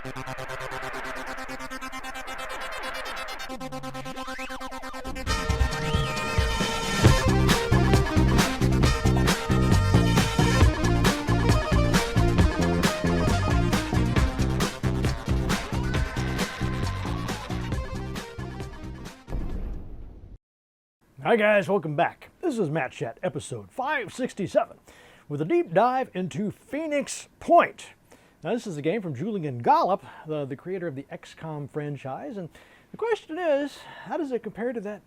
Hi guys, welcome back. This is Matt Chat, episode 567, with a deep dive into Phoenix Point. Now this is a game from Julian Gollop, the creator of the XCOM franchise, and the question is, how does it compare to that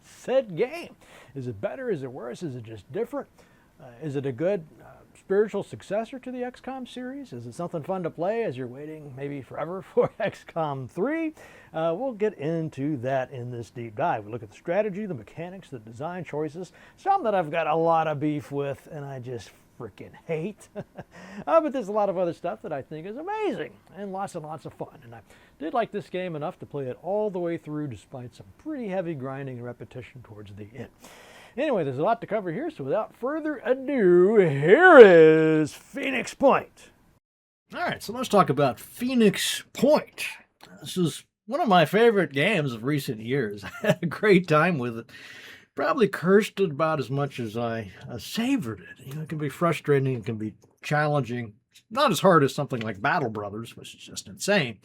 said game? Is it better? Is it worse? Is it just different? Is it a good spiritual successor to the XCOM series? Is it something fun to play as you're waiting maybe forever for XCOM 3? We'll get into that in this deep dive. We look at the strategy, the mechanics, the design choices, some that I've got a lot of beef with and I just freaking hate. But there's a lot of other stuff that I think is amazing and lots of fun. And I did like this game enough to play it all the way through despite some pretty heavy grinding and repetition towards the end. Anyway, there's a lot to cover here, so without further ado, here is Phoenix Point. All right, so let's talk about Phoenix Point. This is one of my favorite games of recent years. I had a great time with it. Probably cursed it about as much as I savored it. You know, it can be frustrating, it can be challenging. Not as hard as something like Battle Brothers, which is just insane.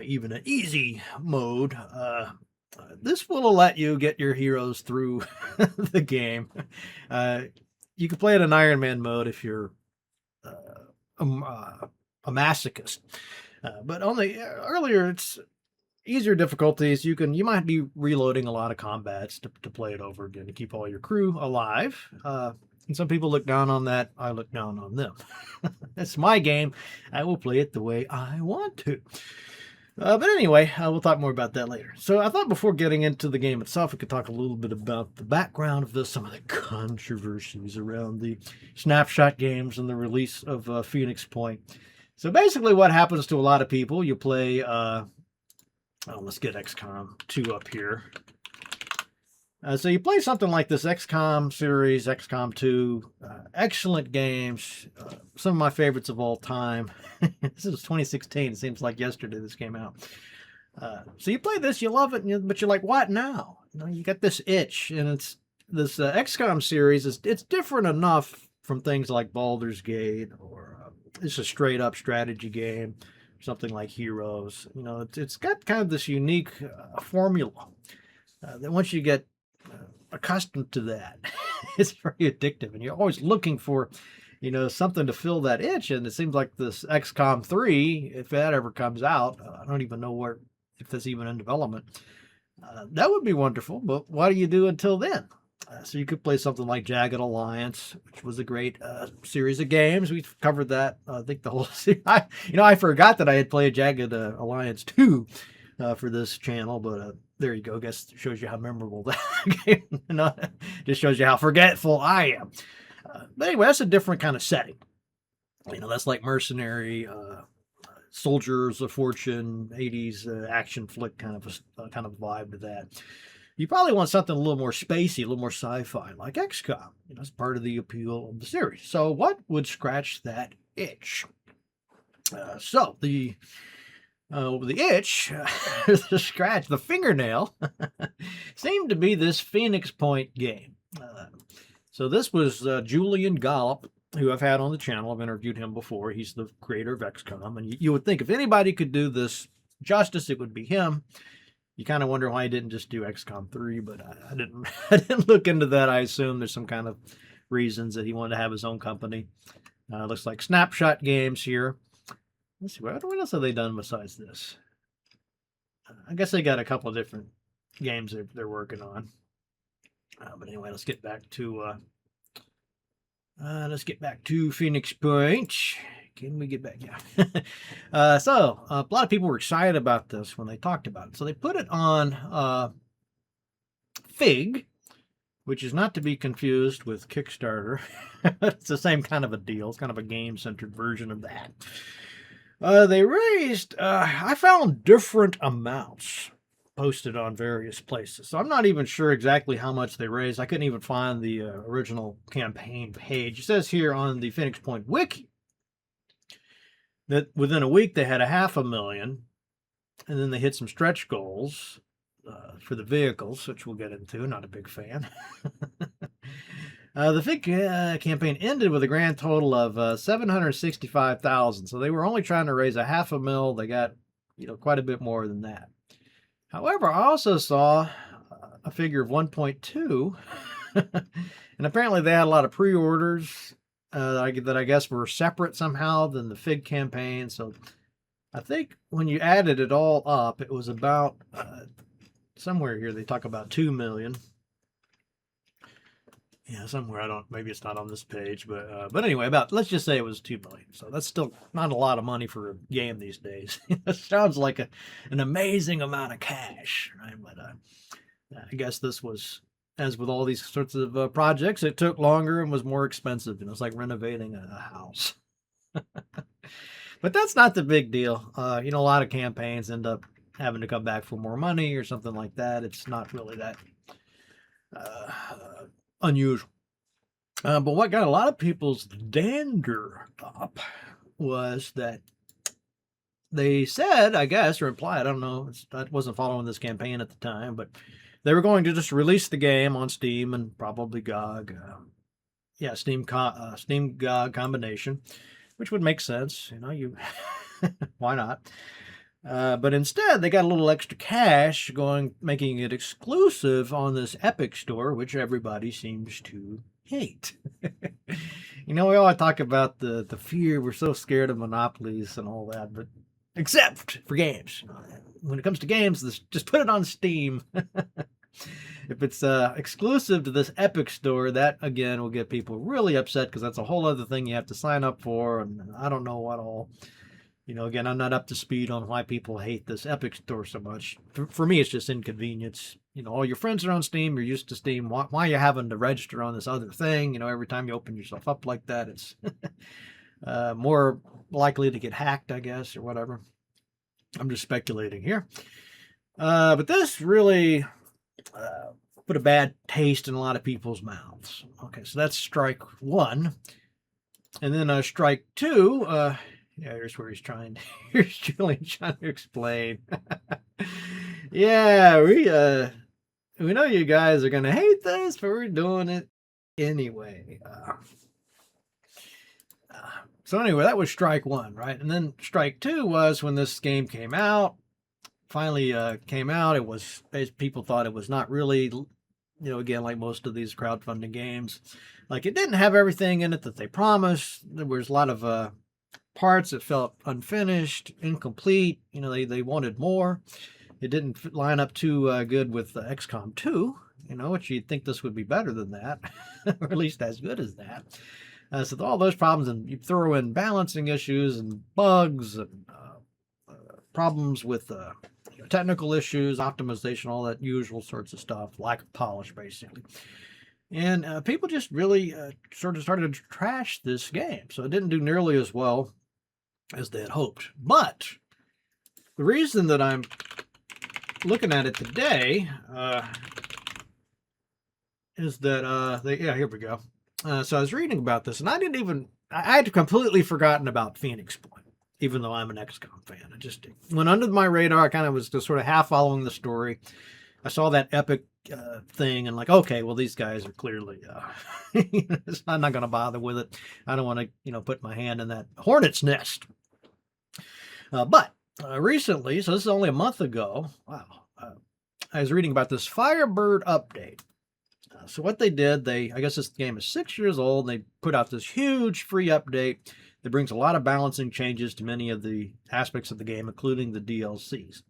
Even an easy mode. This will let you get your heroes through the game. You can play it in Iron Man mode if you're a masochist. But on the earlier, it's easier difficulties. You might be reloading a lot of combats to play it over again to keep all your crew alive. And some people look down on that. I look down on them. It's my game. I will play it the way I want to. But anyway, we'll talk more about that later. So I thought before getting into the game itself, we could talk a little bit about the background of this, some of the controversies around the snapshot games and the release of Phoenix Point. So basically what happens to a lot of people, you play, let's get XCOM 2 up here. So you play something like this XCOM series, XCOM 2, excellent games, some of my favorites of all time. This is 2016, it seems like yesterday this came out. So you play this, you love it, but you're like, what now? You know, you got this itch, and it's this XCOM series, it's different enough from things like Baldur's Gate, or it's a straight up strategy game, something like Heroes. You know, it's got kind of this unique formula that once you get accustomed to that, it's very addictive, and you're always looking for, you know, something to fill that itch. And it seems like this XCOM 3, if that ever comes out, I don't even know if that's even in development. That would be wonderful, but what do you do until then? So you could play something like Jagged Alliance, which was a great series of games. We've covered that, I think, the whole series. I forgot that I had played Jagged Alliance 2 for this channel, but there you go. I guess it shows you how memorable that game is. Just shows you how forgetful I am. But anyway, that's a different kind of setting. You know, that's like mercenary, soldiers of fortune, 80s action flick kind of vibe to that. You probably want something a little more spacey, a little more sci-fi, like XCOM. You know, it's part of the appeal of the series. So what would scratch that itch? The itch, the scratch, the fingernail, seemed to be this Phoenix Point game. So this was Julian Gollop, who I've had on the channel. I've interviewed him before. He's the creator of XCOM. And you would think if anybody could do this justice, it would be him. You kind of wonder why he didn't just do XCOM 3, but I didn't I didn't look into that. I assume there's some kind of reasons that he wanted to have his own company. Looks like Snapshot Games here. Let's see, what else have they done besides this? I guess they got a couple of different games they're working on. But anyway, let's get back to Phoenix Point. Can we get back? Yeah. So a lot of people were excited about this when they talked about it. So they put it on Fig, which is not to be confused with Kickstarter. It's the same kind of a deal. It's kind of a game-centered version of that. They raised, I found different amounts posted on various places. So I'm not even sure exactly how much they raised. I couldn't even find the original campaign page. It says here on the Phoenix Point Wiki that within a week they had 500,000, and then they hit some stretch goals for the vehicles, which we'll get into. Not a big fan. The FIG campaign ended with a grand total of 765,000. So they were only trying to raise 500,000. They got, quite a bit more than that. However, I also saw a figure of 1.2, and apparently they had a lot of pre-orders that I guess were separate somehow than the FIG campaign. So I think when you added it all up, it was about somewhere here they talk about 2 million. Yeah, somewhere, maybe it's not on this page, but anyway, let's just say it was 2 million. So that's still not a lot of money for a game these days. It sounds like an amazing amount of cash, right? But I guess this was, as with all these sorts of projects, it took longer and was more expensive. It's like renovating a house. But that's not the big deal. A lot of campaigns end up having to come back for more money or something like that. It's not really that unusual. But what got a lot of people's dander up was that they said, I guess, or implied, I don't know, I wasn't following this campaign at the time, but they were going to just release the game on Steam and probably GOG. Steam GOG combination, which would make sense. Why not? But instead, they got a little extra cash making it exclusive on this Epic store, which everybody seems to hate. We all talk about the fear. We're so scared of monopolies and all that, but except for games. When it comes to games, just put it on Steam. If it's exclusive to this Epic store, that, again, will get people really upset because that's a whole other thing you have to sign up for, and I don't know what all. Again, I'm not up to speed on why people hate this Epic store so much. For me, it's just inconvenience. All your friends are on Steam. You're used to Steam. Why are you having to register on this other thing? Every time you open yourself up like that, it's more likely to get hacked, I guess, or whatever. I'm just speculating here. But this really put a bad taste in a lot of people's mouths. Okay, so that's strike one. And then strike two... here's where here's Julian trying to explain. Yeah, we know you guys are going to hate this, but we're doing it anyway. So anyway, that was strike one, right? And then strike two was when this game came out. Finally came out. It was, people thought it was not really, again, like most of these crowdfunding games. Like, it didn't have everything in it that they promised. There was a lot of parts that felt unfinished, incomplete. They wanted more. It didn't line up too good with XCOM 2, which you'd think this would be better than that, or at least as good as that. So all those problems, and you throw in balancing issues and bugs and problems with technical issues, optimization, all that usual sorts of stuff, lack of polish, basically. And people just really sort of started to trash this game. So it didn't do nearly as well as they had hoped. But the reason that I'm looking at it today is that here we go. So I was reading about this, and I had completely forgotten about Phoenix Point, even though I'm an XCOM fan. It just went under my radar. I kind of was just sort of half following the story. I saw that Epic thing and like, okay, well, these guys are clearly, I'm not going to bother with it. I don't want to, put my hand in that hornet's nest. But recently, so this is only a month ago, wow, I was reading about this Firebird update. So what they did, I guess this game is 6 years old, and they put out this huge free update that brings a lot of balancing changes to many of the aspects of the game, including the DLCs.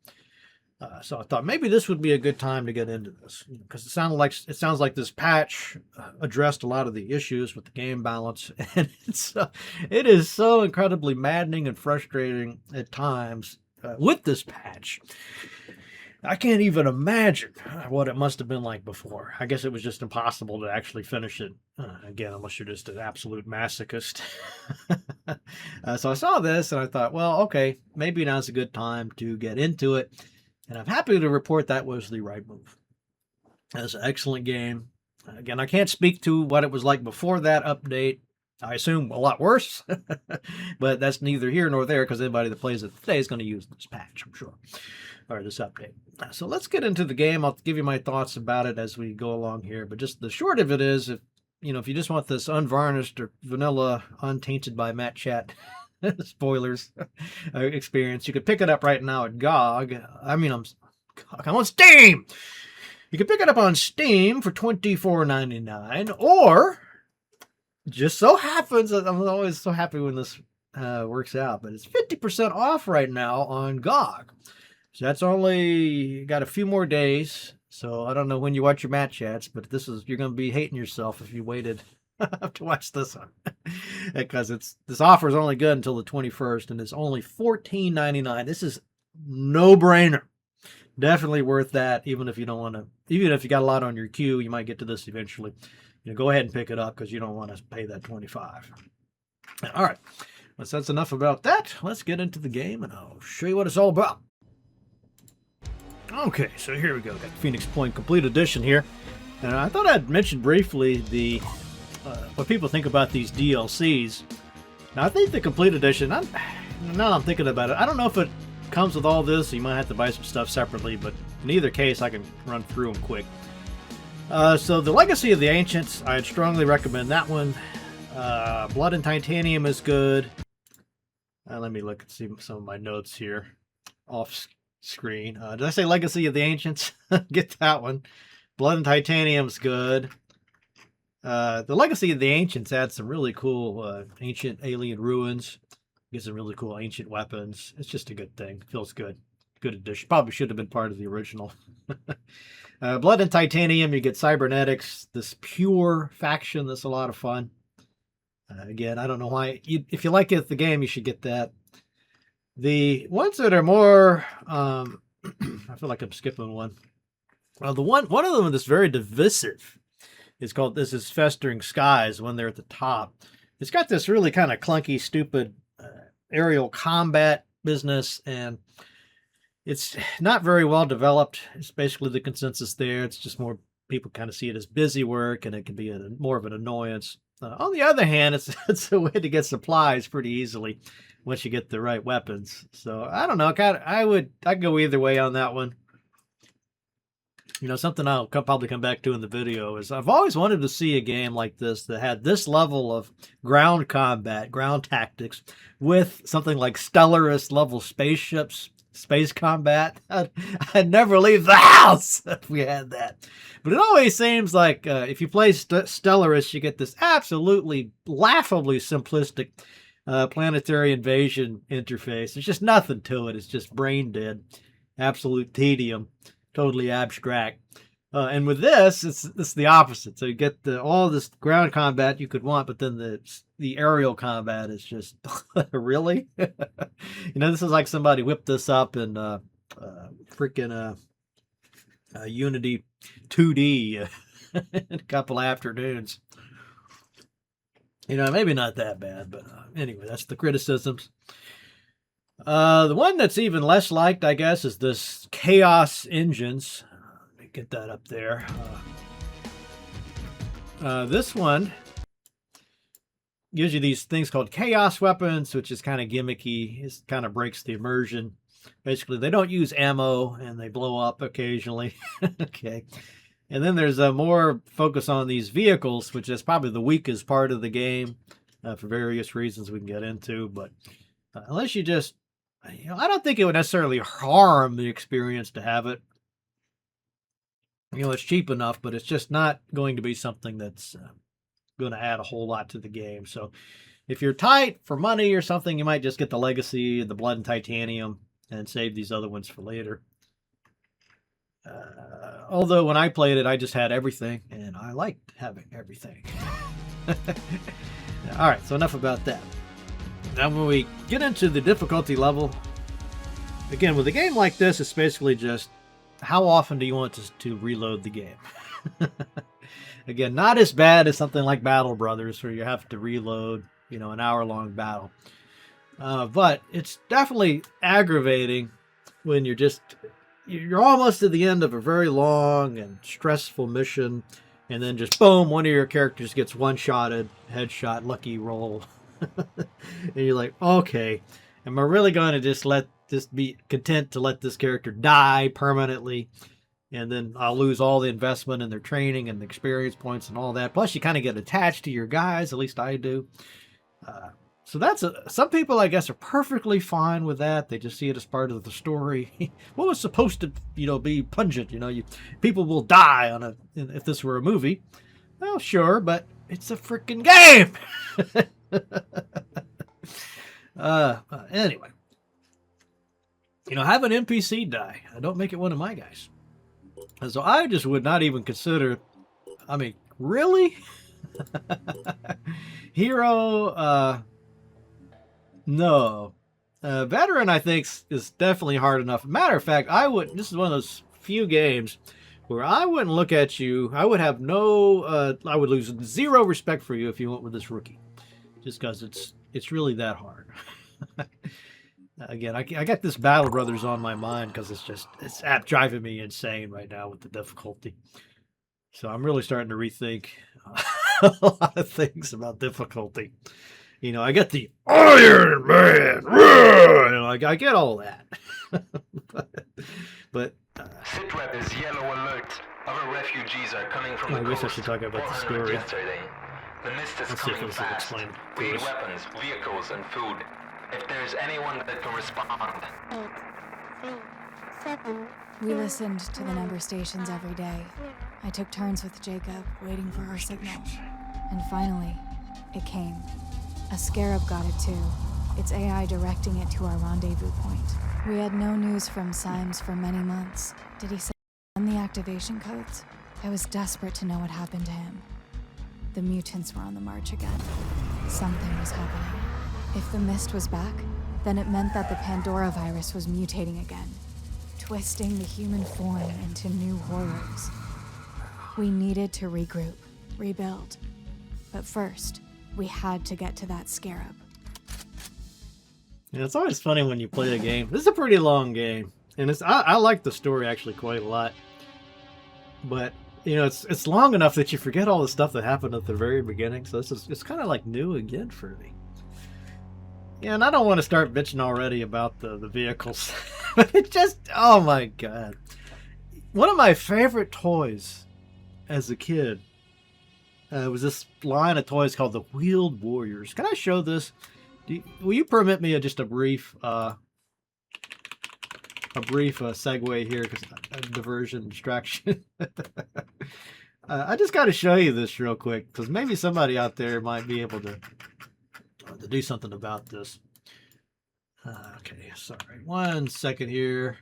So I thought maybe this would be a good time to get into this, because it sounds like this patch addressed a lot of the issues with the game balance, and it is so incredibly maddening and frustrating at times with this patch. I can't even imagine what it must have been like before. I guess it was just impossible to actually finish it, again, unless you're just an absolute masochist. So I saw this and I thought, well, okay, maybe now's a good time to get into it. And I'm happy to report that was the right move. It's an excellent game. Again, I can't speak to what it was like before that update. I assume a lot worse, but that's neither here nor there because anybody that plays it today is going to use this patch, I'm sure, or this update. So let's get into the game. I'll give you my thoughts about it as we go along here, but just the short of it is, if you just want this unvarnished or vanilla, untainted by Matt Chat spoilers experience, you could pick it up right now at GOG. I'm on Steam. You can pick it up on Steam for $24.99, or just so happens, I'm always so happy when this works out, but it's 50% off right now on GOG. So that's only got a few more days. So I don't know when you watch your Matt Chats, but you're going to be hating yourself if you waited to watch this one, because this offer is only good until the 21st, and it's only $14.99. This is no brainer. Definitely worth that, even if you don't want to. Even if you got a lot on your queue, you might get to this eventually. Go ahead and pick it up because you don't want to pay that $25. All right, well, that's enough about that. Let's get into the game, and I'll show you what it's all about. Okay, so here we go. Got Phoenix Point Complete Edition here, and I thought I'd mention briefly what people think about these DLCs. Now, I think the Complete Edition. Now that I'm thinking about it, I don't know if it comes with all this. So you might have to buy some stuff separately, but in either case, I can run through them quick. So the Legacy of the Ancients, I'd strongly recommend that one. Blood and Titanium is good. Let me look and see some of my notes here off screen. Did I say Legacy of the Ancients? Get that one. Blood and Titanium's good. The Legacy of the Ancients adds some really cool ancient alien ruins. Gets some really cool ancient weapons. It's just a good thing. Feels good. Good addition. Probably should have been part of the original. Blood and Titanium, you get cybernetics, this pure faction that's a lot of fun. Again, I don't know why. If you like the game, you should get that. The ones that are more, I feel like I'm skipping one. Well, one of them that's very divisive is called This Is Festering Skies when they're at the top. It's got this really kind of clunky, stupid aerial combat business, and it's not very well developed. It's basically the consensus there. It's just more people kind of see it as busy work, and it can be more of an annoyance. On the other hand, it's a way to get supplies pretty easily once you get the right weapons. So I don't know. I'd go either way on that one. Something I'll probably come back to in the video is I've always wanted to see a game like this that had this level of ground combat, ground tactics, with something like Stellarist level spaceships, space combat. I'd never leave the house if we had that. But it always seems like if you play Stellarist, you get this absolutely laughably simplistic planetary invasion interface. There's just nothing to it. It's just brain dead, absolute tedium. Totally abstract. And with this, it's the opposite. So you get all this ground combat you could want, but then the aerial combat is just really. This is like somebody whipped this up in freaking Unity 2D in a couple afternoons. Maybe not that bad, but anyway, that's the criticisms. The one that's even less liked, I guess, is this Chaos Engines. Let me get that up there. This one gives you these things called Chaos Weapons, which is kind of gimmicky. It kind of breaks the immersion. Basically, they don't use ammo, and they blow up occasionally. Okay. And then there's a more focus on these vehicles, which is probably the weakest part of the game for various reasons we can get into. But unless you just... I don't think it would necessarily harm the experience to have it. It's cheap enough, but it's just not going to be something that's going to add a whole lot to the game. So if you're tight for money or something, you might just get the Legacy, the Blood and Titanium, and save these other ones for later. Although when I played it, I just had everything, and I liked having everything. All right, so enough about that. Now, when we get into the difficulty level, again, with a game like this, it's basically just how often do you want to reload the game? Again, not as bad as something like Battle Brothers, where you have to reload, an hour-long battle. But it's definitely aggravating when you're almost at the end of a very long and stressful mission, and then just boom, one of your characters gets one-shotted, headshot, lucky roll. And you're like, okay, am I really going to just be content to let this character die permanently? And then I'll lose all the investment in their training and the experience points and all that. Plus, you kind of get attached to your guys. At least I do. So that's some people, I guess, are perfectly fine with that. They just see it as part of the story. What was supposed to, be pungent? People will die if this were a movie. Well, sure, but it's a freaking game. Anyway, have an NPC die. Don't make it one of my guys. So I just would not even consider. I mean, really? Hero, no. Veteran, I think, is definitely hard enough. Matter of fact, this is one of those few games where I wouldn't look at you. I would have I would lose zero respect for you if you went with this rookie. Just because it's really that hard. Again, I got this Battle Brothers on my mind because it's driving me insane right now with the difficulty. So I'm really starting to rethink a lot of things about difficulty. I get the Iron Man, I get all that. but Sitrep is yellow alert. Other refugees are coming from the coast. I guess I should talk about the story. Yesterday. The mist is coming fast. We need weapons, vehicles, and food. If there's anyone that can respond. 8, 3, 7. We listened to the number stations every day. I took turns with Jacob, waiting for our signal. And finally, it came. A scarab got it too. Its AI directing it to our rendezvous point. We had no news from Symes for many months. Did he send the activation codes? I was desperate to know what happened to him. The mutants were on the march again. Something was happening. If the mist was back, then it meant that the Pandora virus was mutating again, twisting the human form into new horrors. We needed to regroup, rebuild. But first, we had to get to that scarab. It's always funny when you play a game. This is a pretty long game, and I like the story actually quite a lot. But it's long enough that you forget all the stuff that happened at the very beginning. So it's kind of like new again for me. Yeah, and I don't want to start bitching already about the vehicles. It just, oh my god. One of my favorite toys as a kid was this line of toys called the Wheeled Warriors. Can I show this? Will you permit me just a brief segue here, because diversion, distraction. I just got to show you this real quick, because maybe somebody out there might be able to do something about this. Okay, sorry. 1 second here.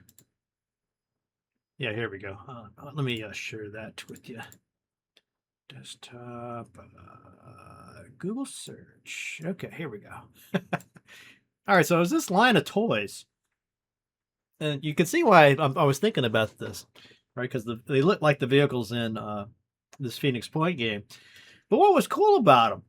Yeah, here we go. Let me share that with you. Desktop, Google search. Okay, here we go. All right, so it was this line of toys. And you can see why I was thinking about this, right? Because they look like the vehicles in this Phoenix Point game. But what was cool about them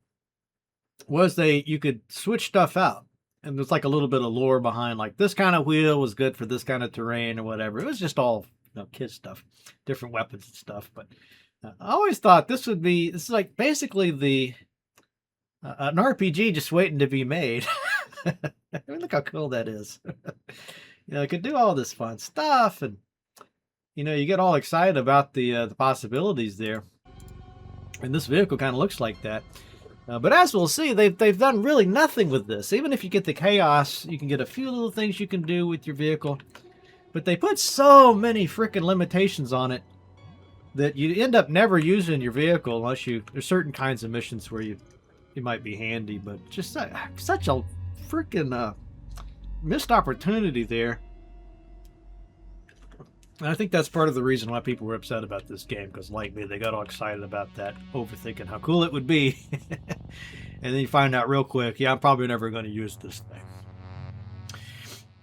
was you could switch stuff out. And there's like a little bit of lore behind, like this kind of wheel was good for this kind of terrain or whatever. It was just all kid stuff, different weapons and stuff. But I always thought this is like basically an RPG just waiting to be made. I mean, look how cool that is. It could do all this fun stuff, and you get all excited about the possibilities there. And this vehicle kind of looks like that. But as we'll see, they've done really nothing with this. Even if you get the chaos, you can get a few little things you can do with your vehicle. But they put so many freaking limitations on it that you end up never using your vehicle unless there's certain kinds of missions where you might be handy. But just such a freaking missed opportunity there. And I think that's part of the reason why people were upset about this game, because like me, they got all excited about that, overthinking how cool it would be. And then you find out real quick, yeah, I'm probably never going to use this thing.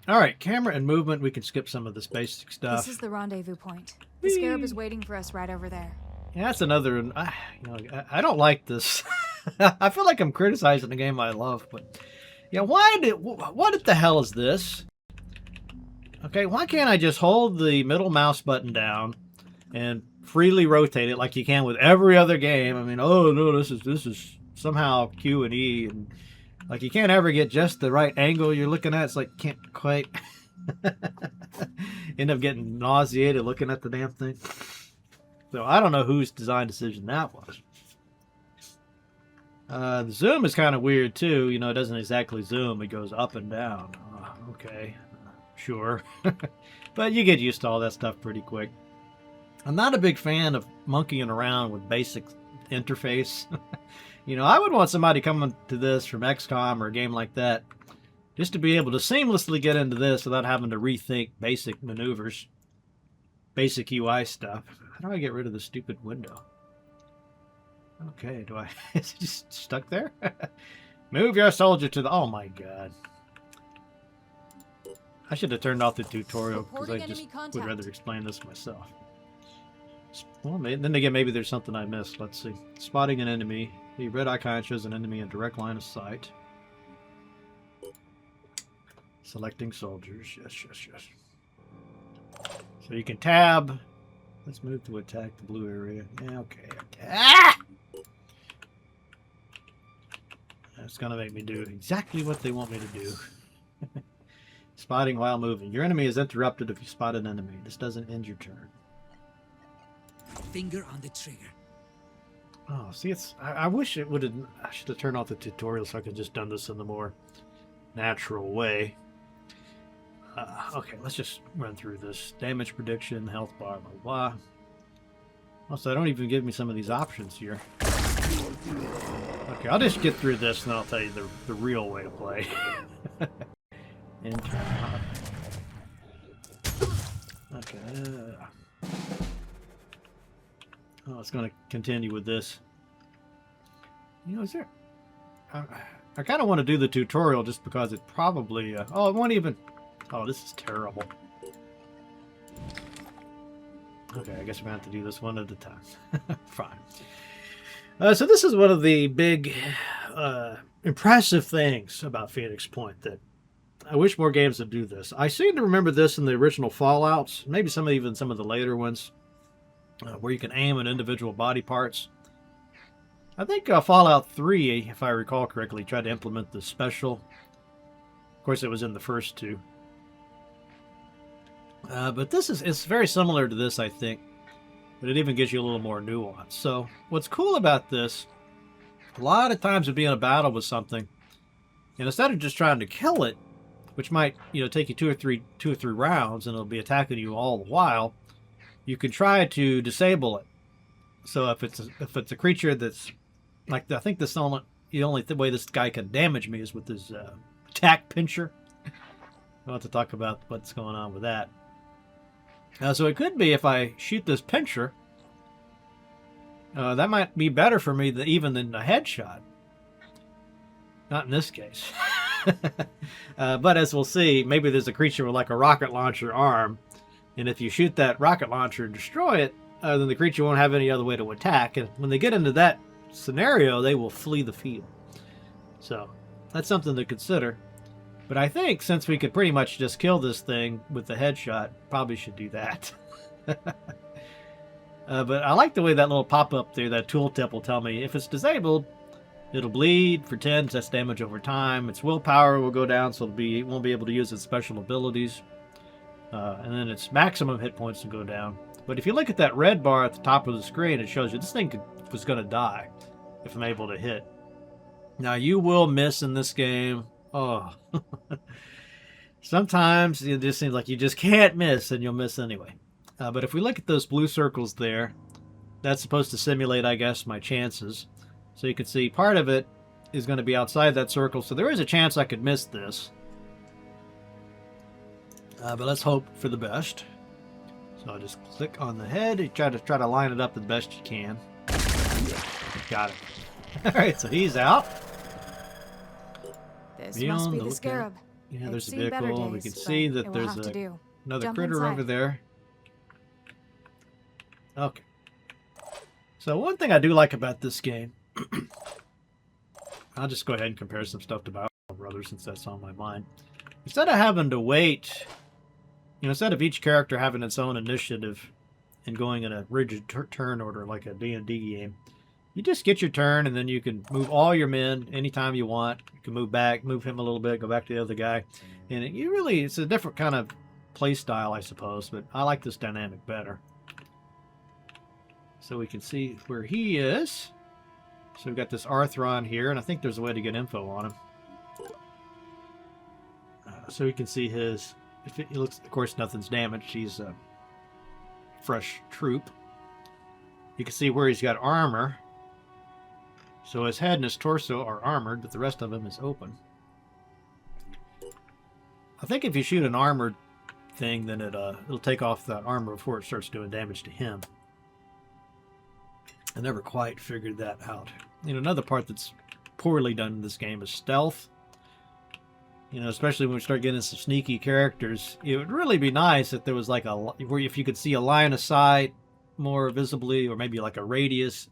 All right, camera and movement, we can skip some of this basic stuff. This is the rendezvous point. The scarab is waiting for us right over there. Yeah, that's another, I don't like this. I feel like I'm criticizing a game I love, but yeah, what the hell is this? Okay, why can't I just hold the middle mouse button down and freely rotate it like you can with every other game. I mean, oh no, this is somehow Q and E, and like you can't ever get just the right angle you're looking at. It's like can't quite end up getting nauseated looking at the damn thing. So I don't know whose design decision that was. The zoom is kind of weird too. You know, it doesn't exactly zoom. It goes up and down. Okay, sure. But you get used to all that stuff pretty quick. I'm not a big fan of monkeying around with basic interface. You know, I would want somebody coming to this from XCOM or a game like that just to be able to seamlessly get into this without having to rethink basic maneuvers, basic UI stuff. How do I get rid of the stupid window? Okay, is it just stuck there? Move your soldier to the... Oh my god. I should have turned off the tutorial because I just would rather explain this myself. Well, then again, maybe there's something I missed. Let's see. Spotting an enemy. The red icon shows an enemy in direct line of sight. Selecting soldiers. Yes. So you can tab. Let's move to attack the blue area. Yeah, okay. Ah! That's going to make me do exactly what they want me to do. Spotting while moving. Your enemy is interrupted if you spot an enemy. This doesn't end your turn. Finger on the trigger. Oh, see, it's... I wish it would have... I should have turned off the tutorial so I could just done this in the more natural way. Okay, let's just run through this. Damage prediction, health bar, blah, blah. Also, they don't even give me some of these options here. Okay, I'll just get through this and then I'll tell you the real way to play. Okay. Oh, it's going to continue with this. You know, is there... I kind of want to do the tutorial just because it probably... oh, it won't even... Oh, this is terrible. Okay, I guess we're going to have to do this one at a time. Fine. So this is one of the big, impressive things about Phoenix Point that I wish more games would do this. I seem to remember this in the original Fallouts, maybe even some of the later ones, where you can aim at individual body parts. I think Fallout 3, if I recall correctly, tried to implement the special. Of course, it was in the first two. But it's very similar to this, I think. But it even gives you a little more nuance. So what's cool about this, a lot of times you'll be in a battle with something, and instead of just trying to kill it, which might, you know, take you two or three rounds, and it'll be attacking you all the while, you can try to disable it. So if it's a creature that's like, I think the only way this guy can damage me is with his attack pincher. I'll have to talk about what's going on with that. So it could be if I shoot this pincher, that might be better for me even than a headshot. Not in this case. But as we'll see, maybe there's a creature with like a rocket launcher arm, and if you shoot that rocket launcher and destroy it, then the creature won't have any other way to attack. And when they get into that scenario, they will flee the field. So that's something to consider. But I think since we could pretty much just kill this thing with the headshot, probably should do that. But I like the way that little pop-up there, that tooltip will tell me if it's disabled, it'll bleed for 10, that's damage over time. Its willpower will go down, so it won't be able to use its special abilities. And then its maximum hit points will go down. But if you look at that red bar at the top of the screen, it shows you this thing was going to die if I'm able to hit. Now, you will miss in this game. Oh, sometimes it just seems like you just can't miss, and you'll miss anyway. But if we look at those blue circles there, that's supposed to simulate, I guess, my chances. So you can see part of it is going to be outside that circle, so there is a chance I could miss this. But let's hope for the best. So I'll just click on the head and try to line it up the best you can. Got it. All right, so he's out. This must be the scarab. Yeah, there's a vehicle, and we can see that there's another critter over there. Okay. So one thing I do like about this game, I'll just go ahead and compare some stuff to Battle Brothers since that's on my mind. Instead of having to wait, instead of each character having its own initiative and going in a rigid turn order like a D&D game. You just get your turn, and then you can move all your men anytime you want. You can move back, move him a little bit, go back to the other guy. And it's a different kind of play style, I suppose, but I like this dynamic better. So we can see where he is. So we've got this Arthron here, and I think there's a way to get info on him. So we can see his... He looks, of course, nothing's damaged. He's a fresh troop. You can see where he's got armor. So his head and his torso are armored, but the rest of him is open. I think if you shoot an armored thing, then it'll take off that armor before it starts doing damage to him. I never quite figured that out. Another part that's poorly done in this game is stealth. Especially when we start getting some sneaky characters, it would really be nice if there was like where if you could see a line of sight more visibly, or maybe like a radius,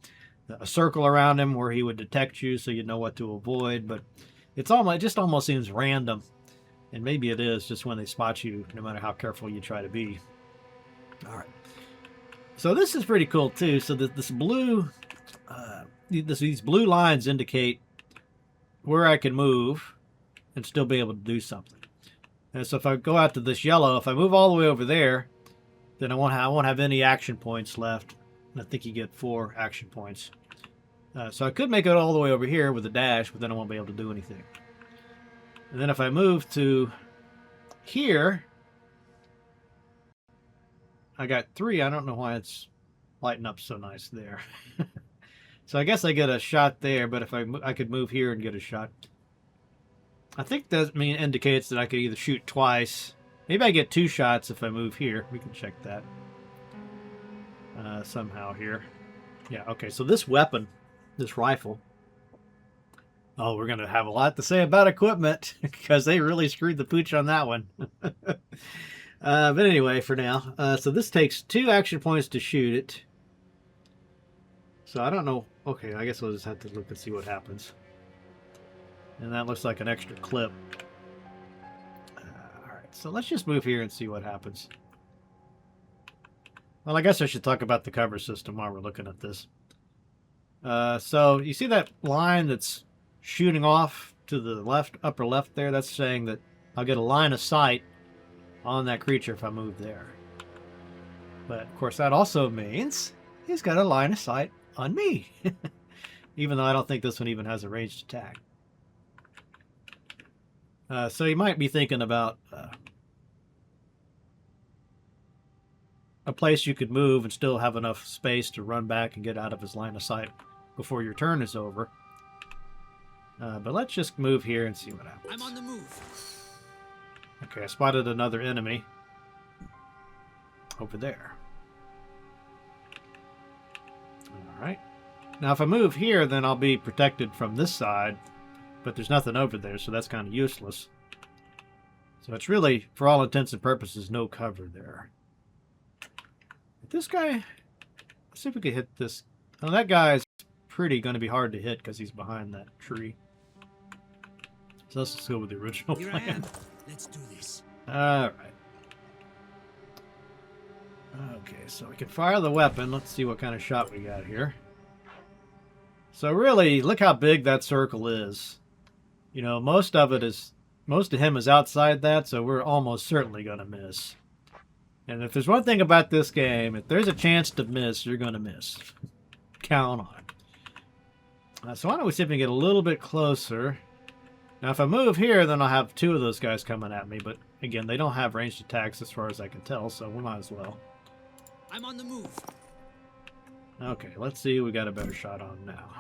a circle around him where he would detect you, so you'd know what to avoid. But it just almost seems random, and maybe it is just when they spot you, no matter how careful you try to be. All right. So this is pretty cool too. So that this blue, these blue lines indicate where I can move and still be able to do something. And so if I go out to this yellow, if I move all the way over there, then I won't have any action points left. And I think you get 4 action points. So I could make it all the way over here with a dash, but then I won't be able to do anything. And then if I move to here, I got 3. I don't know why it's lighting up so nice there. So I guess I get a shot there, but if I could move here and get a shot. I think that indicates that I could either shoot twice. Maybe I get 2 shots if I move here. We can check that somehow here. Yeah, okay, so this weapon, this rifle. Oh, we're going to have a lot to say about equipment because they really screwed the pooch on that one. But anyway, for now. So this takes 2 action points to shoot it. So I don't know. Okay, I guess we'll just have to look and see what happens. And that looks like an extra clip. Alright, so let's just move here and see what happens. Well, I guess I should talk about the cover system while we're looking at this. So you see that line that's shooting off to the left, upper left there? That's saying that I'll get a line of sight on that creature if I move there. But of course that also means he's got a line of sight on me. Even though I don't think this one even has a ranged attack. So you might be thinking about a place you could move and still have enough space to run back and get out of his line of sight before your turn is over. But let's just move here and see what happens. I'm on the move. Okay, I spotted another enemy over there. Alright. Now if I move here, then I'll be protected from this side. But there's nothing over there, so that's kind of useless. So it's really, for all intents and purposes, no cover there. This guy, let's see if we can hit this. Oh, that guy's pretty going to be hard to hit because he's behind that tree. So let's just go with the original Here plan. I am. Let's do this. Alright. Okay, so we can fire the weapon. Let's see what kind of shot we got here. So really, look how big that circle is. Most of him is outside that, so we're almost certainly going to miss. And if there's one thing about this game, if there's a chance to miss, you're going to miss. Count on it. So why don't we see if we can get a little bit closer. Now if I move here, then I'll have 2 of those guys coming at me, but again, they don't have ranged attacks as far as I can tell, so we might as well. I'm on the move. Okay, let's see who we got a better shot on now.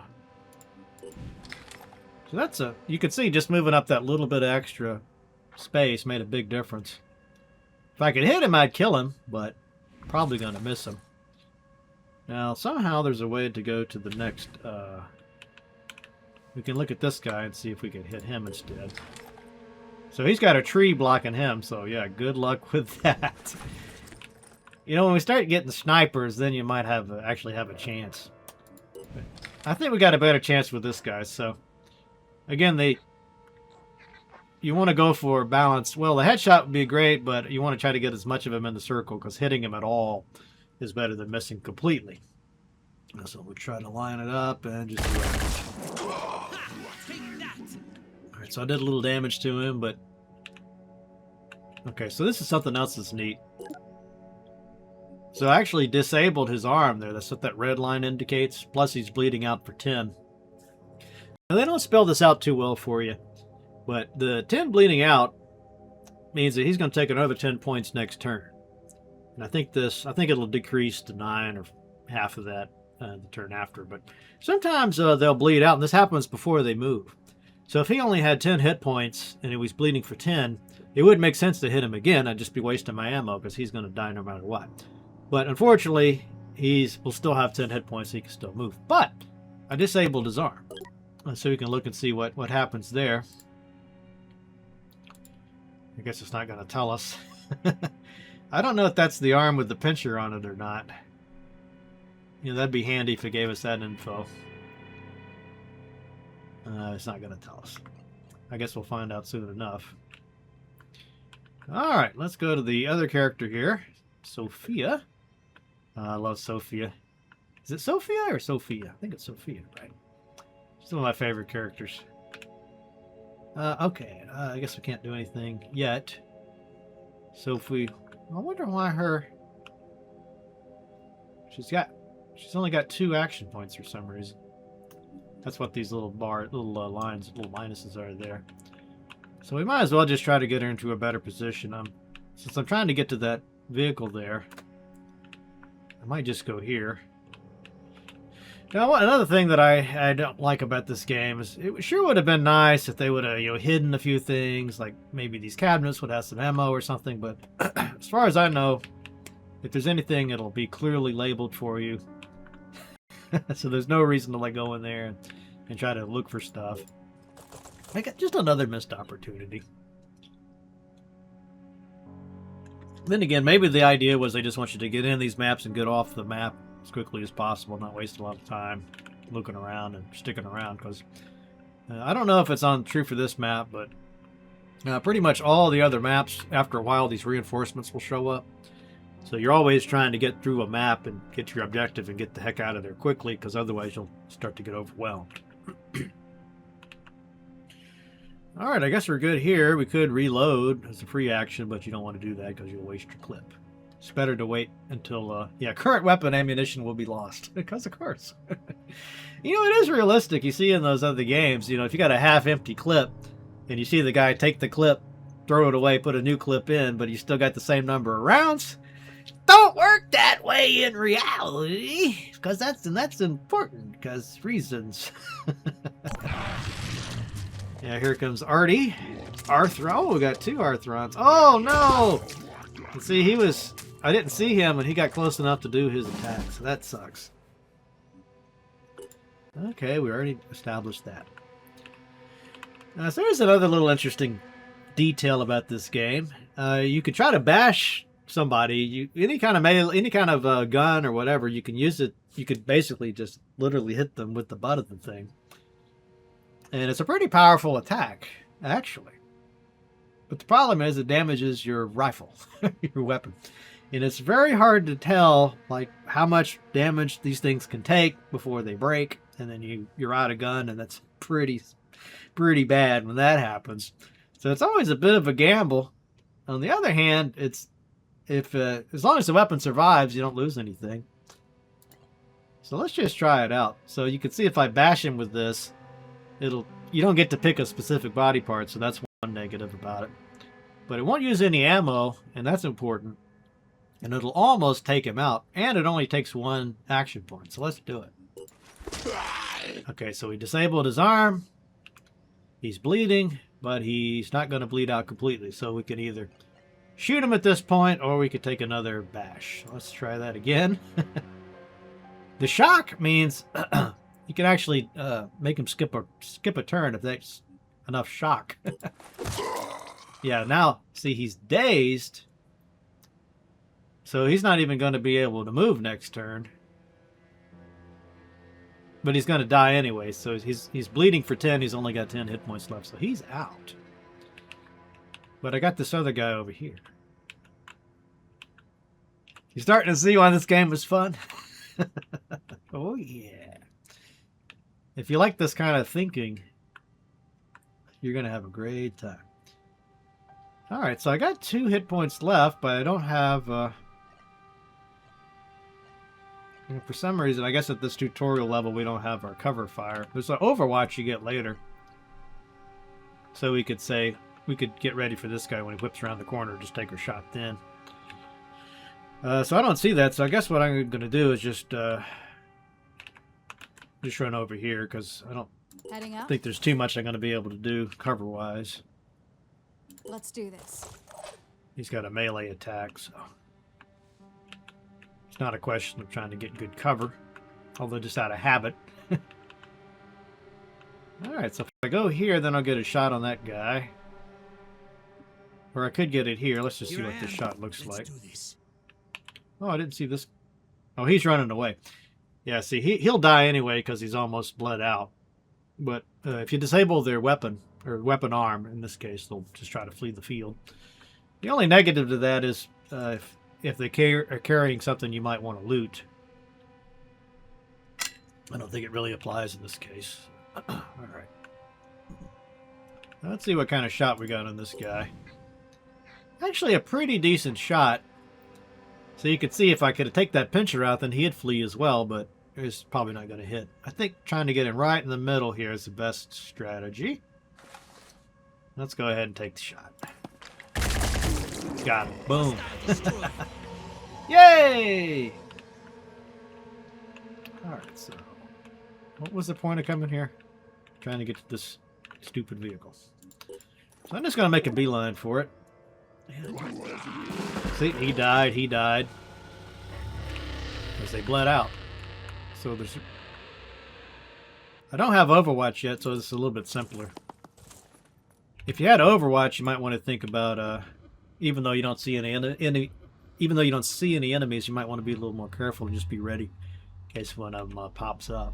So you can see just moving up that little bit of extra space made a big difference. If I could hit him, I'd kill him, but probably going to miss him. Now, somehow there's a way to go to the next... we can look at this guy and see if we can hit him instead. So he's got a tree blocking him, so yeah, good luck with that. When we start getting snipers, then you might actually have a chance. But I think we got a better chance with this guy, so... Again, you want to go for balance. Well, the headshot would be great, but you want to try to get as much of him in the circle, because hitting him at all is better than missing completely. So we'll try to line it up and just do it. Take that! Alright, so I did a little damage to him, but... Okay, so this is something else that's neat. So I actually disabled his arm there. That's what that red line indicates. Plus he's bleeding out for 10. Now they don't spell this out too well for you. But the 10 bleeding out means that he's going to take another 10 points next turn. And I think it'll decrease to 9 or half of that the turn after. But sometimes they'll bleed out, and this happens before they move. So if he only had 10 hit points and he was bleeding for 10, it would make sense to hit him again. I'd just be wasting my ammo because he's going to die no matter what. But unfortunately, will still have 10 hit points, so he can still move. But I disabled his arm, so we can look and see what happens there. I guess it's not going to tell us. I don't know if that's the arm with the pincher on it or not. You know, that'd be handy if it gave us that info. It's not going to tell us. I guess we'll find out soon enough. Alright, let's go to the other character here. Sophia. I love Sophia. Is it Sophia or Sophia? I think it's Sophia, right? She's one of my favorite characters. Okay, I guess we can't do anything yet. Sophie. I wonder why she's only got 2 action points for some reason. That's what these little lines, little minuses are there. So we might as well just try to get her into a better position. Since I'm trying to get to that vehicle there, I might just go here. Now, another thing that I don't like about this game is it sure would have been nice if they would have hidden a few things, like maybe these cabinets would have some ammo or something. But as far as I know, if there's anything, it'll be clearly labeled for you. So there's no reason to go in there and try to look for stuff. I got just another missed opportunity. Then again, maybe the idea was they just want you to get in these maps and get off the map as quickly as possible, not waste a lot of time looking around and sticking around. Because I don't know if it's true for this map, but pretty much all the other maps, after a while, these reinforcements will show up. So you're always trying to get through a map and get to your objective and get the heck out of there quickly, because otherwise you'll start to get overwhelmed. Alright, I guess we're good here. We could reload as a free action, but you don't want to do that because you'll waste your clip. It's better to wait until, current weapon ammunition will be lost. Because, of course. It is realistic. You see in those other games, if you got a half-empty clip, and you see the guy take the clip, throw it away, put a new clip in, but you still got the same number of rounds, don't work that way in reality. Because that's important, because reasons. Yeah, here comes Artie. Oh, we got 2 Arthrons. Oh, no! And see, I didn't see him, and he got close enough to do his attack, so that sucks. Okay, we already established that. So there's another little interesting detail about this game. You could try to bash somebody. Any kind of gun or whatever, you can use it. You could basically just literally hit them with the butt of the thing. And it's a pretty powerful attack, actually. But the problem is it damages your rifle, your weapon. And it's very hard to tell how much damage these things can take before they break. And then you're out of gun, and that's pretty bad when that happens. So it's always a bit of a gamble. On the other hand, as long as the weapon survives, you don't lose anything. So let's just try it out. So you can see if I bash him with this, you don't get to pick a specific body part, so that's one negative about it. But it won't use any ammo, and that's important. And it'll almost take him out, and it only takes 1 action point, so let's do it. Okay, so we disabled his arm. He's bleeding, but he's not going to bleed out completely, so we can either shoot him at this point, or we could take another bash. Let's try that again. The shock means you can actually make him skip a turn if that's enough shock. Yeah, now, see, he's dazed. So he's not even going to be able to move next turn. But he's going to die anyway, so he's bleeding for 10. He's only got 10 hit points left, so he's out. But I got this other guy over here. You starting to see why this game is fun? Oh, yeah. If you like this kind of thinking, you're going to have a great time. Alright, so I got 2 hit points left, but I don't have... for some reason, I guess at this tutorial level, we don't have our cover fire. There's an Overwatch you get later. So we could say, we could get ready for this guy when he whips around the corner, just take our shot then. So I don't see that, so I guess what I'm going to do is just run over here, because I don't think there's too much I'm going to be able to do cover-wise. Let's do this. He's got a melee attack, so it's not a question of trying to get good cover, although just out of habit. Alright, so if I go here, then I'll get a shot on that guy. Or I could get it here. Let's just see what this shot looks like. Oh, I didn't see this. Oh, he's running away. Yeah, see, he'll die anyway because he's almost bled out. But if you disable their weapon, or weapon arm, in this case, they'll just try to flee the field. The only negative to that is if they are carrying something you might want to loot. I don't think it really applies in this case. Alright. Let's see what kind of shot we got on this guy. Actually, a pretty decent shot. So you could see if I could take that pincher out, then he'd flee as well, but it's probably not going to hit. I think trying to get him right in the middle here is the best strategy. Let's go ahead and take the shot. Got him. Boom. Yay! Alright, so what was the point of coming here? Trying to get to this stupid vehicle. So I'm just going to make a beeline for it. See, he died. Because they bled out. So there's... I don't have Overwatch yet, so it's a little bit simpler. If you had Overwatch, you might want to think about, even though you don't see any enemies, you might want to be a little more careful and just be ready in case one of them pops up.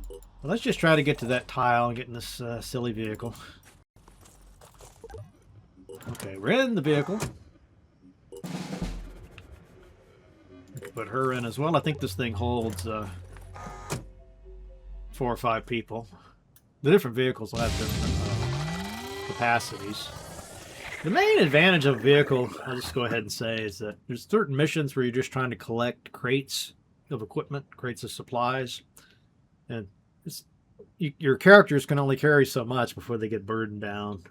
Well, let's just try to get to that tile and get in this silly vehicle. Okay, we're in the vehicle. We can put her in as well. I think this thing holds 4 or 5 people. The different vehicles will have different capacities. The main advantage of a vehicle, I'll just go ahead and say, is that there's certain missions where you're just trying to collect crates of equipment, crates of supplies, and your characters can only carry so much before they get burdened down.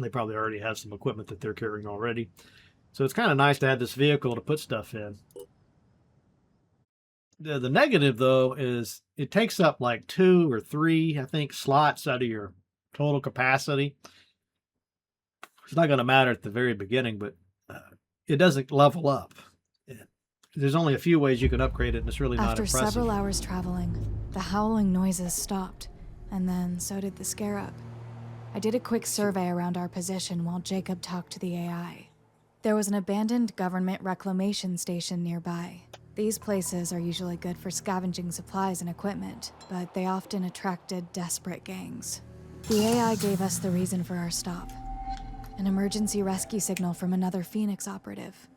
They probably already have some equipment that they're carrying already. So it's kind of nice to have this vehicle to put stuff in. The negative, though, is it takes up like 2 or 3, I think, slots out of your total capacity. It's not going to matter at the very beginning, but it doesn't level up. There's only a few ways you can upgrade it, and it's really not impressive. After several hours traveling, the howling noises stopped, and then so did the scarab. I did a quick survey around our position while Jacob talked to the AI. There was an abandoned government reclamation station nearby. These places are usually good for scavenging supplies and equipment, but they often attracted desperate gangs. The AI gave us the reason for our stop. An emergency rescue signal from another Phoenix operative.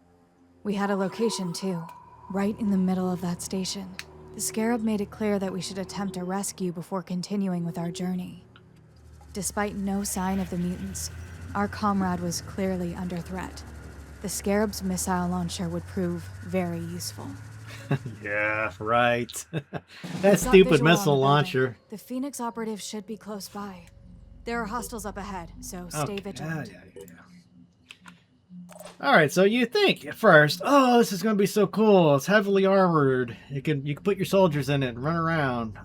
We had a location too, right in the middle of that station. The scarab made it clear that we should attempt a rescue before continuing with our journey. Despite no sign of the mutants, our comrade was clearly under threat. The scarab's missile launcher would prove very useful. Yeah, right. That stupid missile launcher. The Phoenix operative should be close by. There are hostiles up ahead, so stay vigilant. Yeah. All right, so you think at first, oh, this is going to be so cool. It's heavily armored. You can put your soldiers in it and run around.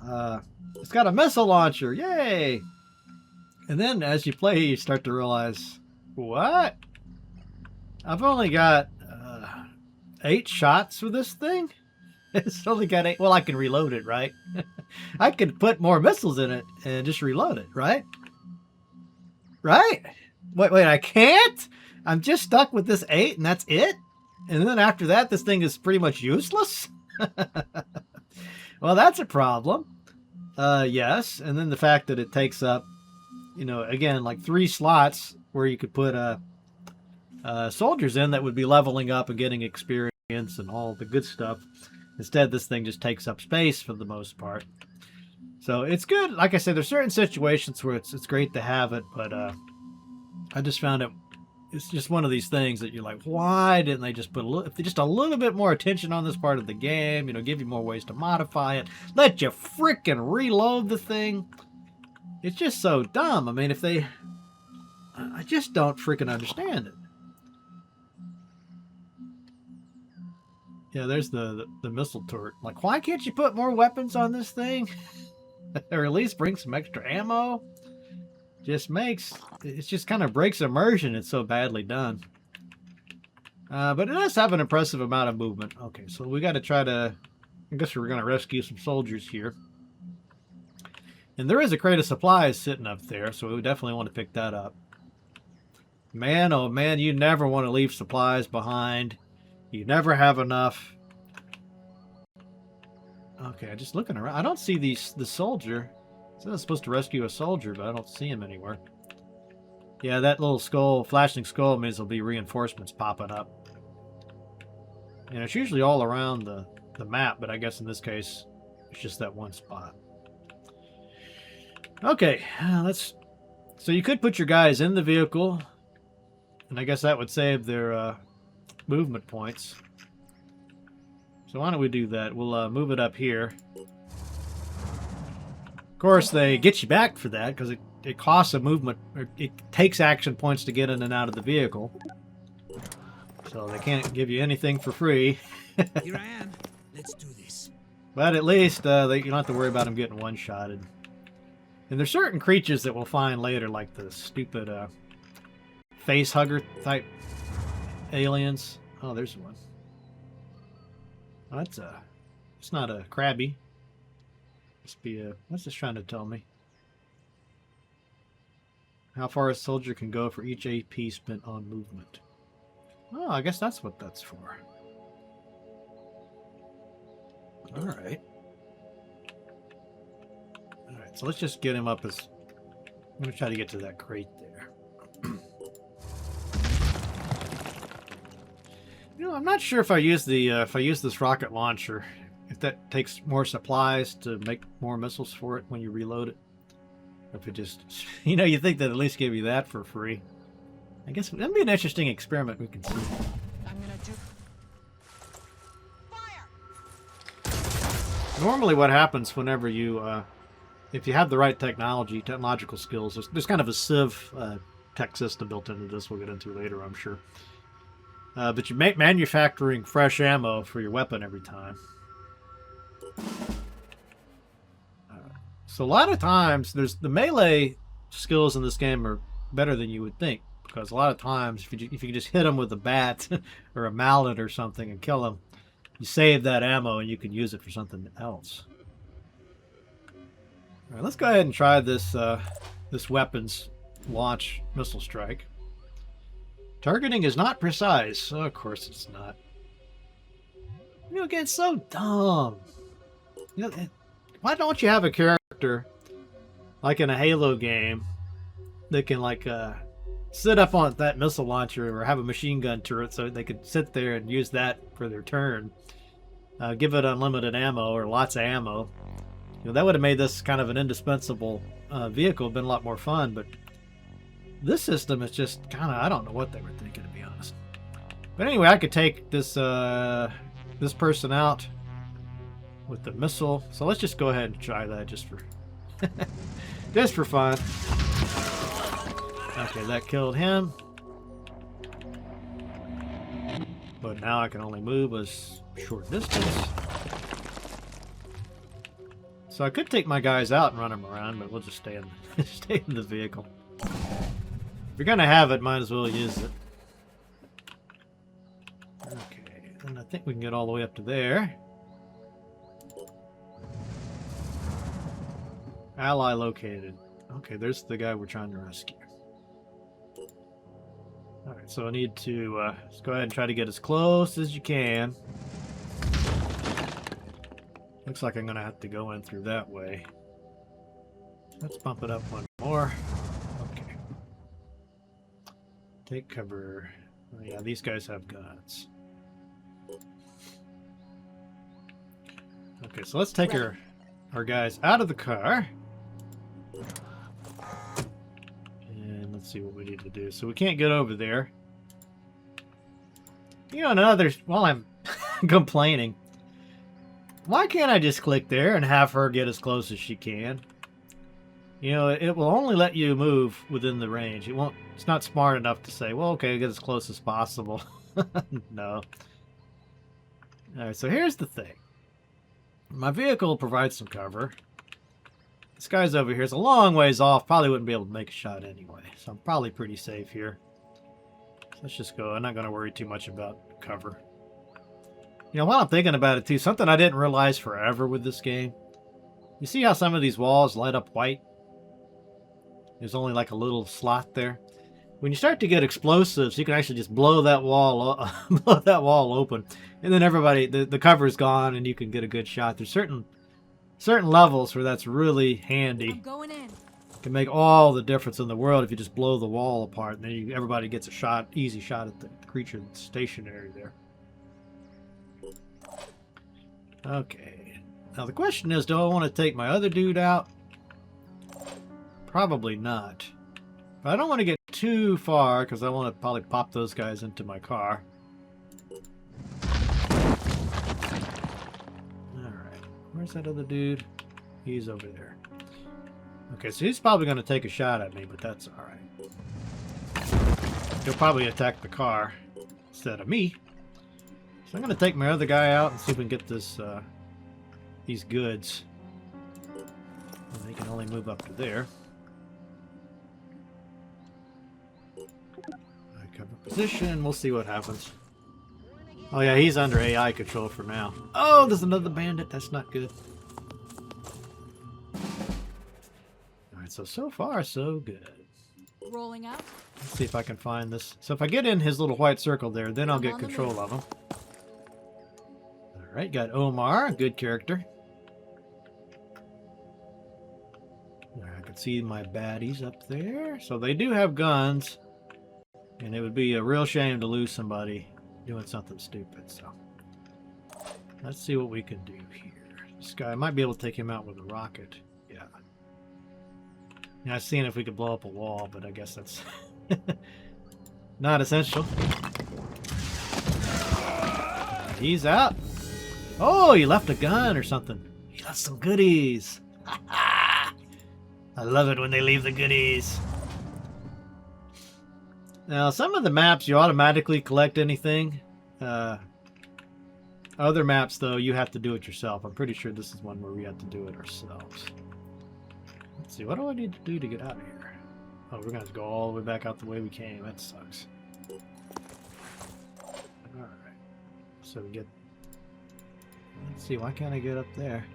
It's got a missile launcher. Yay! And then as you play, you start to realize, what? I've only got 8 shots with this thing? It's only got 8. Well, I can reload it, right? I could put more missiles in it and just reload it, right? Right? Wait, I can't? I'm just stuck with this 8 and that's it? And then after that, this thing is pretty much useless? Well, that's a problem. Yes. And then the fact that it takes up, again, like 3 slots where you could put soldiers in that would be leveling up and getting experience. and all the good stuff. Instead, this thing just takes up space for the most part. So it's good. Like I said, there's certain situations where it's great to have it, but I just found it's just one of these things that you're like, why didn't they just put just a little bit more attention on this part of the game? You know, give you more ways to modify it. Let you frickin' reload the thing. It's just so dumb. I mean, I just don't frickin' understand it. Yeah, there's the missile turret. Like, why can't you put more weapons on this thing? Or at least bring some extra ammo? It just kind of breaks immersion. It's so badly done. But it does have an impressive amount of movement. Okay, so we got to try to... I guess we're going to rescue some soldiers here. And there is a crate of supplies sitting up there, so we definitely want to pick that up. Man, oh man, you never want to leave supplies behind. You never have enough. Okay, just looking around. I don't see the soldier. It says I'm supposed to rescue a soldier, but I don't see him anywhere. Yeah, that little skull, flashing skull, means there'll be reinforcements popping up. And it's usually all around the map, but I guess in this case, it's just that one spot. Okay, so you could put your guys in the vehicle, and I guess that would save their movement points. So why don't we do that? We'll move it up here. Of course, they get you back for that because it costs a movement. Or it takes action points to get in and out of the vehicle. So they can't give you anything for free. Here I am. Let's do this. But at least you don't have to worry about them getting one-shotted. And there's certain creatures that we'll find later, like the stupid face hugger type aliens. Oh, there's one. Oh, it's not a crabby. Must be what's this trying to tell me? How far a soldier can go for each AP spent on movement. Oh, I guess that's what that's for. Alright. Alright, so let's just get him up as... I'm going to try to get to that crate there. You know, I'm not sure if I use this rocket launcher, if that takes more supplies to make more missiles for it when you reload it. If it just, you know, you think they'd at least give you that for free. I guess that'd be an interesting experiment we can see. I'm gonna do fire. Normally what happens whenever you, if you have the right technological skills, there's kind of a sieve tech system built into this we'll get into later, I'm sure. But you make manufacturing fresh ammo for your weapon every time. So a lot of times, the melee skills in this game are better than you would think. Because a lot of times, if you just hit them with a bat or a mallet or something and kill them, you save that ammo and you can use it for something else. All right, let's go ahead and try this this weapons launch missile strike. Targeting is not precise. Oh, of course it's not. You know, again, it's so dumb. You know, why don't you have a character like in a Halo game that can like sit up on that missile launcher or have a machine gun turret so they could sit there and use that for their turn? Give it unlimited ammo or lots of ammo. You know, that would have made this kind of an indispensable vehicle. Been a lot more fun, but this system is just kind of, I don't know what they were thinking, to be honest. But anyway, I could take this this person out with the missile. So let's just go ahead and try that just for just for fun. Okay, that killed him. But now I can only move a short distance. So I could take my guys out and run them around, but we'll just stay in the vehicle. If you're gonna have it, might as well use it. Okay, and I think we can get all the way up to there. Ally located. Okay, there's the guy we're trying to rescue. Alright, so I need to let's go ahead and try to get as close as you can. Looks like I'm gonna have to go in through that way. Let's bump it up one more. Okay. Take cover. Oh, yeah, these guys have guns. Okay, so let's take our guys out of the car. And let's see what we need to do. So we can't get over there. You know, while I'm complaining, why can't I just click there and have her get as close as she can? You know, it will only let you move within the range. It's not smart enough to say, well, okay, get as close as possible. No. Alright, so here's the thing. My vehicle provides some cover. This guy's over here. It's a long ways off. Probably wouldn't be able to make a shot anyway. So I'm probably pretty safe here. So let's just go. I'm not going to worry too much about cover. You know, while I'm thinking about it too, something I didn't realize forever with this game. You see how some of these walls light up white? There's only like a little slot there. When you start to get explosives, you can actually just blow that wall open, and then the cover is gone, and you can get a good shot. There's certain levels where that's really handy. I'm going in. It can make all the difference in the world if you just blow the wall apart, and then everybody gets a shot, easy shot at the creature that's stationary there. Okay. Now the question is, do I want to take my other dude out? Probably not. But I don't want to get too far because I want to probably pop those guys into my car. Alright. Where's that other dude? He's over there. Okay, so he's probably going to take a shot at me, but that's alright. He'll probably attack the car instead of me. So I'm going to take my other guy out and see if we can get these goods. And they can only move up to there. Cover position. We'll see what happens. Oh yeah, he's under AI control for now. Oh, there's another bandit. That's not good. Alright, so far so good. Rolling out. Let's see if I can find this. So if I get in his little white circle there, then I'll get control of him. Alright, got Omar. Good character. I can see my baddies up there. So they do have guns. And it would be a real shame to lose somebody doing something stupid, so let's see what we can do here. This guy, I might be able to take him out with a rocket. Yeah. I was seeing if we could blow up a wall, but I guess that's not essential. He's out. Oh, he left a gun or something. He left some goodies. I love it when they leave the goodies. Now, some of the maps, you automatically collect anything. Other maps, though, you have to do it yourself. I'm pretty sure this is one where we have to do it ourselves. Let's see, what do I need to do to get out of here? Oh, we're going to go all the way back out the way we came. That sucks. Alright. So we get... Let's see, why can't I get up there?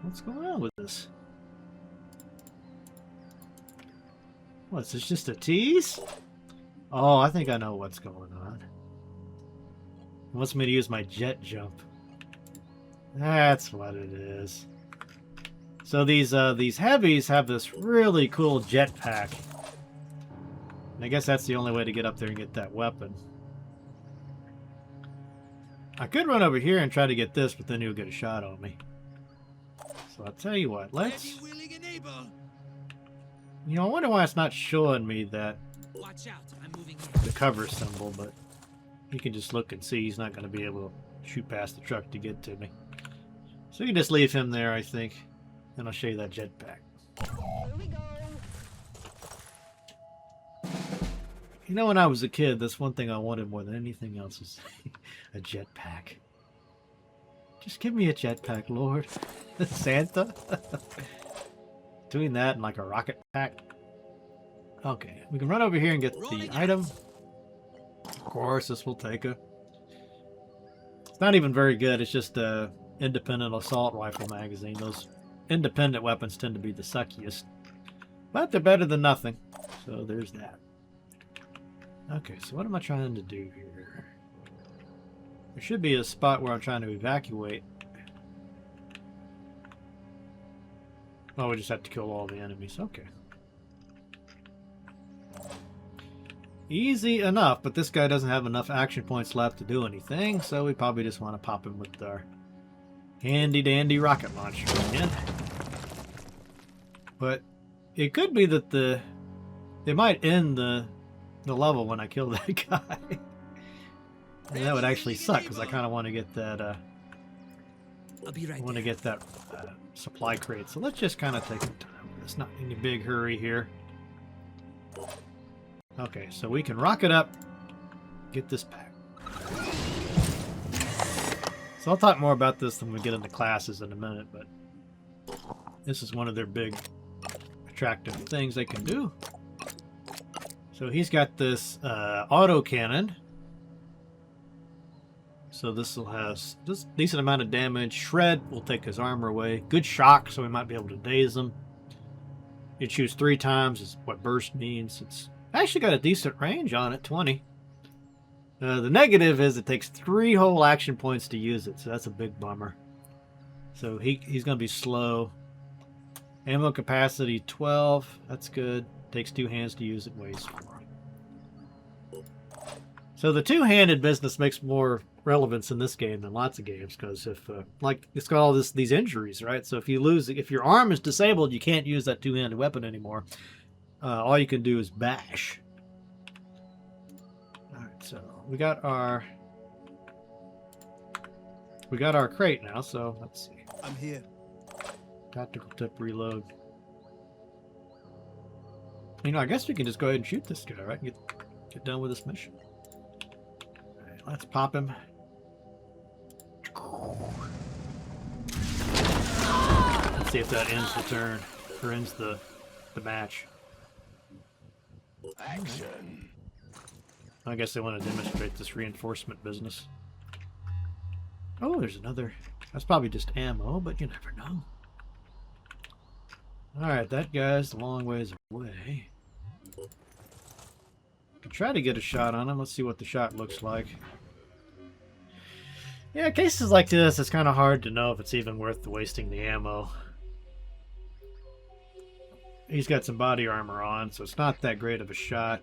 What's going on with this? What's this, just a tease? Oh, I think I know what's going on. It wants me to use my jet jump. That's what it is. So these heavies have this really cool jetpack. And I guess that's the only way to get up there and get that weapon. I could run over here and try to get this, but then he'll get a shot on me. So I'll tell you what, let's... You know, I wonder why it's not showing me that Watch out, I'm moving the cover symbol, but you can just look and see he's not going to be able to shoot past the truck to get to me. So you can just leave him there, I think. And I'll show you that jetpack. You know, when I was a kid, that's one thing I wanted more than anything else was a jetpack. Just give me a jetpack, Lord. Santa. Doing that in like a rocket pack. Okay, we can run over here and get the item. Of course, this will take a... It's not even very good. It's just a independent assault rifle magazine. Those independent weapons tend to be the suckiest. But they're better than nothing. So there's that. Okay, so what am I trying to do here? There should be a spot where I'm trying to evacuate. Oh, we just have to kill all the enemies. Okay. Easy enough, but this guy doesn't have enough action points left to do anything, so we probably just want to pop him with our handy-dandy rocket launcher again. But it could be that they might end the level when I kill that guy. And that would actually suck, because I kind of want to get that I'll be right I want to there. get that supply crate. So let's just kind of take our time. It's not any big hurry here. Okay, so we can rocket up, get this back. So I'll talk more about this when we get into classes in a minute, but this is one of their big attractive things they can do. So he's got this auto cannon. So this will have just decent amount of damage. Shred will take his armor away. Good shock, so we might be able to daze him. It shoots 3 times, is what burst means. It's actually got a decent range on it, 20. The negative is it takes 3 whole action points to use it, so that's a big bummer. So he's going to be slow. Ammo capacity 12, that's good. Takes 2 hands to use it, weighs 4. So the two-handed business makes more relevance in this game than lots of games, because if like it's got all these injuries, right? So if your arm is disabled, you can't use that two-handed weapon anymore. All you can do is bash. All right, so we got our crate now. So let's see. I'm here. Tactical tip reload. You know, I guess we can just go ahead and shoot this guy, right? Get done with this mission. All right, let's pop him. Let's see if that ends the turn or ends the match. Action. I guess they want to demonstrate this reinforcement business. Oh, there's another. That's probably just ammo, but you never know. Alright, that guy's a long ways away. Can try to get a shot on him. Let's see what the shot looks like. Yeah, cases like this, it's kind of hard to know if it's even worth wasting the ammo. He's got some body armor on, so it's not that great of a shot.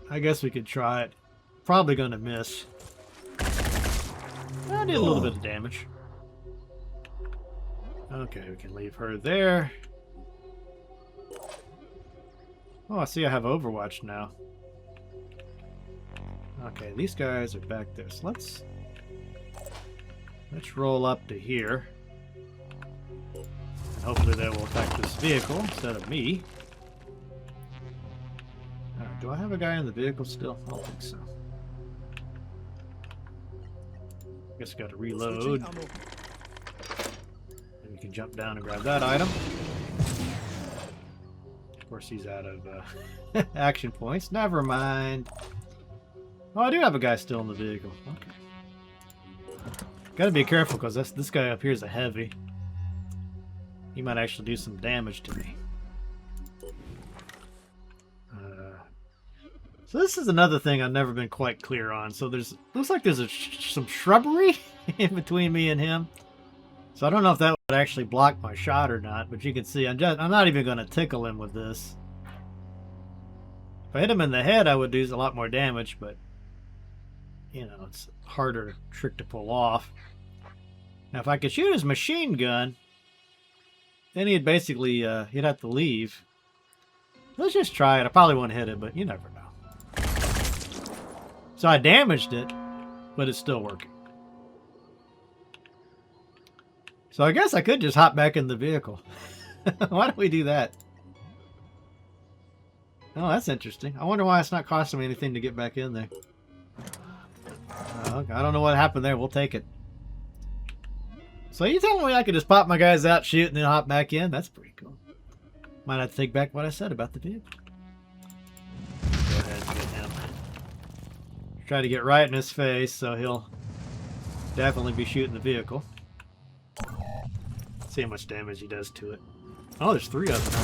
I guess we could try it. Probably going to miss. I did a little bit of damage. Okay, we can leave her there. Oh, I see I have Overwatch now. Okay, these guys are back there. So let's roll up to here. And hopefully they will attack this vehicle instead of me. Alright, do I have a guy in the vehicle still? I don't think so. Guess I gotta reload. And we can jump down and grab that item. Of course he's out of action points. Never mind. Oh, I do have a guy still in the vehicle. Okay. Gotta be careful because this guy up here is a heavy. He might actually do some damage to me. So this is another thing I've never been quite clear on. So looks like there's some shrubbery in between me and him. So I don't know if that would actually block my shot or not. But you can see I'm not even going to tickle him with this. If I hit him in the head, I would do a lot more damage. But you know, it's a harder trick to pull off. Now, if I could shoot his machine gun, then he'd basically he'd have to leave. Let's just try it. I probably won't hit it, but you never know. So I damaged it, but it's still working. So I guess I could just hop back in the vehicle. Why don't we do that? Oh, that's interesting. I wonder why it's not costing me anything to get back in there. I don't know what happened there. We'll take it. So you telling me I could just pop my guys out, shoot, and then hop back in? That's pretty cool. Might have to take back what I said about the vehicle. Go ahead and get him. Try to get right in his face, so he'll definitely be shooting the vehicle. See how much damage he does to it. Oh, there's 3 of them.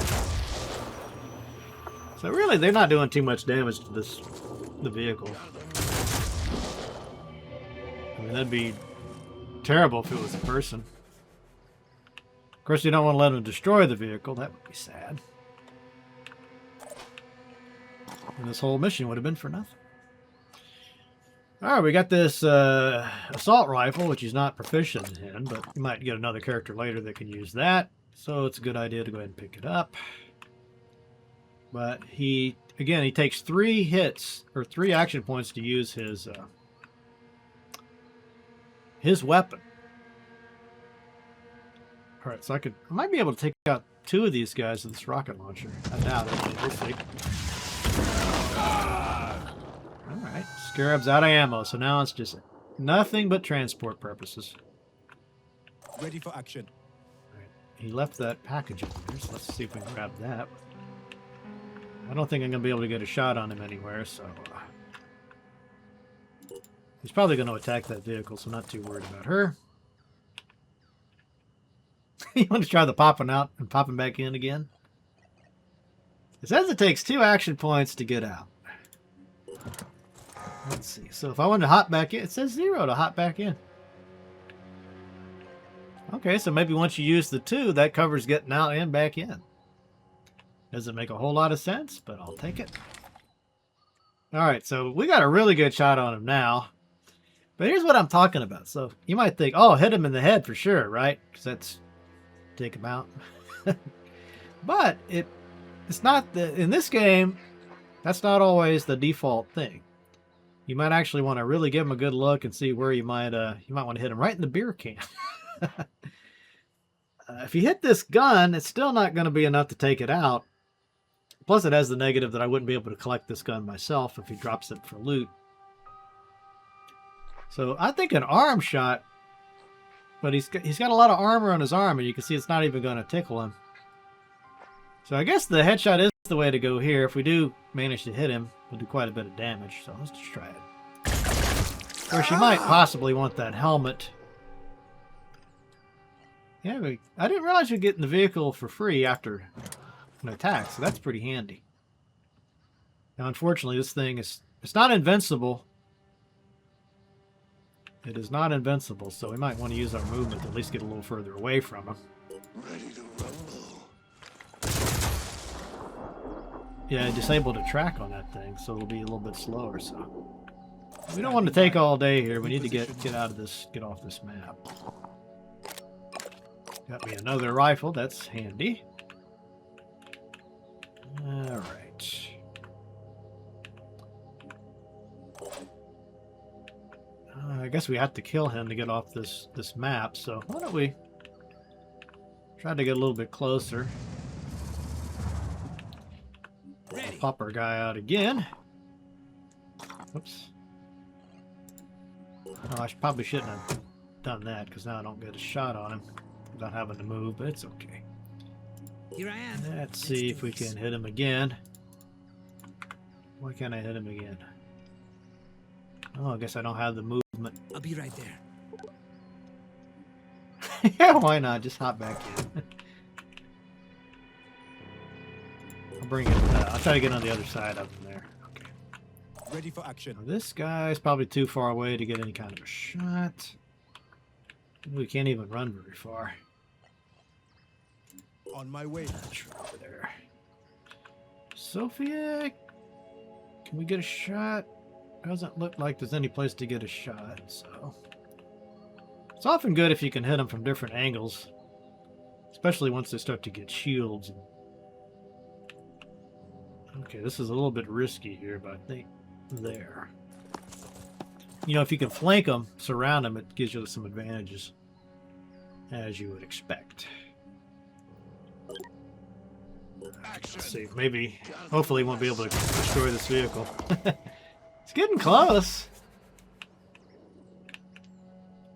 So really, they're not doing too much damage to the vehicle. I mean, that'd be terrible if it was a person. Of course, you don't want to let them destroy the vehicle. That would be sad. And this whole mission would have been for nothing. Alright, we got this assault rifle, which he's not proficient in, but you might get another character later that can use that. So it's a good idea to go ahead and pick it up. But he takes 3 hits, or 3 action points to use his weapon. Alright, so I might be able to take out 2 of these guys with this rocket launcher. I doubt it. We'll see. Alright, Scarab's out of ammo, so now it's just nothing but transport purposes. Ready for action. Alright, he left that package over there, so let's see if we can grab that. I don't think I'm going to be able to get a shot on him anywhere, so... he's probably going to attack that vehicle, so I'm not too worried about her. You want to try the popping out and popping back in again? It says it takes 2 action points to get out. Let's see. So if I wanted to hop back in, it says 0 to hop back in. Okay, so maybe once you use the 2, that covers getting out and back in. Doesn't make a whole lot of sense, but I'll take it. Alright, so we got a really good shot on him now. But here's what I'm talking about. So you might think, oh, hit him in the head for sure, right? Because that's... take him out. But it's not in this game, that's not always the default thing. You might actually want to really give him a good look and see where you might want to hit him right in the beer can. If you hit this gun, it's still not going to be enough to take it out. Plus it has the negative that I wouldn't be able to collect this gun myself if he drops it for loot. So I think an arm shot, but he's got a lot of armor on his arm, and you can see it's not even going to tickle him. So I guess the headshot is the way to go here. If we do manage to hit him, we'll do quite a bit of damage. So let's just try it. Of course, you might possibly want that helmet. Yeah, I didn't realize you'd get in the vehicle for free after an attack, so that's pretty handy. Now, unfortunately, this thing it's not invincible. It is not invincible, so we might want to use our movement to at least get a little further away from him. Ready to rumble. Yeah, I disabled a track on that thing, so it'll be a little bit slower. So we don't want to take all day here. We need to get out of this, get off this map. Got me another rifle. That's handy. All right. I guess we have to kill him to get off this map. So why don't we try to get a little bit closer? Ready. Pop our guy out again. Oops. Oh, probably shouldn't have done that because now I don't get a shot on him without having to move, but it's okay. Here I am. Let's see if we can hit him again. Why can't I hit him again? Oh, I guess I don't have the movement. I'll be right there. Yeah, why not? Just hop back in. I'll bring it. I'll try to get on the other side of him there. Okay. Ready for action. Now, this guy's probably too far away to get any kind of a shot. We can't even run very far. On my way. That's right over there. Sophia, can we get a shot? Doesn't look like there's any place to get a shot, so it's often good if you can hit them from different angles, especially once they start to get shields. Okay, this is a little bit risky here, but I think there. You know, if you can flank them, surround them, it gives you some advantages, as you would expect. Let's see, maybe, hopefully, won't be able to destroy this vehicle. It's getting close.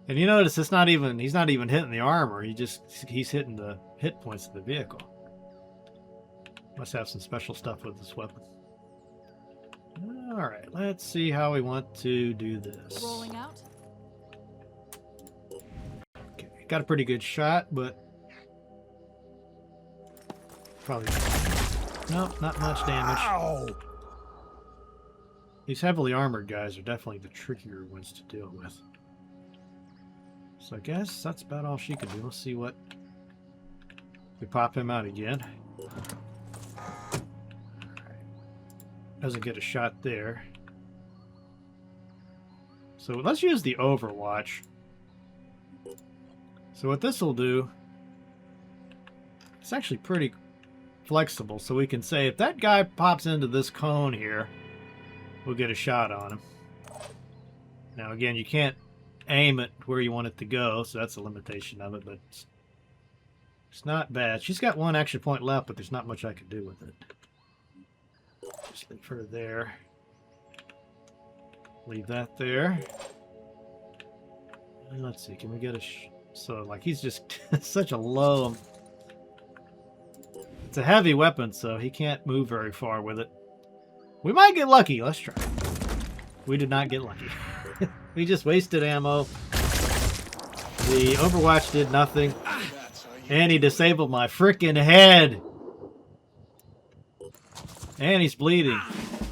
And you notice he's not even hitting the armor. He's hitting the hit points of the vehicle. Must have some special stuff with this weapon. All right, let's see how we want to do this. Rolling out. Okay, got a pretty good shot, but probably nope, not much damage. Ow! These heavily armored guys are definitely the trickier ones to deal with. So I guess that's about all she could do. Let's see what... We pop him out again. Alright. Doesn't get a shot there. So let's use the Overwatch. So what this will do, it's actually pretty flexible. So we can say if that guy pops into this cone here, we'll get a shot on him. Now again, you can't aim it where you want it to go, so that's a limitation of it, but it's not bad. She's got 1 action point left, but there's not much I can do with it. Just leave her there. Leave that there. And let's see, can we get a... so, like, he's just such a low... It's a heavy weapon, so he can't move very far with it. We might get lucky. Let's try. We did not get lucky. We just wasted ammo. The Overwatch did nothing. And he disabled my frickin' head. And he's bleeding.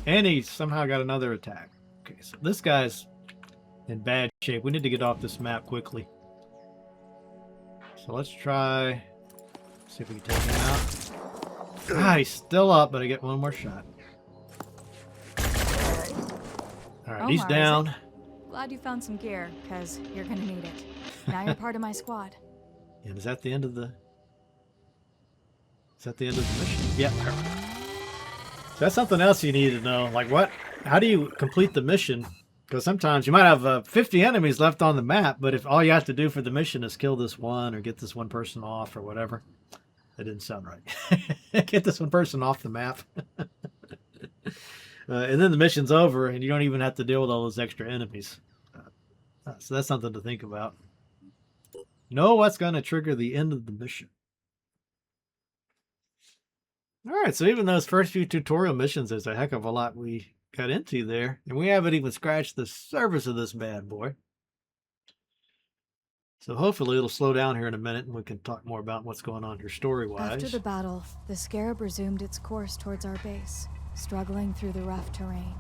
And he somehow got another attack. Okay, so this guy's in bad shape. We need to get off this map quickly. So let's try... see if we can take him out. Ah, he's still up, but I get 1 more shot. Alright, he's down. Glad you found some gear, because you're gonna need it. Now you're part of my squad. And is that the end of the... is that the end of the mission? Yeah. So that's something else you need to know. Like what? How do you complete the mission? Because sometimes you might have 50 enemies left on the map, but if all you have to do for the mission is kill this one or get this one person off or whatever. That didn't sound right. Get this one person off the map. And then the mission's over and you don't even have to deal with all those extra enemies. So that's something to think about. Know what's going to trigger the end of the mission. Alright, so even those first few tutorial missions, there's a heck of a lot we got into there. And we haven't even scratched the surface of this bad boy. So hopefully it'll slow down here in a minute and we can talk more about what's going on here story-wise. After the battle, the Scarab resumed its course towards our base, struggling through the rough terrain.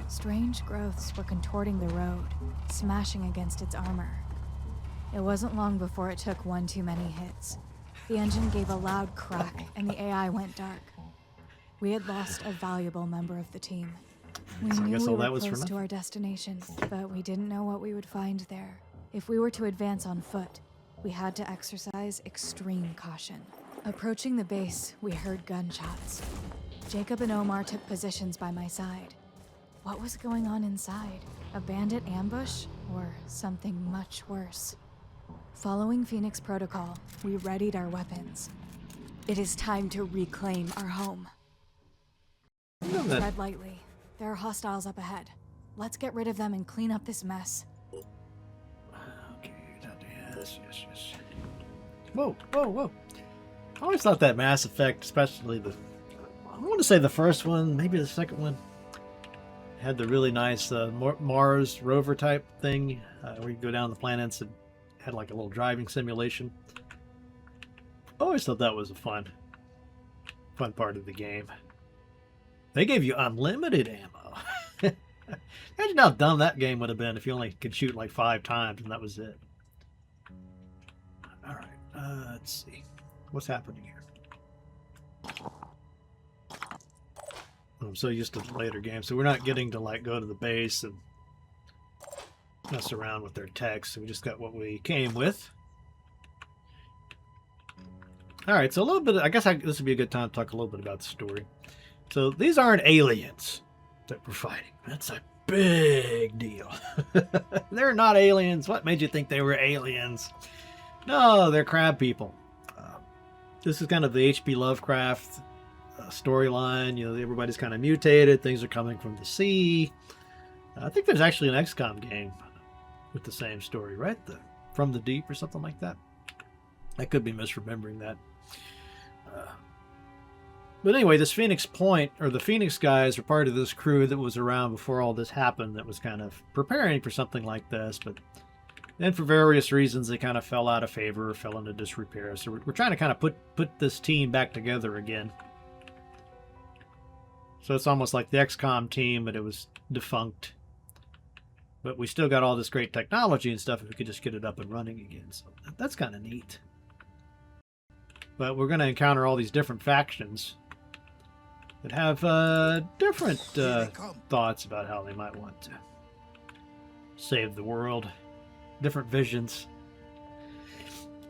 Strange growths were contorting the road, smashing against its armor. It wasn't long before it took 1 too many hits. The engine gave a loud crack and the AI went dark. We had lost a valuable member of the team. We So I knew guess we all that were was for close to nothing. our destination, but we didn't know what we would find there. If we were to advance on foot, we had to exercise extreme caution. Approaching the base, we heard gunshots. Jacob and Omar took positions by my side. What was going on inside? A bandit ambush? Or something much worse? Following Phoenix Protocol, we readied our weapons. It is time to reclaim our home. Tread lightly. There are hostiles up ahead. Let's get rid of them and clean up this mess. Okay, yes. Whoa. I always thought that Mass Effect, especially I want to say the first one, maybe the second one, had the really nice Mars rover type thing where you go down the planets and had like a little driving simulation. I always thought that was a fun part of the game. They gave you unlimited ammo. Imagine how dumb that game would have been if you only could shoot like 5 times and that was it. Alright, let's see. What's happening here? I'm so used to the later games, so we're not getting to like go to the base and mess around with their text. So we just got what we came with. Alright, so a little bit, this would be a good time to talk a little bit about the story. So these aren't aliens that we're fighting. That's a big deal. They're not aliens. What made you think they were aliens? No, they're crab people. This is kind of the H.P. Lovecraft storyline. You know, everybody's kind of mutated. Things are coming from the sea. I think there's actually an XCOM game with the same story, right? From the Deep or something like that. I could be misremembering that. But anyway, this Phoenix Point, or the Phoenix guys, are part of this crew that was around before all this happened that was kind of preparing for something like this. But then for various reasons, they kind of fell out of favor or fell into disrepair. So we're trying to kind of put this team back together again. So it's almost like the XCOM team, but it was defunct. But we still got all this great technology and stuff if we could just get it up and running again. So that's kind of neat. But we're going to encounter all these different factions. that have different thoughts about how they might want to save the world. Different visions.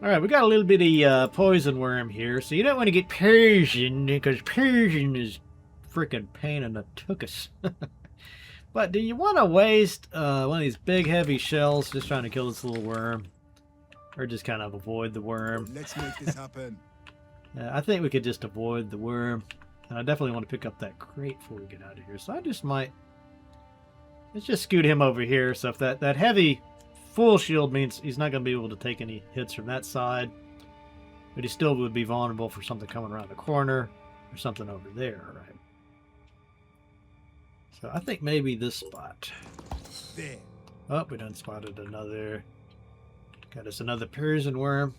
Alright, we got a little bitty poison worm here, so you don't want to get poisoned, because poison is freaking pain in the tuchus. But do you want to waste one of these big heavy shells just trying to kill this little worm? Or just kind of avoid the worm? Let's make this happen. I think we could just avoid the worm. And I definitely want to pick up that crate before we get out of here. So I just might... Let's just scoot him over here. So if that heavy full shield means he's not going to be able to take any hits from that side. But he still would be vulnerable for something coming around the corner. Or something over there, right? So I think maybe this spot. There. Oh, we done spotted another. Got us another poison worm.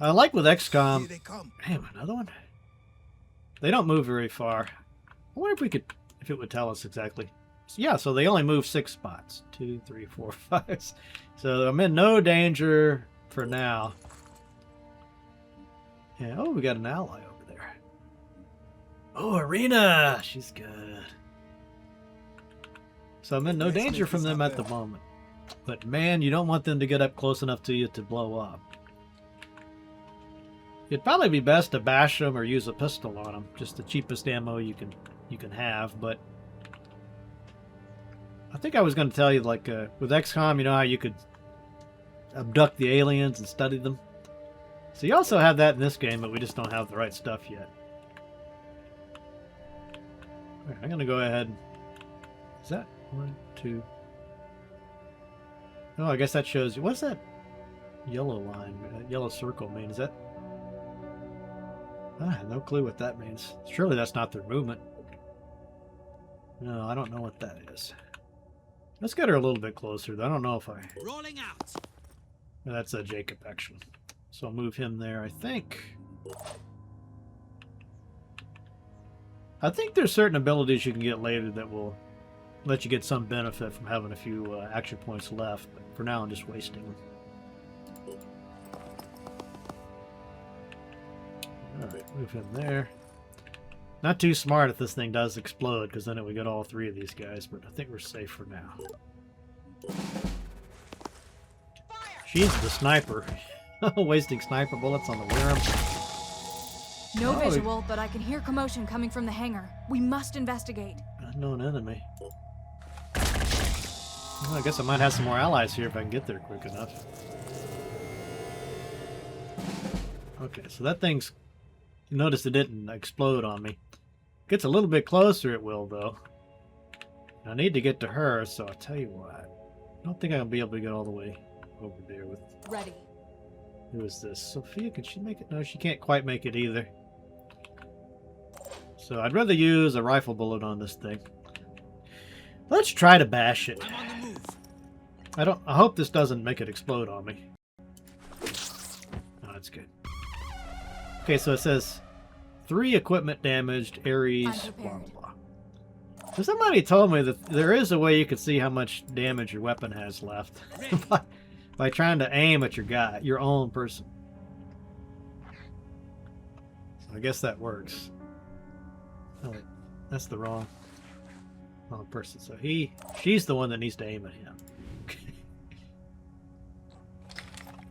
I like with XCOM. Here they come. Damn, another one. They don't move very far. I wonder if we could, if it would tell us exactly. Yeah, so they only move 6 spots. 2, 3, 4, 5. So I'm in no danger for now. Yeah. Oh, we got an ally over there. Oh, Arena. She's good. So I'm in no danger from them at the moment. But man, you don't want them to get up close enough to you to blow up. It'd probably be best to bash them or use a pistol on them. Just the cheapest ammo you can have. But I think I was going to tell you, like with XCOM, you know how you could abduct the aliens and study them. So you also have that in this game, but we just don't have the right stuff yet. All right, I'm going to go ahead. Is that 1, 2? Oh, I guess that shows you. What's that yellow line, yellow circle mean? Is that? I have no clue what that means. Surely that's not their movement. No, I don't know what that is. Let's get her a little bit closer. I don't know if I... Rolling out. No, that's a Jacob, actually. So I'll move him there, I think. I think there's certain abilities you can get later that will let you get some benefit from having a few action points left. But for now, I'm just wasting them. Alright, move him there. Not too smart if this thing does explode, because then it would get all 3 of these guys, but I think we're safe for now. She's the sniper. Wasting sniper bullets on the worm. No visual, but I can hear commotion coming from the hangar. We must investigate. Unknown enemy. Well, I guess I might have some more allies here if I can get there quick enough. Okay, so that thing's... You notice it didn't explode on me. Gets a little bit closer, it will, though. I need to get to her, so I'll tell you what. I don't think I'll be able to get all the way over there with... Ready. Who is this? Sophia, can she make it? No, she can't quite make it either. So I'd rather use a rifle bullet on this thing. Let's try to bash it. I'm on the move. I hope this doesn't make it explode on me. Oh, that's good. Okay, so it says 3 equipment damaged, Ares, blah, blah, blah. So somebody told me that there is a way you can see how much damage your weapon has left by trying to aim at your guy, your own person. So I guess that works. Oh wait, that's the wrong person. So she's the one that needs to aim at him.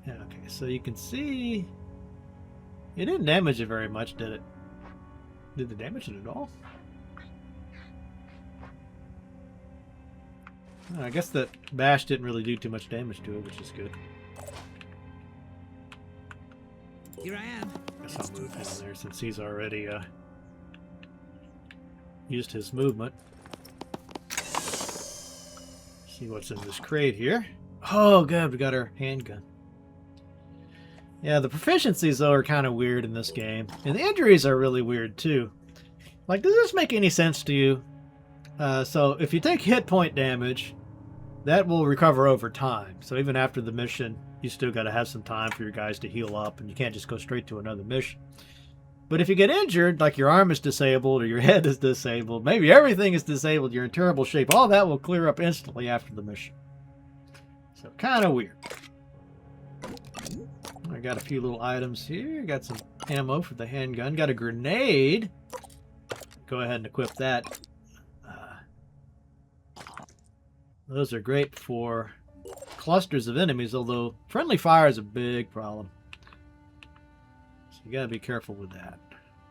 Yeah, okay, so you can see it didn't damage it very much, did it? Did it damage it at all? Oh, I guess that bash didn't really do too much damage to it, which is good. Here I am. Guess I'll move him there since he's already used his movement. See what's in this crate here. Oh, good, we got our handgun. Yeah, the proficiencies, though, are kind of weird in this game. And the injuries are really weird, too. Like, does this make any sense to you? So, if you take hit point damage, that will recover over time. So, even after the mission, you still got to have some time for your guys to heal up, and you can't just go straight to another mission. But if you get injured, like your arm is disabled or your head is disabled, maybe everything is disabled, you're in terrible shape, all that will clear up instantly after the mission. So, kind of weird. I got a few little items here. Got some ammo for the handgun. Got a grenade. go ahead and equip that. Those are great for clusters of enemies, although friendly fire is a big problem. So you gotta be careful with that.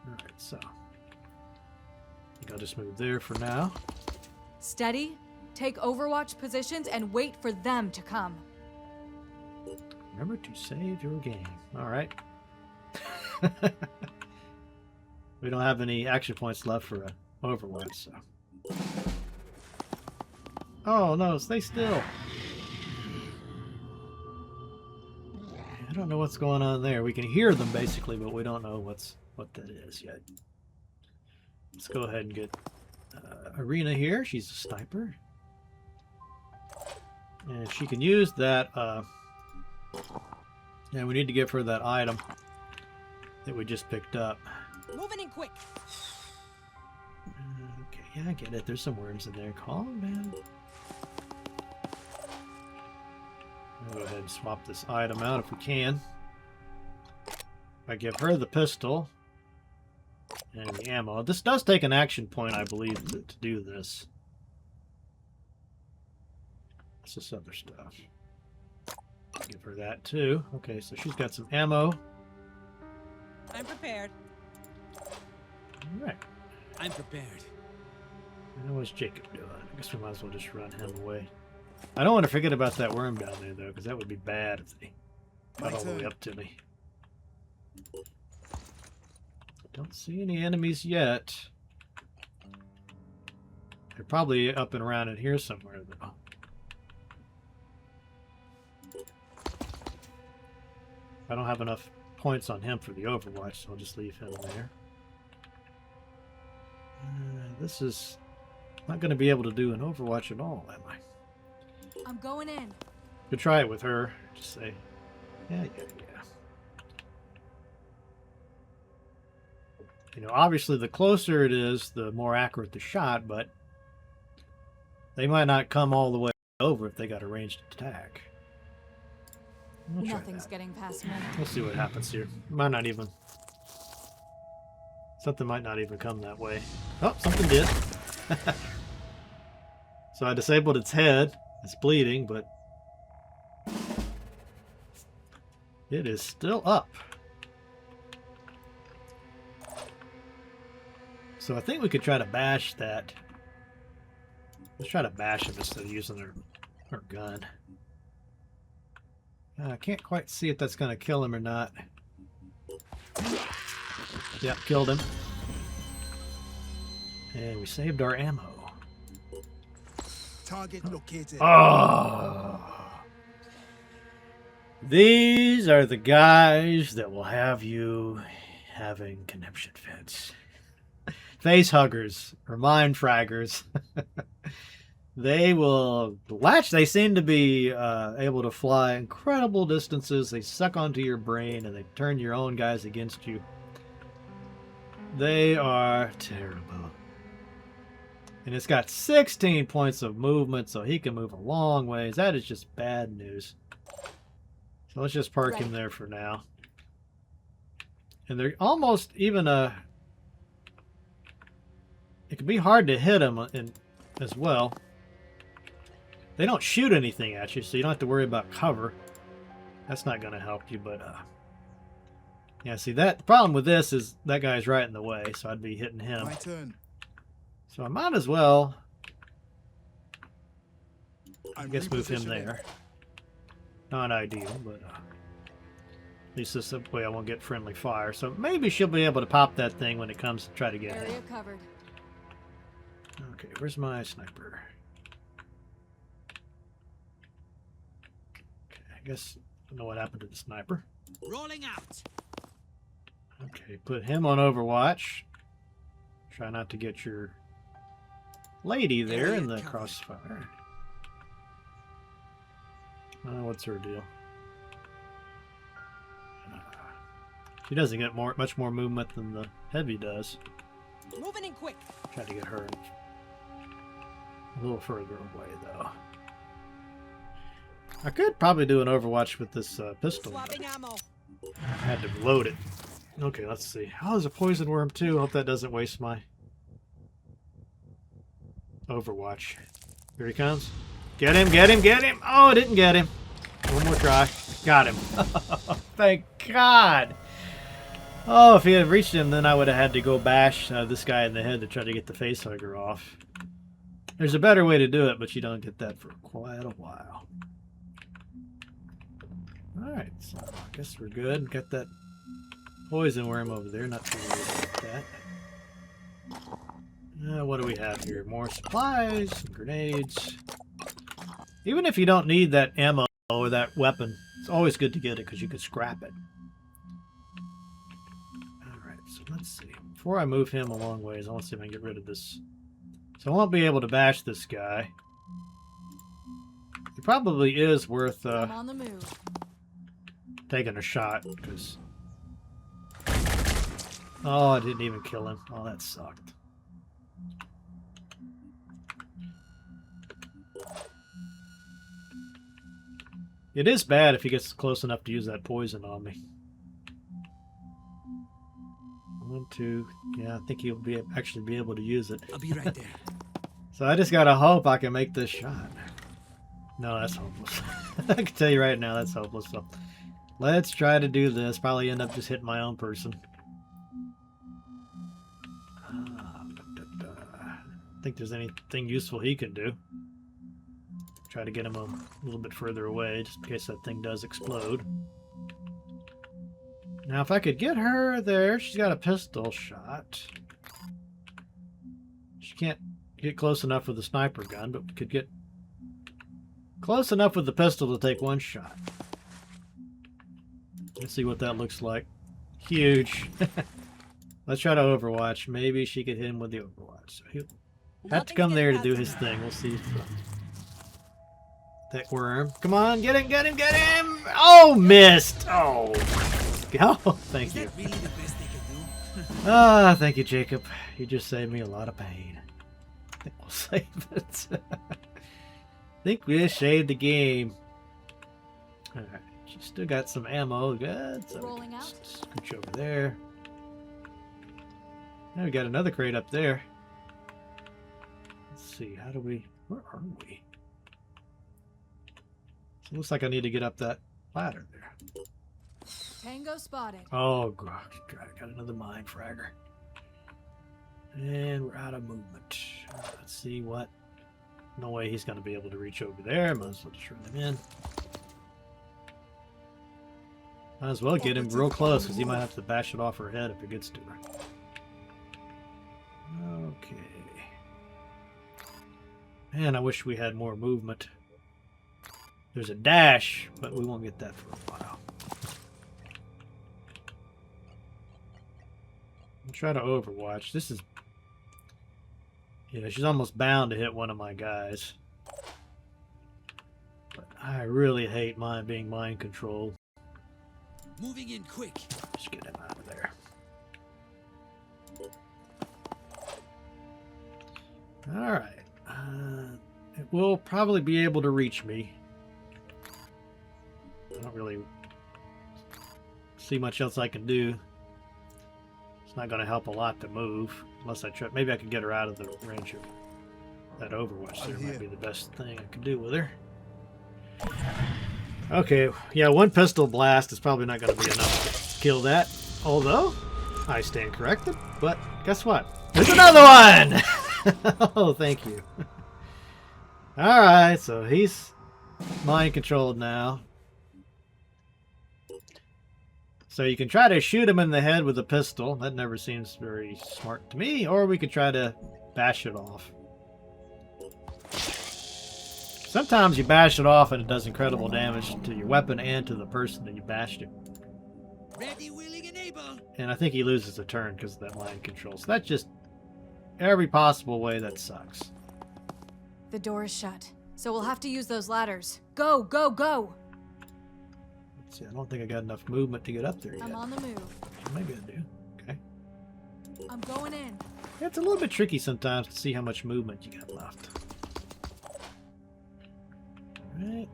Alright, so I think I'll just move there for now. Steady, take Overwatch positions, and wait for them to come. Remember to save your game. Alright. We don't have any action points left for Overwatch, so. Oh no, stay still. I don't know what's going on there. We can hear them basically, but we don't know what that is yet. Let's go ahead and get Arena here. She's a sniper. And she can use that, yeah, we need to give her that item that we just picked up. Moving in quick. Okay, yeah, I get it. There's some worms in there. Calm down. I'll go ahead and swap this item out if we can. I give her the pistol and the ammo. This does take an action point, I believe, to do this. What's this other stuff? Give her that too. Okay, so she's got some ammo. I'm prepared. Alright. I'm prepared. And what's Jacob doing? I guess we might as well just run him away. I don't want to forget about that worm down there, though, because that would be bad if they got all the way up to me. Don't see any enemies yet. They're probably up and around in here somewhere, though. I don't have enough points on him for the Overwatch, so I'll just leave him there. This is not going to be able to do an Overwatch at all, am I? I'm going in. Could try it with her. Just say, yeah. You know, obviously the closer it is, the more accurate the shot, but they might not come all the way over if they got a ranged attack. We'll Nothing's getting past me. We'll see what happens here. Might not even. Something might not even come that way. Oh, something did. So I disabled its head. It's bleeding, but it is still up. So I think we could try to bash that. Let's try to bash him instead of using our gun. I can't quite see if that's going to kill him or not. Yep, killed him. And we saved our ammo. Target located. Oh! These are the guys that will have you having conniption fits. Face huggers, or mind fraggers. They will latch. They seem to be able to fly incredible distances. They suck onto your brain and they turn your own guys against you. They are terrible. And it's got 16 points of movement, so he can move a long ways. That is just bad news. So let's just park him there for now. And they're almost even it can be hard to hit him as well. They don't shoot anything at you, so you don't have to worry about cover. That's not going to help you, but yeah, see, the problem with this is that guy's right in the way, so I'd be hitting him. My turn. So I might as well, I guess, move him repositioning. there. Not ideal, but at least this way I won't get friendly fire. So maybe she'll be able to pop that thing when it comes to try to get Area him. covered. Okay, where's my sniper? Okay, I guess I don't know what happened to the sniper. Rolling out. Okay, put him on Overwatch. Try not to get your lady there in the crossfire. What's her deal? She doesn't get much more movement than the heavy does. Moving in quick. Try to get her a little further away, though. I could probably do an Overwatch with this pistol. Swapping ammo. I had to load it. Okay, let's see. Oh, there's a poison worm too. Hope that doesn't waste my Overwatch. Here he comes. Get him, get him, get him! Oh, I didn't get him. One more try. Got him. Thank God! Oh, if he had reached him, then I would have had to go bash this guy in the head to try to get the facehugger off. There's a better way to do it, but you don't get that for quite a while. Alright, so I guess we're good. Got that poison worm over there. Not too worried about that. What do we have here? More supplies, some grenades. Even if you don't need that ammo or that weapon, it's always good to get it because you could scrap it. Alright, so let's see. Before I move him a long ways, I want to see if I can get rid of this. So I won't be able to bash this guy. It probably is worth I'm on the move. taking a shot because... Oh, I didn't even kill him. Oh, that sucked. It is bad if he gets close enough to use that poison on me. 1, 2. Yeah, I think he'll actually be able to use it. I'll be right there. So I just gotta hope I can make this shot. No, that's hopeless. I can tell you right now, that's hopeless. So let's try to do this. Probably end up just hitting my own person. I think there's anything useful he can do. Try to get him a little bit further away, just in case that thing does explode. Now, if I could get her there, she's got a pistol shot. She can't get close enough with the sniper gun, but we could get close enough with the pistol to take one shot. Let's see what that looks like. Huge. Let's try to Overwatch. Maybe she could hit him with the Overwatch. So he'll have to come there to do his thing. We'll see. That worm. Come on, get him, get him, get him! Oh, missed! Oh. Oh, thank you. Is that really the best they can do? Ah, thank you, Jacob. You just saved me a lot of pain. I think we'll save it. I think we just saved the game. Alright, she's still got some ammo. Good. So Rolling out. Scooch over there. Now we got another crate up there. Let's see, how do we... Where are we? So it looks like I need to get up that ladder there. Tango spotted. Oh, God, I got another mind fragger. And we're out of movement. Let's see what... No way he's going to be able to reach over there. Might as well just run him in. Might as well get him real close, because he might have to bash it off her head if it gets to her. Okay. Man, I wish we had more movement. There's a dash, but we won't get that for a while. I'll try to Overwatch. This is... Yeah, she's almost bound to hit one of my guys. But I really hate mine being mind controlled. Moving in quick. Just get him out of there. Alright. It will probably be able to reach me. I don't really see much else I can do. It's not going to help a lot to move. Unless I try. Maybe I can get her out of the range of that Overwatch. There might be the best thing I can do with her. Okay, yeah, one pistol blast is probably not going to be enough to kill that. Although, I stand corrected. But guess what? There's another one! Oh, thank you. Alright, so he's mind controlled now. So you can try to shoot him in the head with a pistol. That never seems very smart to me. Or we could try to bash it off. Sometimes you bash it off and it does incredible damage to your weapon and to the person that you bashed it. Ready, willing, and able. And I think he loses a turn because of that mind control. So that's just every possible way that sucks. The door is shut, so we'll have to use those ladders. Go, go, go! Let's see, I don't think I got enough movement to get up there yet. I'm on the move. Maybe I do. Okay. I'm going in. Yeah, it's a little bit tricky sometimes to see how much movement you got left. Alright.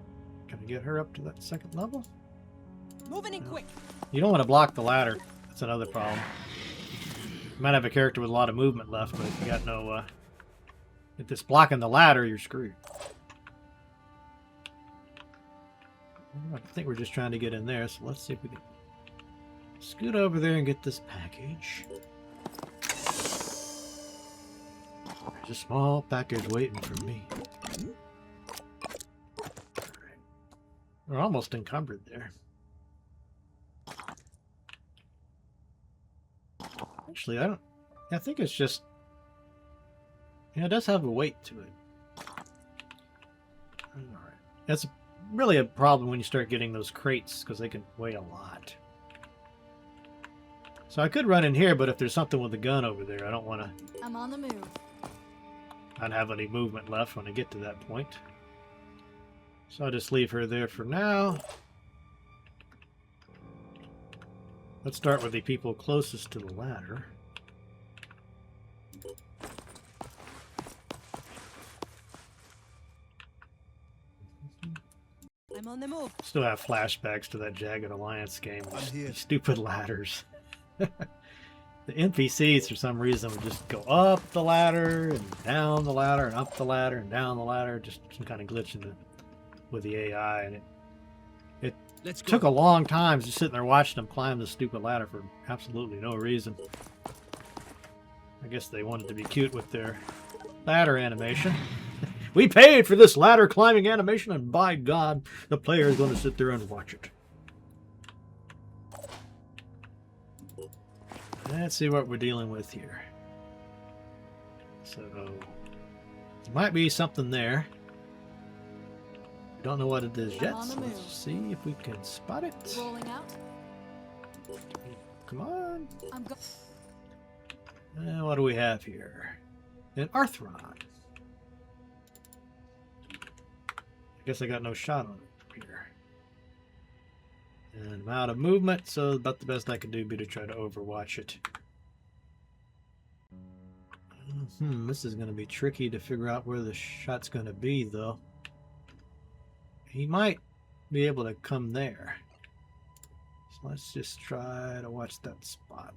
Can I get her up to that second level? Moving in quick. You don't want to block the ladder. That's another problem. You might have a character with a lot of movement left, but if you got no If it's blocking the ladder, you're screwed. I think we're just trying to get in there, so let's see if we can scoot over there and get this package. There's a small package waiting for me. Alright. We're almost encumbered there. Actually, I think it's just... Yeah, it does have a weight to it. Alright. That's really a problem when you start getting those crates, because they can weigh a lot. So I could run in here, but if there's something with a gun over there, I don't want to... I'm on the move. Not have any movement left when I get to that point. So I'll just leave her there for now. Let's start with the people closest to the ladder. I'm on the move. Still have flashbacks to that Jagged Alliance game. These stupid ladders. The NPCs, for some reason, would just go up the ladder and down the ladder and up the ladder and down the ladder. Just some kind of glitch with the AI, and it took a long time just sitting there watching them climb the stupid ladder for absolutely no reason. I guess they wanted to be cute with their ladder animation. We paid for this ladder climbing animation, and by God, the player is going to sit there and watch it. Let's see what we're dealing with here. So, there might be something there. We don't know what it is yet, so let's see if we can spot it. Rolling out. Come on. I'm go What do we have here? An Arthron. I guess I got no shot on it here. And I'm out of movement, so about the best I can do would be to try to overwatch it. This is going to be tricky to figure out where the shot's going to be, though. He might be able to come there. So let's just try to watch that spot.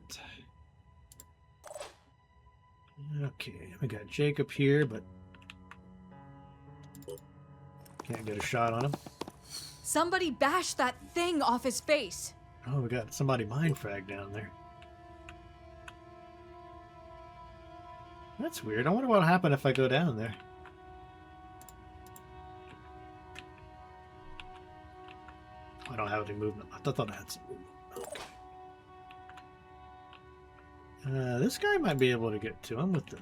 Okay, we got Jacob here, but can't get a shot on him. Somebody bashed that thing off his face. Oh, we got somebody mind frag down there. That's weird. I wonder what'll happen if I go down there. I don't have any movement. I thought I had some movement. Okay. This guy might be able to get to him with the...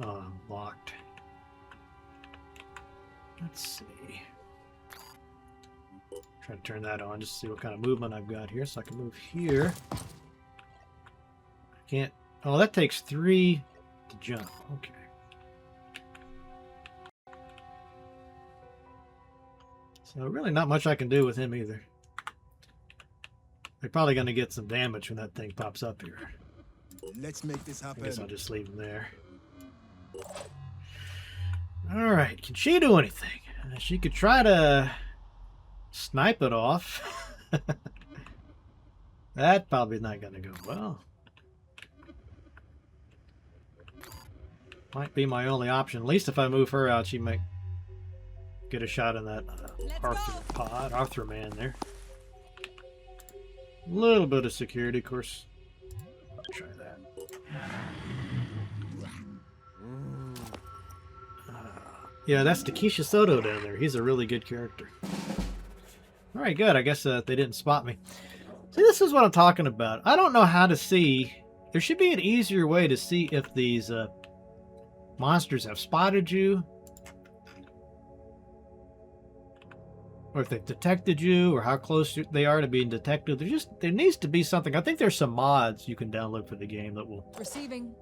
Oh, I'm locked. Let's see. Try to turn that on just to see what kind of movement I've got here, so I can move here. I can't... Oh, that takes 3 to jump. Okay. So really not much I can do with him either. They're probably going to get some damage when that thing pops up here. Let's make this happen. I guess I'll just leave him there. Alright, can she do anything? She could try to snipe it off. That probably not going to go well. Might be my only option. At least if I move her out, she might get a shot in that Arthur man there. A little bit of security, of course. Try that. Yeah, that's Takesha Soto down there. He's a really good character. Alright, good. I guess they didn't spot me. See, this is what I'm talking about. I don't know how to see. There should be an easier way to see if these monsters have spotted you, or if they've detected you, or how close they are to being detected. There needs to be something. I think there's some mods you can download for the game that will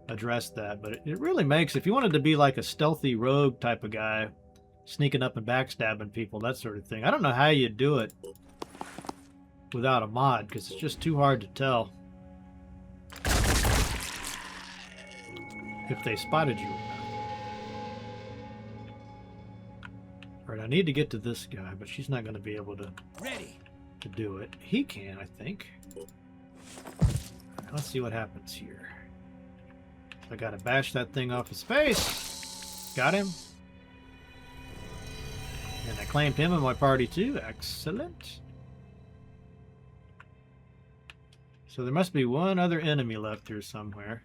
address that. But it really makes, if you wanted to be like a stealthy rogue type of guy, sneaking up and backstabbing people, that sort of thing. I don't know how you do it without a mod, because it's just too hard to tell if they spotted you. Alright, I need to get to this guy, but she's not going to be able to do it. He can, I think. Right, let's see what happens here. So I gotta bash that thing off his face. Got him. And I claimed him in my party too. Excellent. So there must be one other enemy left here somewhere.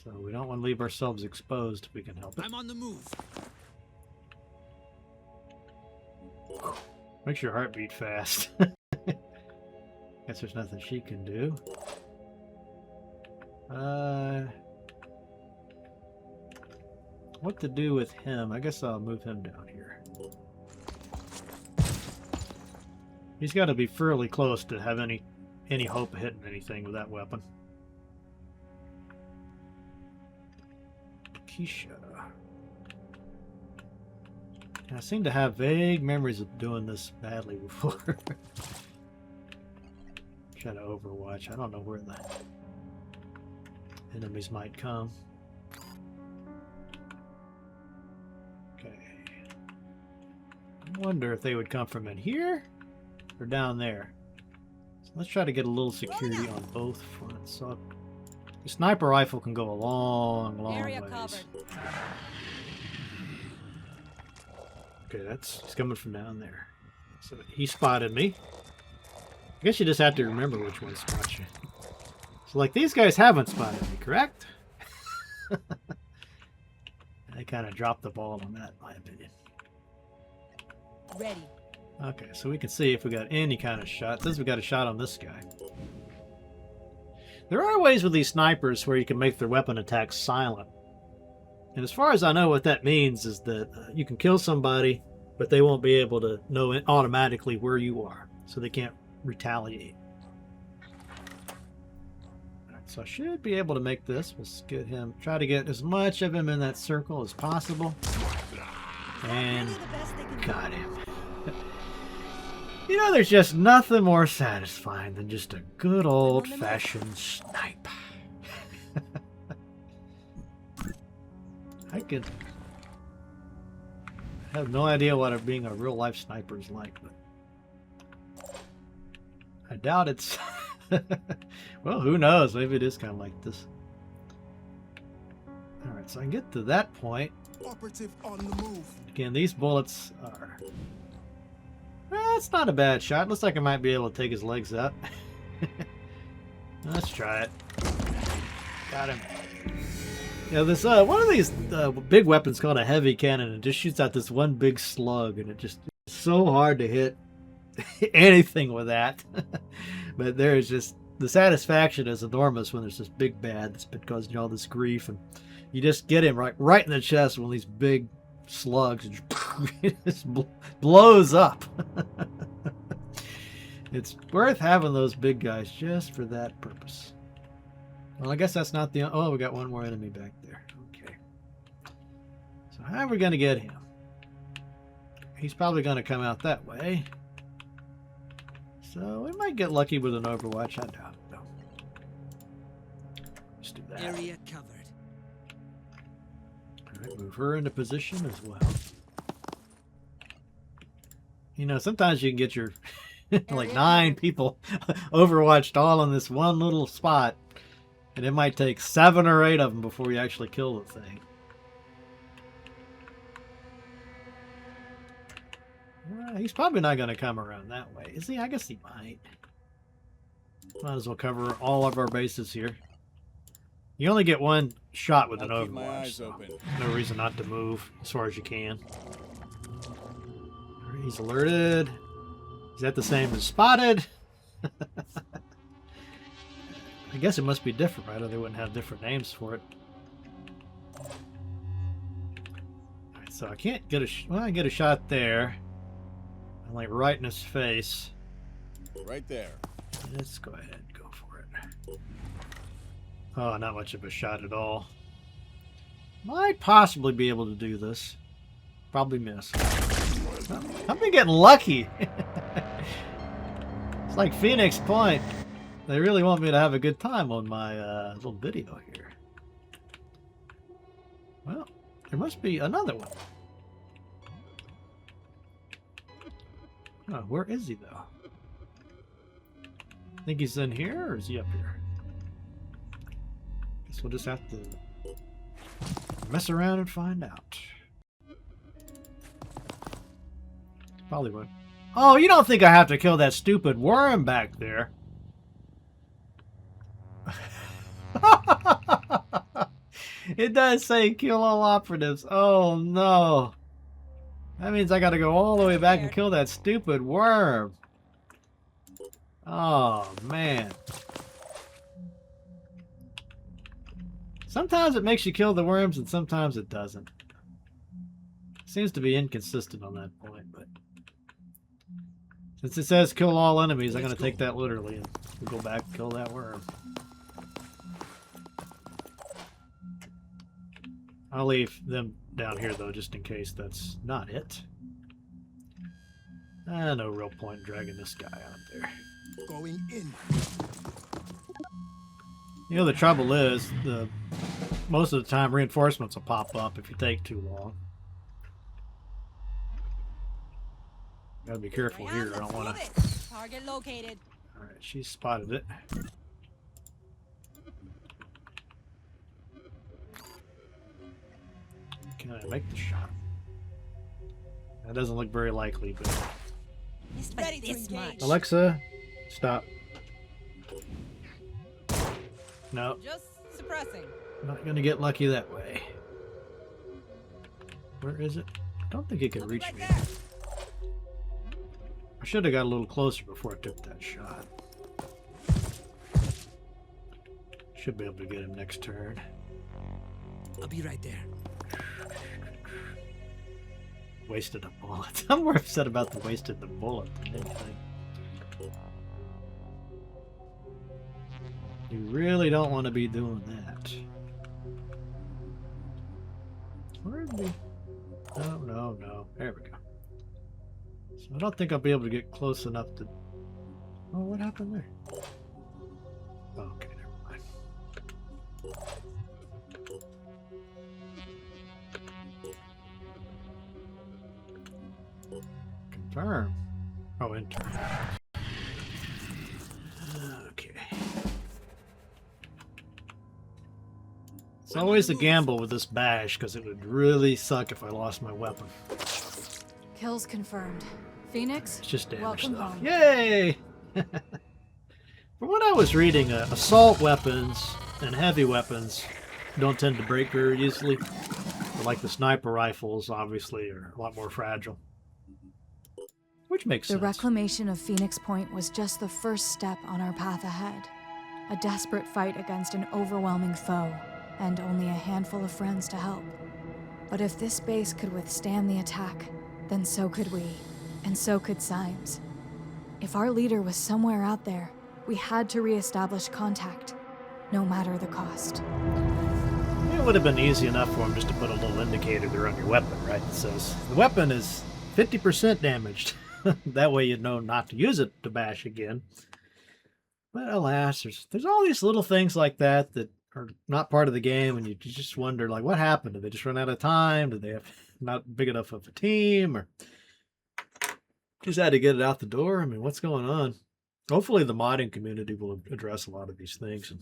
So we don't want to leave ourselves exposed if we can help it. I'm on the move. Makes your heart beat fast. Guess there's nothing she can do. What to do with him? I guess I'll move him down here. He's got to be fairly close to have any hope of hitting anything with that weapon. Keisha. I seem to have vague memories of doing this badly before. Try to Overwatch. I don't know where the enemies might come. Okay. I wonder if they would come from in here or down there. So let's try to get a little security on both fronts. So the sniper rifle can go a long Area ways. covered. Okay, he's coming from down there. So he spotted me. I guess you just have to remember which one spot you. So like these guys haven't spotted me, correct? They kind of dropped the ball on that, in my opinion. Ready. Okay, so we can see if we got any kind of shot. Since we got a shot on this guy. There are ways with these snipers where you can make their weapon attacks silent. And as far as I know, what that means is that you can kill somebody, but they won't be able to know automatically where you are, so they can't retaliate. Alright, so I should be able to make this. Let's get him, try to get as much of him in that circle as possible. And got him. You know, there's just nothing more satisfying than just a good old-fashioned snipe. I have no idea what being a real-life sniper is like, but I doubt it's... Well, who knows? Maybe it is kind of like this. Alright, so I can get to that point. Operative on the move. Again, these bullets are... Well, it's not a bad shot. Looks like I might be able to take his legs up. Let's try it. Got him. Yeah, this one of these big weapons called a heavy cannon, and just shoots out this one big slug, and it just is so hard to hit anything with that. But there is just the satisfaction is enormous when there's this big bad that's been causing you all this grief, and you just get him right in the chest with these big slugs, and it just blows up. It's worth having those big guys just for that purpose. Well, I guess that's not the... Oh, we got one more enemy back there. Okay. So how are we going to get him? He's probably going to come out that way. So we might get lucky with an Overwatch. I doubt it, though. Let's do that. Area covered. Alright, move her into position as well. You know, sometimes you can get your... like 9 people Overwatched all in this one little spot. And it might take 7 or 8 of them before you actually kill the thing. He's probably not going to come around that way, is he? I guess he might. Might as well cover all of our bases here. You only get one shot with an Overwatch, so no reason not to move as far as you can. Right, he's alerted. Is that the same as spotted? I guess it must be different, right? Or they wouldn't have different names for it. Alright, so I can't get I get a shot there. I'm like right in his face. Right there. Let's go ahead and go for it. Oh, not much of a shot at all. Might possibly be able to do this. Probably miss. I've been getting lucky. It's like Phoenix Point. They really want me to have a good time on my little video here. Well, there must be another one. Oh, where is he, though? Think he's in here, or is he up here? guess we'll just have to mess around and find out. Probably would. Oh, you don't think I have to kill that stupid worm back there? It does say kill all operatives. Oh no. That means I gotta go all the way back and kill that stupid worm. Oh man. Sometimes it makes you kill the worms and sometimes it doesn't. Seems to be inconsistent on that point, but since it says kill all enemies, I'm going to take that literally and we'll go back and kill that worm. I'll leave them down here though, just in case that's not it. No real point in dragging this guy out there. Going in. You know, the trouble is, most of the time reinforcements will pop up if you take too long. Gotta be careful here. I don't want to. Target located. All right, she spotted it. Can I make the shot? That doesn't look very likely, but Ready to engage. Alexa, stop. No, Just suppressing. not gonna get lucky that way. Where is it? I don't think it can reach me. I should have got a little closer before I took that shot. Should be able to get him next turn. I'll be right there. Wasted a bullet. I'm more upset about the wasted the bullet than anything. You really don't want to be doing that. Where did we? No. There we go. So I don't think I'll be able to get close enough to. Oh, what happened there? Okay, never mind. Confirm. Oh, enter. Okay. It's always a gamble with this bash because it would really suck if I lost my weapon. Kills confirmed. Phoenix, It's just damage welcome stuff. home. Yay! From what I was reading, assault weapons and heavy weapons don't tend to break very easily. But like the sniper rifles, obviously, are a lot more fragile. Which makes The sense. reclamation of Phoenix Point was just the first step on our path ahead. A desperate fight against an overwhelming foe, and only a handful of friends to help. But if this base could withstand the attack, then so could we, and so could Symes. If our leader was somewhere out there, we had to re-establish contact, no matter the cost. It would have been easy enough for him just to put a little indicator there on your weapon, right? It says the weapon is 50% damaged. That way you'd know not to use it to bash again. But alas, there's all these little things like that that are not part of the game, and you just wonder, like, what happened? Did they just run out of time? Did they have not big enough of a team? Or just had to get it out the door? I mean, what's going on? Hopefully the modding community will address a lot of these things.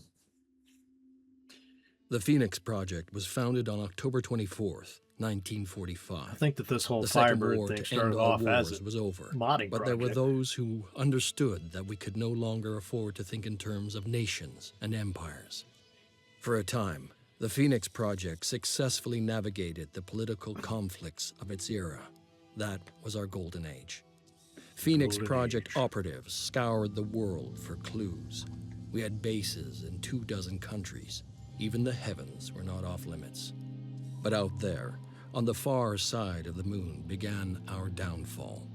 The Phoenix Project was founded on October 24th, 1945. I think that this whole The Second Firebird War thing to started end all off as wars a was over, modding but there were project. those who understood that we could no longer afford to think in terms of nations and empires. For a time, the Phoenix Project successfully navigated the political conflicts of its era. That was our golden age. Phoenix Golden Project age. operatives scoured the world for clues. We had bases in 24 countries. Even the heavens were not off limits. But out there, on the far side of the moon, began our downfall.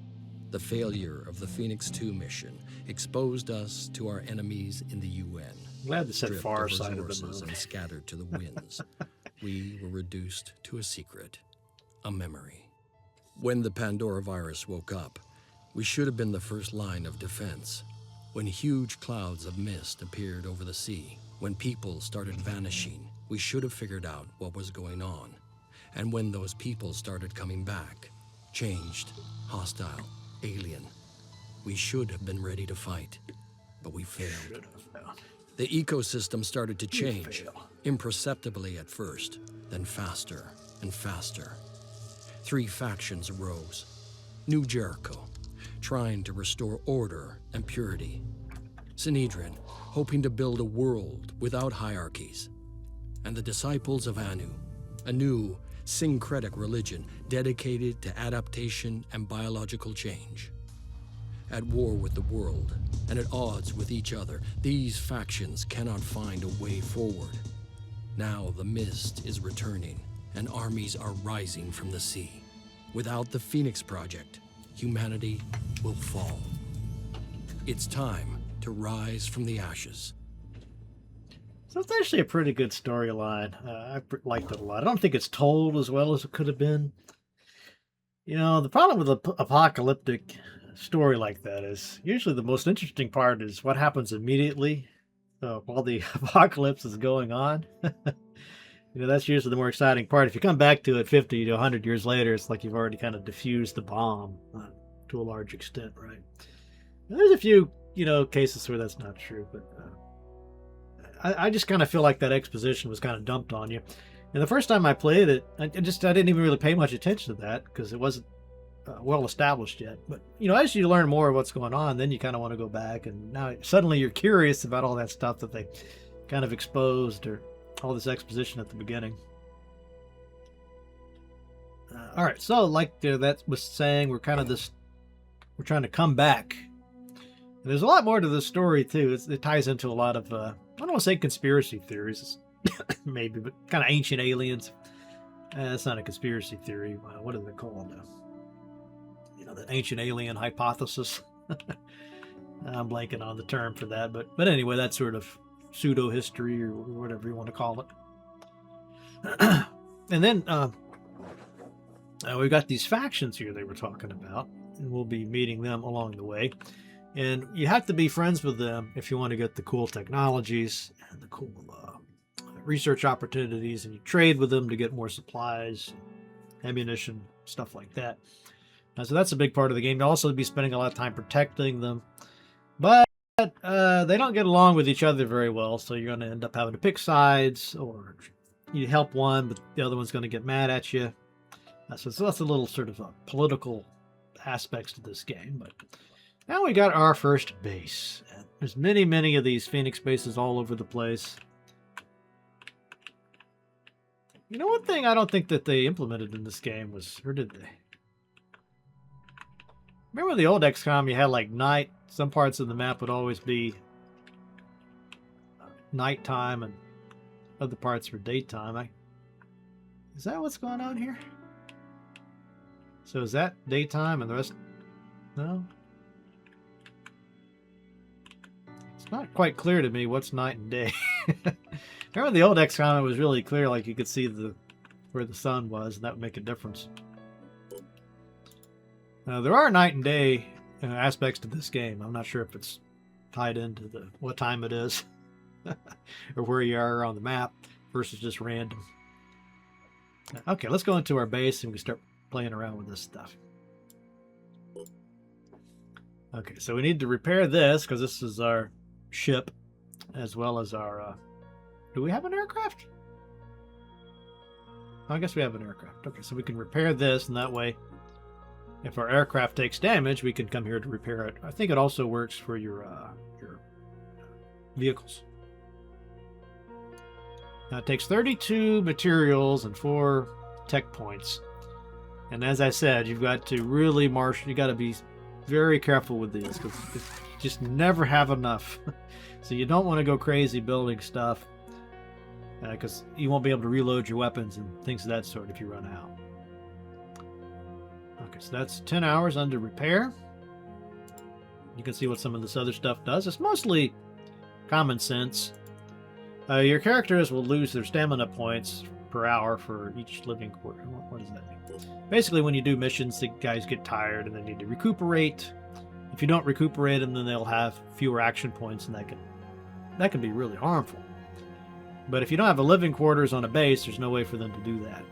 The failure of the Phoenix 2 mission exposed us to our enemies in the UN. Glad they said stripped far of side of the resources moon. and scattered to the winds. We were reduced to a secret, a memory. When the Pandora virus woke up, we should have been the first line of defense. When huge clouds of mist appeared over the sea, when people started vanishing, we should have figured out what was going on. And when those people started coming back, changed, hostile, alien, we should have been ready to fight, but we failed. The ecosystem started to change, imperceptibly at first, then faster and faster. 3 factions arose. New Jericho, trying to restore order and purity. Sanhedrin, hoping to build a world without hierarchies. And the disciples of Anu, a new syncretic religion dedicated to adaptation and biological change. At war with the world and at odds with each other, these factions cannot find a way forward. Now the mist is returning and armies are rising from the sea. Without the Phoenix Project, humanity will fall. It's time to rise from the ashes. So it's actually a pretty good storyline. I liked it a lot. I don't think it's told as well as it could have been. You know, the problem with an apocalyptic story like that is usually the most interesting part is what happens immediately while the apocalypse is going on. You know, that's usually the more exciting part. If you come back to it 50 to 100 years later, it's like you've already kind of diffused the bomb to a large extent, right? And there's a few, you know, cases where that's not true, but I just kind of feel like that exposition was kind of dumped on you. And the first time I played it, I didn't even really pay much attention to that because it wasn't well established yet. But, you know, as you learn more of what's going on, then you kind of want to go back, and now suddenly you're curious about all that stuff that they kind of exposed, or all this exposition at the beginning. All right, so like that was saying, we're trying to come back. And there's a lot more to this story too. It ties into a lot of I don't want to say conspiracy theories, maybe, but kind of ancient aliens. That's not a conspiracy theory. What are they called? You know, the ancient alien hypothesis. I'm blanking on the term for that, but anyway, that sort of pseudo history or whatever you want to call it. And then we've got these factions here they were talking about, and we'll be meeting them along the way. And you have to be friends with them if you want to get the cool technologies and the cool research opportunities, and you trade with them to get more supplies, ammunition, stuff like that. So that's a big part of the game. You'll also be spending a lot of time protecting them. But they don't get along with each other very well, so you're going to end up having to pick sides, or you help one, but the other one's going to get mad at you. So that's a little sort of political aspects to this game. But now we got our first base. There's many of these Phoenix bases all over the place. You know, one thing I don't think that they implemented in this game was, or did they? Remember the old XCOM, you had like night. Some parts of the map would always be nighttime and other parts were daytime. Is that what's going on here? So is that daytime and the rest? No? It's not quite clear to me what's night and day. Remember the old XCOM, it was really clear, like you could see where the sun was, and that would make a difference. There are night and day aspects to this game. I'm not sure if it's tied into what time it is or where you are on the map versus just random. Okay, let's go into our base and we start playing around with this stuff. Okay, so we need to repair this because this is our ship as well as our... do we have an aircraft? I guess we have an aircraft. Okay, so we can repair this, and that way if our aircraft takes damage, we can come here to repair it. I think it also works for your vehicles. Now it takes 32 materials and 4 tech points. And as I said, you've got to really you got to be very careful with these because you just never have enough. So you don't want to go crazy building stuff because you won't be able to reload your weapons and things of that sort if you run out. Okay, so that's 10 hours under repair. You can see what some of this other stuff does. It's mostly common sense. Your characters will lose their stamina points per hour for each living quarter. What does that mean? Basically, when you do missions, the guys get tired and they need to recuperate. If you don't recuperate them, then they'll have fewer action points, and that can be really harmful. But if you don't have a living quarters on a base, there's no way for them to do that.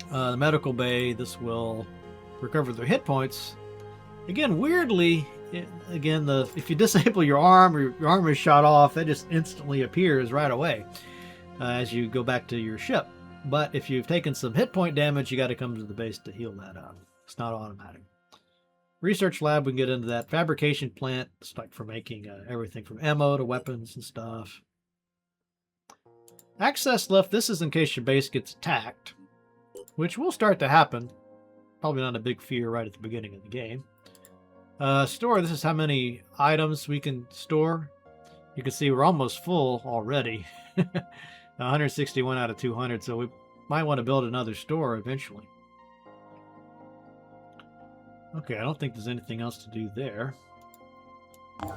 The medical bay, this will recover their hit points Again, weirdly, if you disable your arm or your arm is shot off, that just instantly appears right away as you go back to your ship. But if you've taken some hit point damage, you got to come to the base to heal that up. It's not automatic. Research lab, we can get into that. Fabrication plant, it's like for making everything from ammo to weapons and stuff. Access lift, this is in case your base gets attacked, which will start to happen. Probably not a big fear right at the beginning of the game. Store, this is how many items we can store. You can see we're almost full already. 161 out of 200, so we might want to build another store eventually. Okay, I don't think there's anything else to do there. We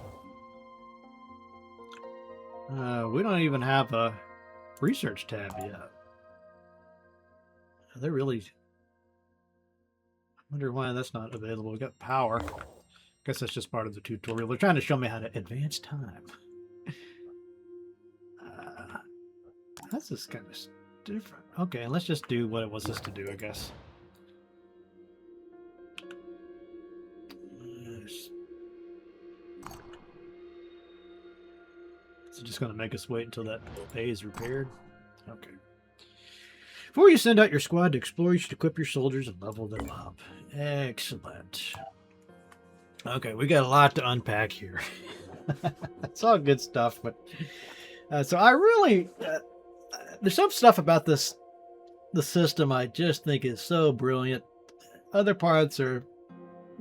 don't even have a research tab yet. Are they really... I wonder why that's not available. We got power. I guess that's just part of the tutorial. They're trying to show me how to advance time. That's just kind of different. Okay, and let's just do what it wants us to do, I guess. It's just going to make us wait until that bay is repaired. Okay. Before you send out your squad to explore, you should equip your soldiers and level them up. Excellent. Okay, we got a lot to unpack here. It's all good stuff, but so I really there's some stuff about the system I just think is so brilliant. Other parts are,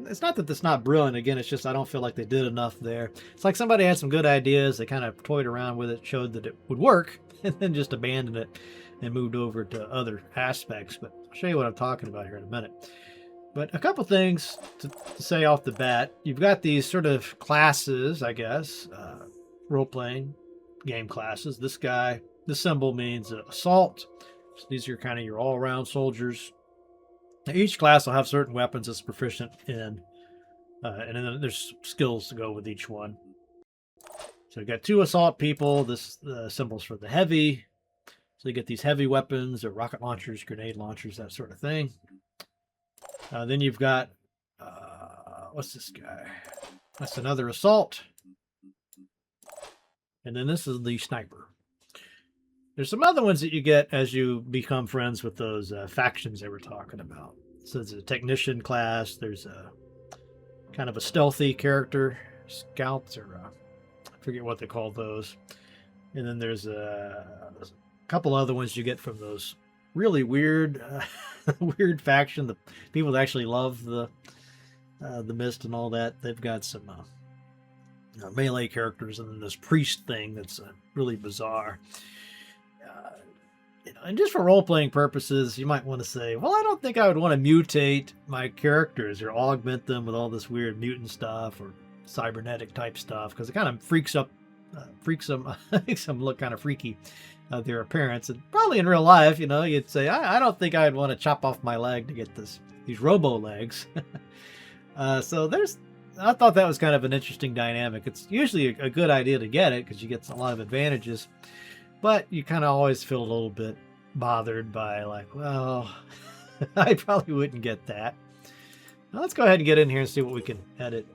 it's not that it's not brilliant. Again, it's just I don't feel like they did enough there. It's like somebody had some good ideas, they kind of toyed around with it, showed that it would work, and then just abandoned it and moved over to other aspects. But I'll show you what I'm talking about here in a minute. But a couple things to say off the bat. You've got these sort of classes, I guess, role-playing game classes. This guy, this symbol means assault. So these are kind of your all-around soldiers. Now, each class will have certain weapons it's proficient in, and then there's skills to go with each one. So you got 2 assault people. This symbol's for the heavy. So you get these heavy weapons, or rocket launchers, grenade launchers, that sort of thing. Then you've got, what's this guy? That's another assault. And then this is the sniper. There's some other ones that you get as you become friends with those factions they were talking about. So there's a technician class. There's a kind of a stealthy character, scouts, or I forget what they call those. And then there's a couple other ones you get from those really weird, weird faction. The people that actually love the mist and all that. They've got some melee characters, and then this priest thing that's really bizarre. And just for role-playing purposes, you might want to say, well, I don't think I would want to mutate my characters or augment them with all this weird mutant stuff or cybernetic type stuff, because it kind of freaks them, makes them look kind of freaky, their appearance. And probably in real life, you know, you'd say, I don't think I'd want to chop off my leg to get these robo legs. So I thought that was kind of an interesting dynamic. It's usually a good idea to get it because you get a lot of advantages, but you kind of always feel a little bit bothered by, like, well, I probably wouldn't get that. Now let's go ahead and get in here and see what we can edit.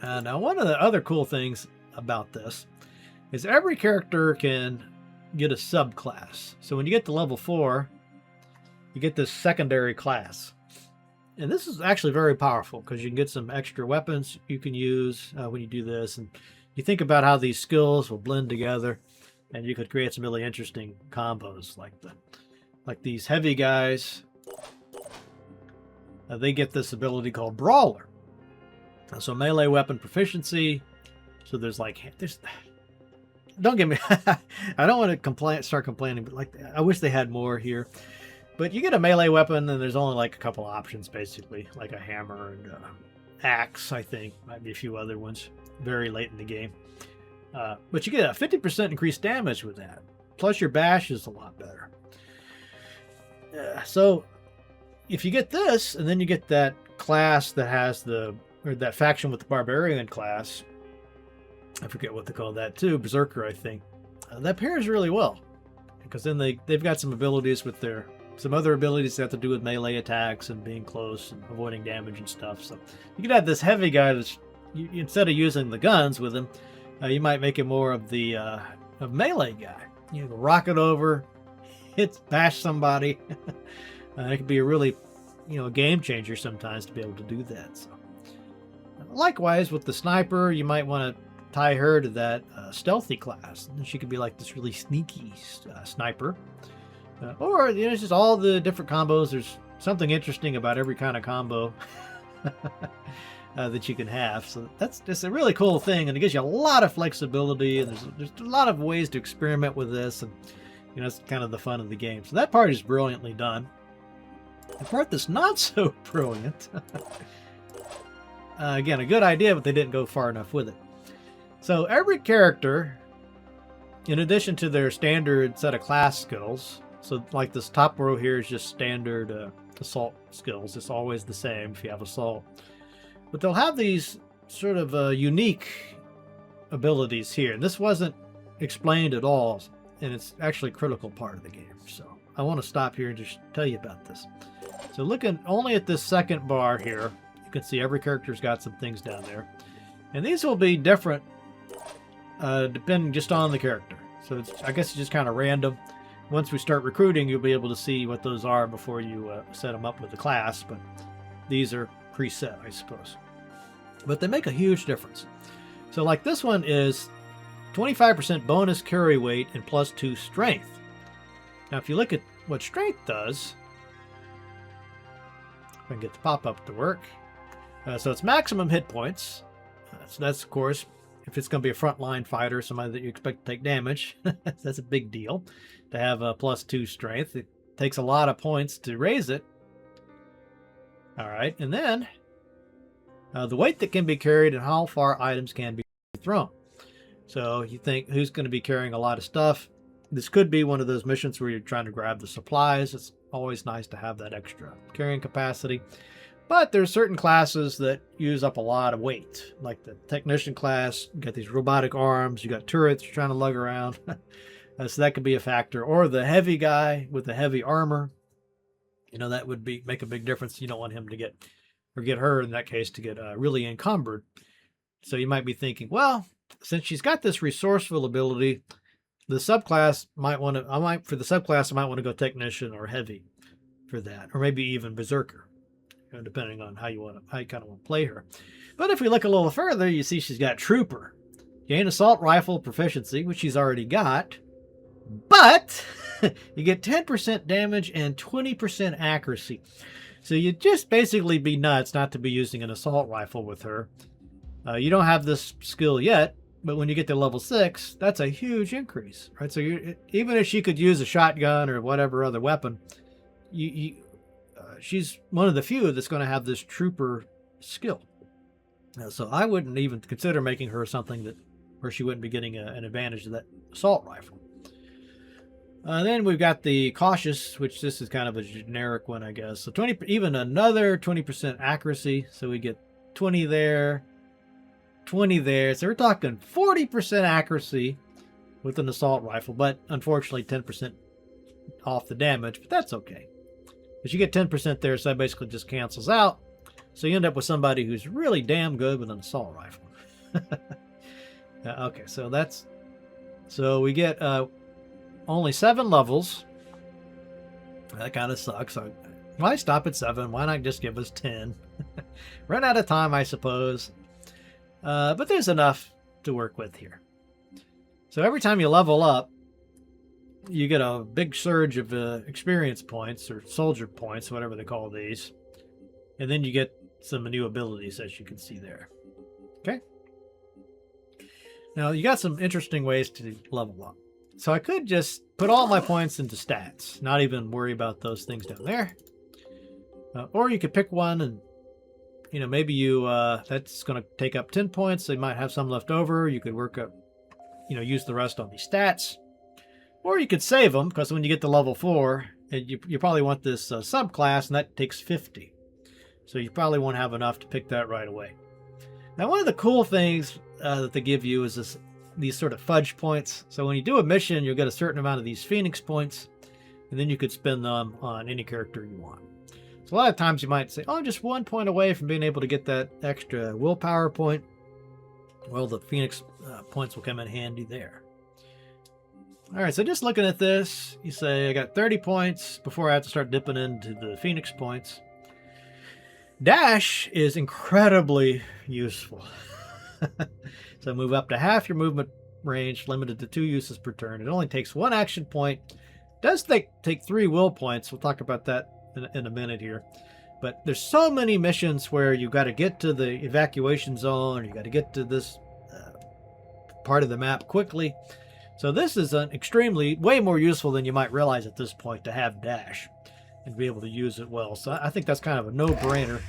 Now, one of the other cool things about this is every character can get a subclass. So when you get to level 4, you get this secondary class. And this is actually very powerful because you can get some extra weapons you can use when you do this. And you think about how these skills will blend together, and you could create some really interesting combos like these heavy guys. They get this ability called Brawler. So melee weapon proficiency. So there's don't get me, I don't want to start complaining, but like, I wish they had more here. But you get a melee weapon, and there's only like a couple options, basically, like a hammer and axe, I think. Might be a few other ones very late in the game. But you get a 50% increased damage with that. Plus your bash is a lot better. So if you get this, and then you get that class that has that faction with the barbarian class, I forget what they call that too, Berserker, I think. That pairs really well, because then they've got some abilities with their some other abilities that have to do with melee attacks and being close and avoiding damage and stuff. So you could have this heavy guy that's, instead of using the guns with him, you might make him more of the melee guy. You know, rocket over, bash somebody. It could be a really, a game changer sometimes to be able to do that. So, likewise with the sniper, you might want to tie her to that stealthy class. And she could be like this really sneaky sniper. Or it's just all the different combos. There's something interesting about every kind of combo that you can have. So that's just a really cool thing, and it gives you a lot of flexibility. And there's a lot of ways to experiment with this, and it's kind of the fun of the game. So that part is brilliantly done. The part that's not so brilliant, again, a good idea, but they didn't go far enough with it. So every character, in addition to their standard set of class skills, so like this top row here is just standard assault skills. It's always the same if you have assault. But they'll have these sort of unique abilities here. And this wasn't explained at all, and it's actually a critical part of the game. So I want to stop here and just tell you about this. So looking only at this second bar here, you can see every character's got some things down there. And these will be different depending just on the character. So I guess it's just kind of random. Once we start recruiting, you'll be able to see what those are before you set them up with the class, but these are preset, I suppose. But they make a huge difference. So like this one is 25% bonus carry weight and +2 strength. Now if you look at what strength does, if I can get the pop-up to work. So it's maximum hit points. So that's, of course, if it's going to be a frontline fighter, somebody that you expect to take damage, that's a big deal to have a +2 strength. It takes a lot of points to raise it. All right, and then the weight that can be carried and how far items can be thrown. So you think, who's going to be carrying a lot of stuff? This could be one of those missions where you're trying to grab the supplies. It's always nice to have that extra carrying capacity. But there's certain classes that use up a lot of weight, like the technician class. You got these robotic arms, you got turrets you're trying to lug around. So that could be a factor. Or the heavy guy with the heavy armor. That would make a big difference. You don't want him to get her in that case, to get really encumbered. So you might be thinking, well, since she's got this resourceful ability, the subclass for the subclass, I might want to go technician or heavy for that, or maybe even berserker, depending on how you kind of want to play her. But if we look a little further, you see she's got trooper. Gain assault rifle proficiency, which she's already got, but you get 10% damage and 20% accuracy. So you'd just basically be nuts not to be using an assault rifle with her. You don't have this skill yet, but when you get to level 6, that's a huge increase, right? So even if she could use a shotgun or whatever other weapon, she's one of the few that's going to have this trooper skill. So I wouldn't even consider making her something where she wouldn't be getting an advantage of that assault rifle. Then we've got the cautious, which this is kind of a generic one, I guess. So even another 20% accuracy. So we get 20 there, 20 there. So we're talking 40% accuracy with an assault rifle, but unfortunately 10% off the damage, but that's okay. Because you get 10% there, so that basically just cancels out. So you end up with somebody who's really damn good with an assault rifle. Okay, so we get only 7 levels. That kind of sucks. Why stop at 7? Why not just give us 10? Run out of time, I suppose. But there's enough to work with here. So every time you level up, you get a big surge of experience points, or soldier points, whatever they call these. And then you get some new abilities, as you can see there. Okay? Now, you got some interesting ways to level up. So I could just put all my points into stats, not even worry about those things down there. Or you could pick one and, maybe that's going to take up 10 points. So you might have some left over. You could work up, use the rest on these stats. Or you could save them, because when you get to level 4, you probably want this subclass, and that takes 50. So you probably won't have enough to pick that right away. Now, one of the cool things that they give you is these sort of fudge points. So when you do a mission, you'll get a certain amount of these Phoenix points. and then you could spend them on any character you want. So a lot of times you might say, oh, I'm just 1 point away from being able to get that extra willpower point. Well, the Phoenix points will come in handy there. All right, so just looking at this, you say I got 30 points before I have to start dipping into the Phoenix points. Dash is incredibly useful. So move up to half your movement range, limited to 2 uses per turn. It only takes 1 action point. It does take 3 will points. We'll talk about that in a minute here. But there's so many missions where you got to get to the evacuation zone, or you got to get to this part of the map quickly. So this is an extremely, way more useful than you might realize at this point, to have dash and be able to use it well. So I think that's kind of a no-brainer.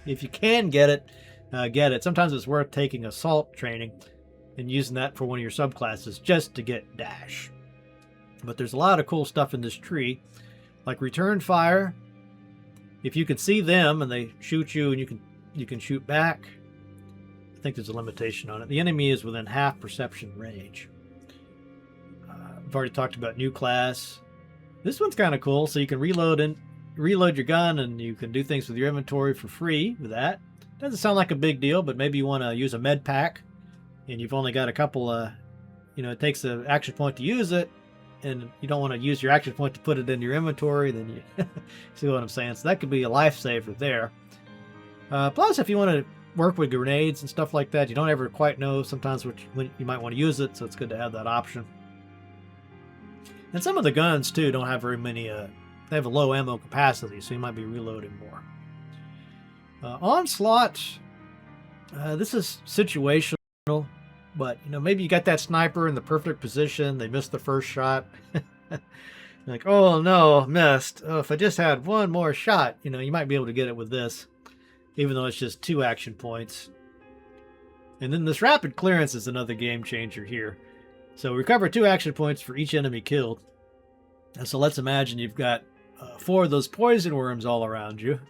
If you can get it, get it. Sometimes it's worth taking assault training and using that for one of your subclasses just to get dash. But there's a lot of cool stuff in this tree, like return fire. If you can see them and they shoot you and you can shoot back, I think there's a limitation on it. The enemy is within half perception range. I've already talked about new class. This one's kind of cool. So you can reload your gun, and you can do things with your inventory for free with that. Doesn't sound like a big deal, but maybe you want to use a med pack and you've only got a couple it takes an action point to use it, and you don't want to use your action point to put it in your inventory, then you see what I'm saying? So that could be a lifesaver there. Plus, if you want to work with grenades and stuff like that, you don't ever quite know sometimes when you might want to use it, so it's good to have that option. And some of the guns, too, don't have very many, they have a low ammo capacity, so you might be reloading more. Onslaught, this is situational, but maybe you got that sniper in the perfect position, they missed the first shot. Like, oh no, missed. Oh, if I just had one more shot, you might be able to get it with this, even though it's just 2 action points. And then this rapid clearance is another game changer here. So recover 2 action points for each enemy killed. And so let's imagine you've got 4 of those poison worms all around you.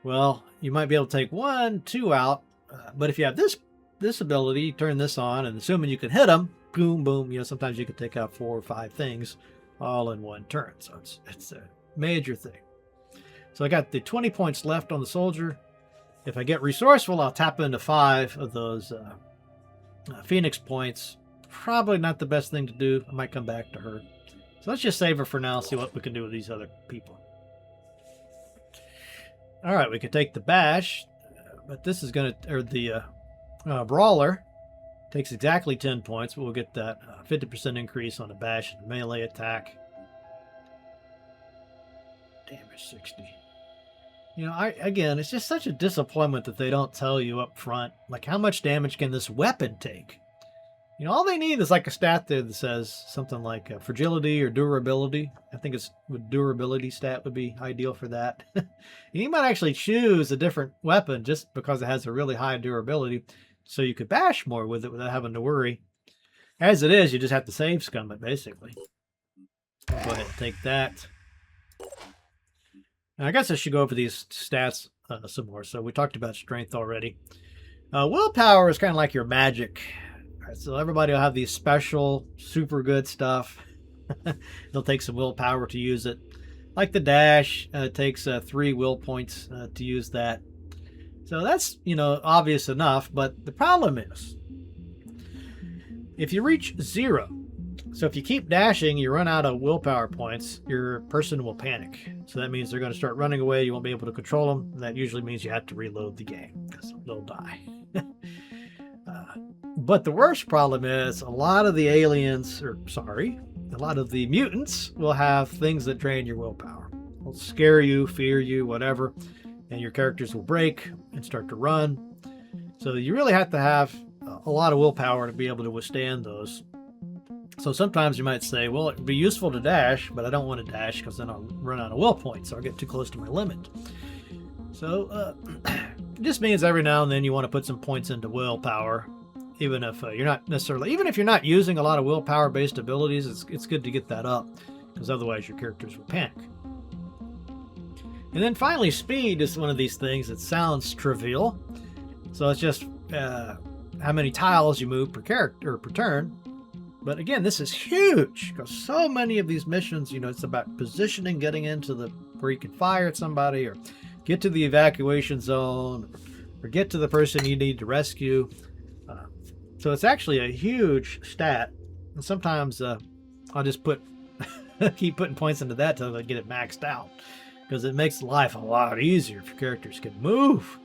Well, you might be able to take 1, 2 out, but if you have this ability, turn this on, and assuming you can hit them, boom, boom, sometimes you can take out 4 or 5 things all in one turn. So it's a major thing. So I got the 20 points left on the soldier. If I get resourceful, I'll tap into 5 of those Phoenix points. Probably not the best thing to do. I might come back to her. So let's just save her for now, see what we can do with these other people. All right, we can take the bash, but this is going to, or the brawler takes exactly 10 points, but we'll get that 50% increase on the bash and melee attack. Damage 60. Again, it's just such a disappointment that they don't tell you up front, like, how much damage can this weapon take? All they need is like a stat there that says something like fragility or durability. I think durability stat would be ideal for that. And you might actually choose a different weapon just because it has a really high durability, so you could bash more with it without having to worry. As it is, you just have to save scum it, basically. Go ahead and take that. Now, I guess I should go over these stats some more. So we talked about strength already. Willpower is kind of like your magic. So everybody will have these special, super good stuff. They'll take some willpower to use it. Like the dash, it takes 3 will points to use that. So that's, obvious enough. But the problem is, if you reach 0, so if you keep dashing, you run out of willpower points, your person will panic. So that means they're going to start running away. You won't be able to control them. And that usually means you have to reload the game because they'll die. But the worst problem is a lot of the mutants will have things that drain your willpower. They'll scare you, fear you, whatever, and your characters will break and start to run. So you really have to have a lot of willpower to be able to withstand those. So sometimes you might say, well, it'd be useful to dash, but I don't want to dash because then I'll run out of will points, or I'll get too close to my limit. So it just means every now and then you want to put some points into willpower. Even if even if you're not using a lot of willpower-based abilities, it's good to get that up, because otherwise your characters will panic. And then finally, speed is one of these things that sounds trivial. So it's just how many tiles you move per character or per turn. But again, this is huge because so many of these missions, you know, it's about positioning, getting into the where you can fire at somebody or get to the evacuation zone or get to the person you need to rescue. So it's actually a huge stat. And sometimes I'll just keep putting points into that till I get it maxed out because it makes life a lot easier if your characters can move.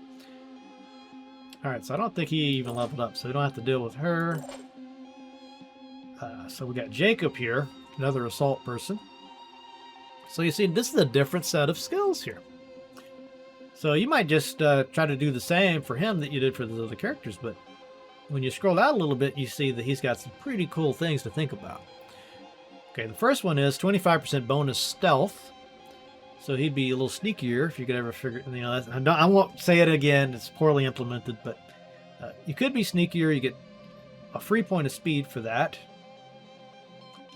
All right, so I don't think he even leveled up, so we don't have to deal with her. So we got Jacob here, another assault person. So you see, this is a different set of skills here. So you might just try to do the same for him that you did for the other characters, but when you scroll out a little bit, you see that he's got some pretty cool things to think about. Okay, the first one is 25% bonus stealth. So he'd be a little sneakier if you could ever figure, you know, I won't say it again, it's poorly implemented, but you could be sneakier. You get a free point of speed for that.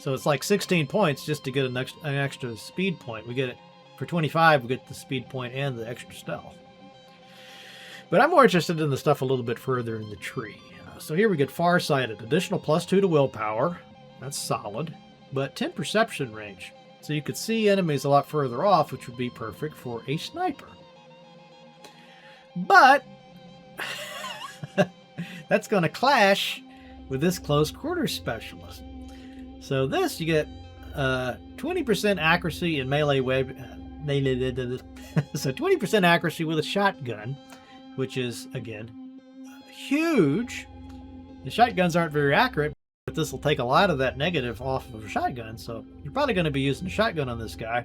So it's like 16 points just to get an extra speed point. We get it for 25, we get the speed point and the extra stealth. But I'm more interested in the stuff a little bit further in the tree. So here we get farsighted, additional +2 to willpower. That's solid. But 10 perception range. So you could see enemies a lot further off, which would be perfect for a sniper. But that's going to clash with this close quarters specialist. So this, you get 20% accuracy in melee web. So 20% accuracy with a shotgun, which is, again, huge. The shotguns aren't very accurate, but this will take a lot of that negative off of a shotgun. So you're probably going to be using a shotgun on this guy.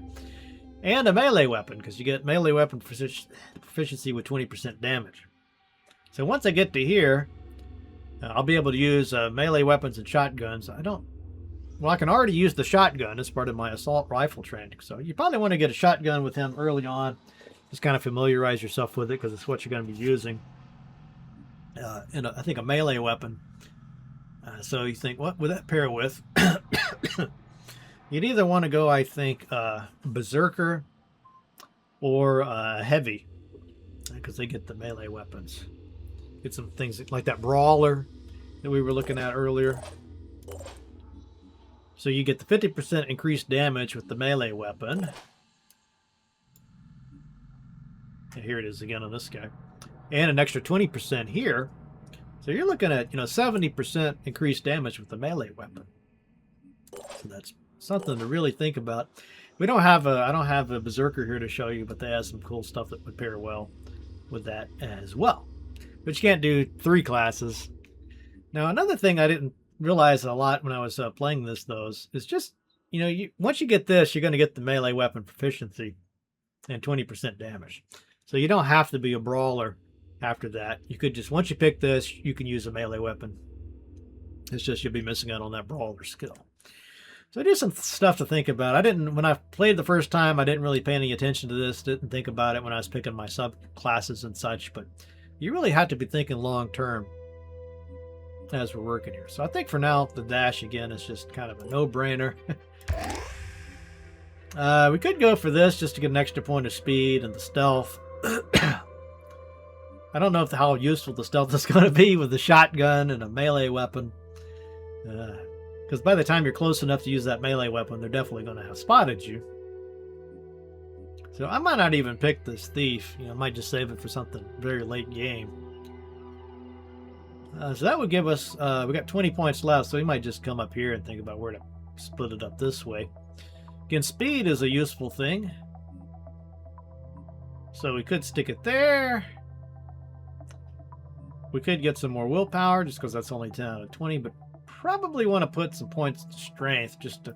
And a melee weapon, because you get melee weapon proficiency with 20% damage. So once I get to here, I'll be able to use melee weapons and shotguns. Well, I can already use the shotgun as part of my assault rifle training. So you probably want to get a shotgun with him early on. Just kind of familiarize yourself with it because it's what you're going to be using. And I think a melee weapon. So you think, what would that pair with? You'd either want to go, I think, Berserker or Heavy. Because they get the melee weapons. Get some things like that Brawler that we were looking at earlier. So you get the 50% increased damage with the melee weapon. And here it is again on this guy. And an extra 20% here. So you're looking at, 70% increased damage with the melee weapon. So that's something to really think about. I don't have a Berserker here to show you, but they have some cool stuff that would pair well with that as well. But you can't do 3 classes. Now, another thing I didn't realize a lot when I was playing this, though, is just, once you get this, you're going to get the melee weapon proficiency and 20% damage. So you don't have to be a brawler after that. You could just, once you pick this, you can use a melee weapon. It's just you'll be missing out on that brawler skill. So I do some stuff to think about. When I played the first time, I didn't really pay any attention to this, didn't think about it when I was picking my subclasses and such, but you really have to be thinking long term as we're working here. So I think for now, the dash again is just kind of a no-brainer. We could go for this just to get an extra point of speed and the stealth. I don't know how useful the stealth is going to be with the shotgun and a melee weapon. Because by the time you're close enough to use that melee weapon, they're definitely going to have spotted you. So I might not even pick this thief. I might just save it for something very late game. So that would give us, we got 20 points left, so we might just come up here and think about where to split it up this way. Again, speed is a useful thing. So we could stick it there. We could get some more willpower, just because that's only 10 out of 20, but probably want to put some points to strength, just to,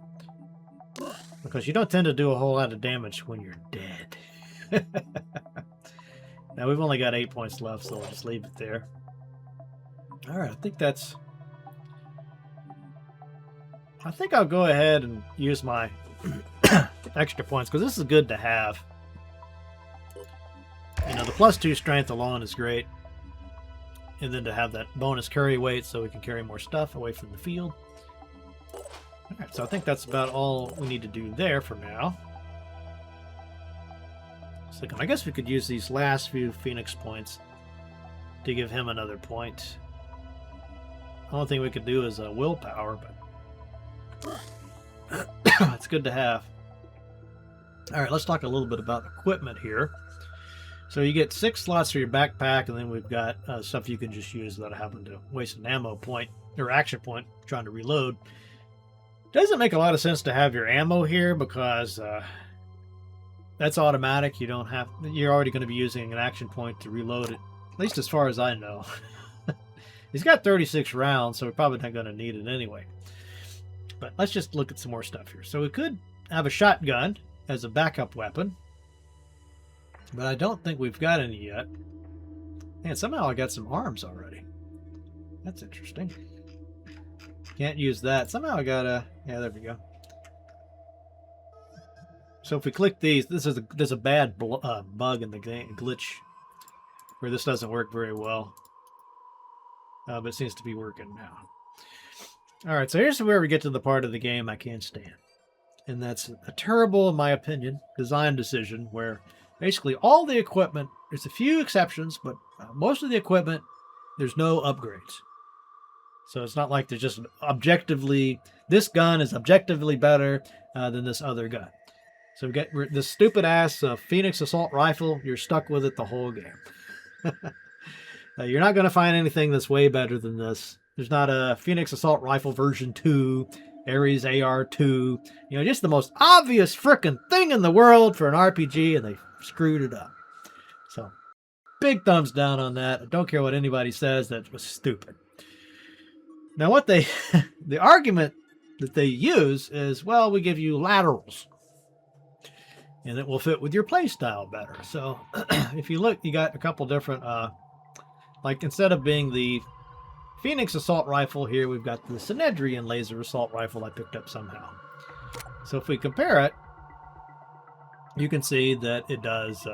because you don't tend to do a whole lot of damage when you're dead. Now we've only got 8 points left, so we'll just leave it there. Alright, I think I'll go ahead and use my extra points, because this is good to have. The +2 strength alone is great. And then to have that bonus carry weight so we can carry more stuff away from the field. Alright, so I think that's about all we need to do there for now. So I guess we could use these last few Phoenix points to give him another point. The only thing we could do is willpower, but It's good to have. All right, let's talk a little bit about equipment here. So you get 6 slots for your backpack, and then we've got stuff you can just use without having to waste an ammo point or action point trying to reload. Doesn't make a lot of sense to have your ammo here because that's automatic. You don't have. You're already going to be using an action point to reload it, at least as far as I know. He's got 36 rounds, so we're probably not going to need it anyway. But let's just look at some more stuff here. So we could have a shotgun as a backup weapon, but I don't think we've got any yet. And somehow I got some arms already. That's interesting. Can't use that. Somehow I got a... Yeah, there we go. So if we click these, there's a bad bug in the game, glitch, where this doesn't work very well. But it seems to be working now. Alright, so here's where we get to the part of the game I can't stand. And that's a terrible, in my opinion, design decision where basically all the equipment, there's a few exceptions, but most of the equipment, there's no upgrades. So it's not like there's just objectively, this gun is objectively better than this other gun. So we get this stupid ass Phoenix assault rifle, you're stuck with it the whole game. You're not going to find anything that's way better than this. There's not a Phoenix assault rifle version 2, Ares AR2, you know, just the most obvious frickin' thing in the world for an RPG, and they screwed it up. So, big thumbs down on that. I don't care what anybody says, that was stupid. Now what the argument that they use is, well, we give you laterals, and it will fit with your playstyle better. So, if you look, you got a couple different, like instead of being the Phoenix assault rifle here, we've got the Synedrian laser assault rifle I picked up somehow. So if we compare it, you can see that it does...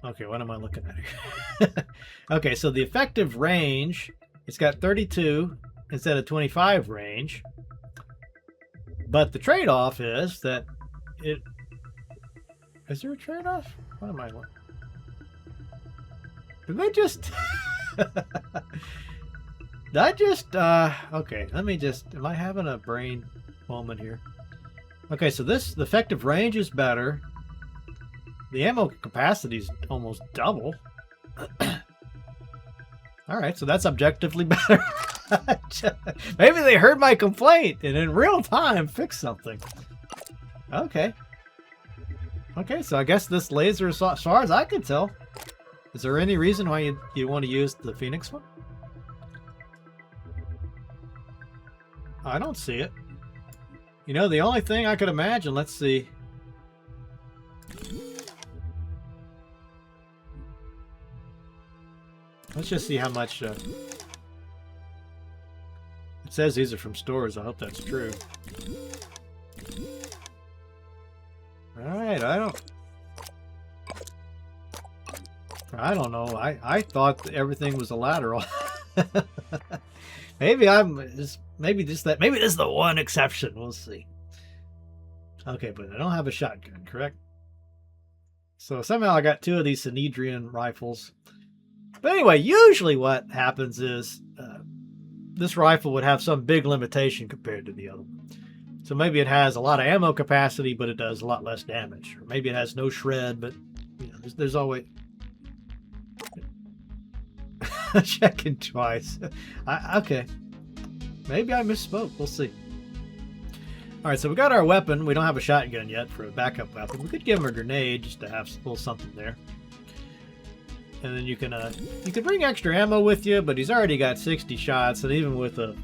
Okay, what am I looking at here? Okay, so the effective range, it's got 32 instead of 25 range. But the trade-off is that it... Is there a trade-off? What am I looking? Did I just... Did I just... Okay, let me just... Am I having a brain moment here? Okay, so the effective range is better. The ammo capacity is almost double. Alright, so that's objectively better. Maybe they heard my complaint and in real time fixed something. Okay. Okay, so I guess this laser, as far as I can tell, is there any reason why you want to use the Phoenix one? I don't see it. You know, the only thing I could imagine, let's see. Let's just see how much... it says these are from stores. I hope that's true. Alright, I don't know. I thought everything was a lateral. Maybe maybe this is the one exception. We'll see. Okay, but I don't have a shotgun, correct? So somehow I got 2 of these Synedrian rifles. But anyway, usually what happens is this rifle would have some big limitation compared to the other one. So maybe it has a lot of ammo capacity, but it does a lot less damage. Or maybe it has no shred, but you know, there's always... Checking twice. Okay. Maybe I misspoke. We'll see. Alright, so we got our weapon. We don't have a shotgun yet for a backup weapon. We could give him a grenade just to have a little something there. And then you can bring extra ammo with you, but he's already got 60 shots, and even with a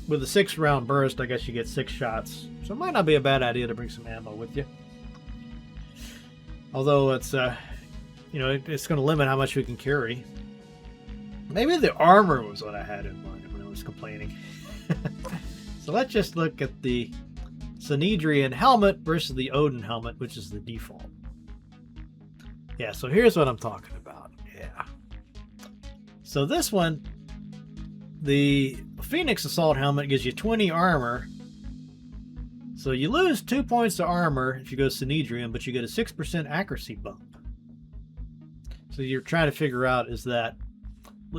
6-round burst, I guess you get 6 shots. So it might not be a bad idea to bring some ammo with you. Although it's, you know, it's going to limit how much we can carry. Maybe the armor was what I had in mind when I was complaining. So let's just look at the Synedrian helmet versus the Odin helmet, which is the default. Yeah, so here's what I'm talking about. Yeah. So this one, the Phoenix Assault Helmet gives you 20 armor. So you lose 2 points to armor if you go Synedrian, but you get a 6% accuracy bump. So you're trying to figure out, is that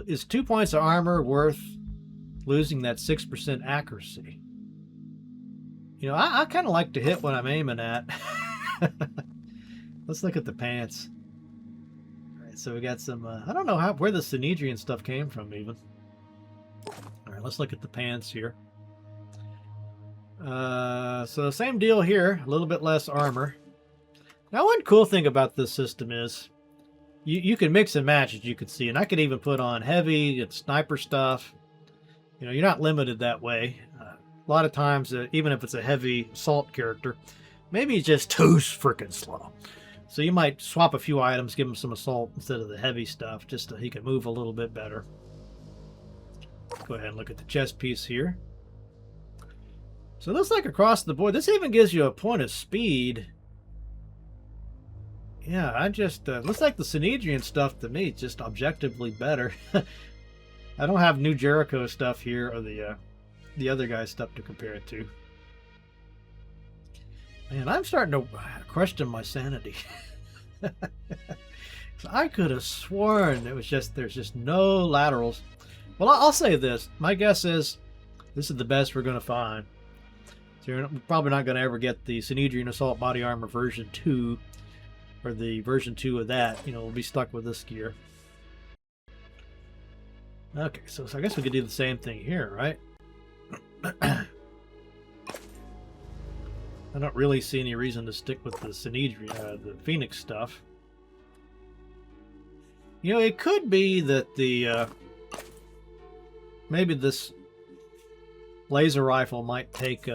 is 2 points of armor worth losing that 6% accuracy? You know, I kind of like to hit what I'm aiming at. Let's look at the pants. All right, so we got some, I don't know where the Synedrian stuff came from even. All right, let's look at the pants here. So same deal here, a little bit less armor. Now, one cool thing about this system is you can mix and match, as you can see, and I could even put on heavy and sniper stuff. You know, you're not limited that way. A lot of times, even if it's a heavy assault character, maybe he's just too freaking slow. So you might swap a few items, give him some assault instead of the heavy stuff, just so he can move a little bit better. Go ahead and look at the chest piece here. So it looks like across the board, this even gives you a point of speed. Yeah, I just, looks like the Synedrian stuff to me is just objectively better. I don't have New Jericho stuff here, or the other guy's stuff to compare it to. Man, I'm starting to question my sanity. So I could have sworn it was just, there's just no laterals. Well, I'll say this. My guess is this is the best we're going to find. So you're probably not going to ever get the Synedrian Assault Body Armor version 2, or the version 2 of that. You know, we'll be stuck with this gear. Okay, so I guess we could do the same thing here, right? I don't really see any reason to stick with the Synedrian, the Phoenix stuff. You know, it could be that the maybe this laser rifle might take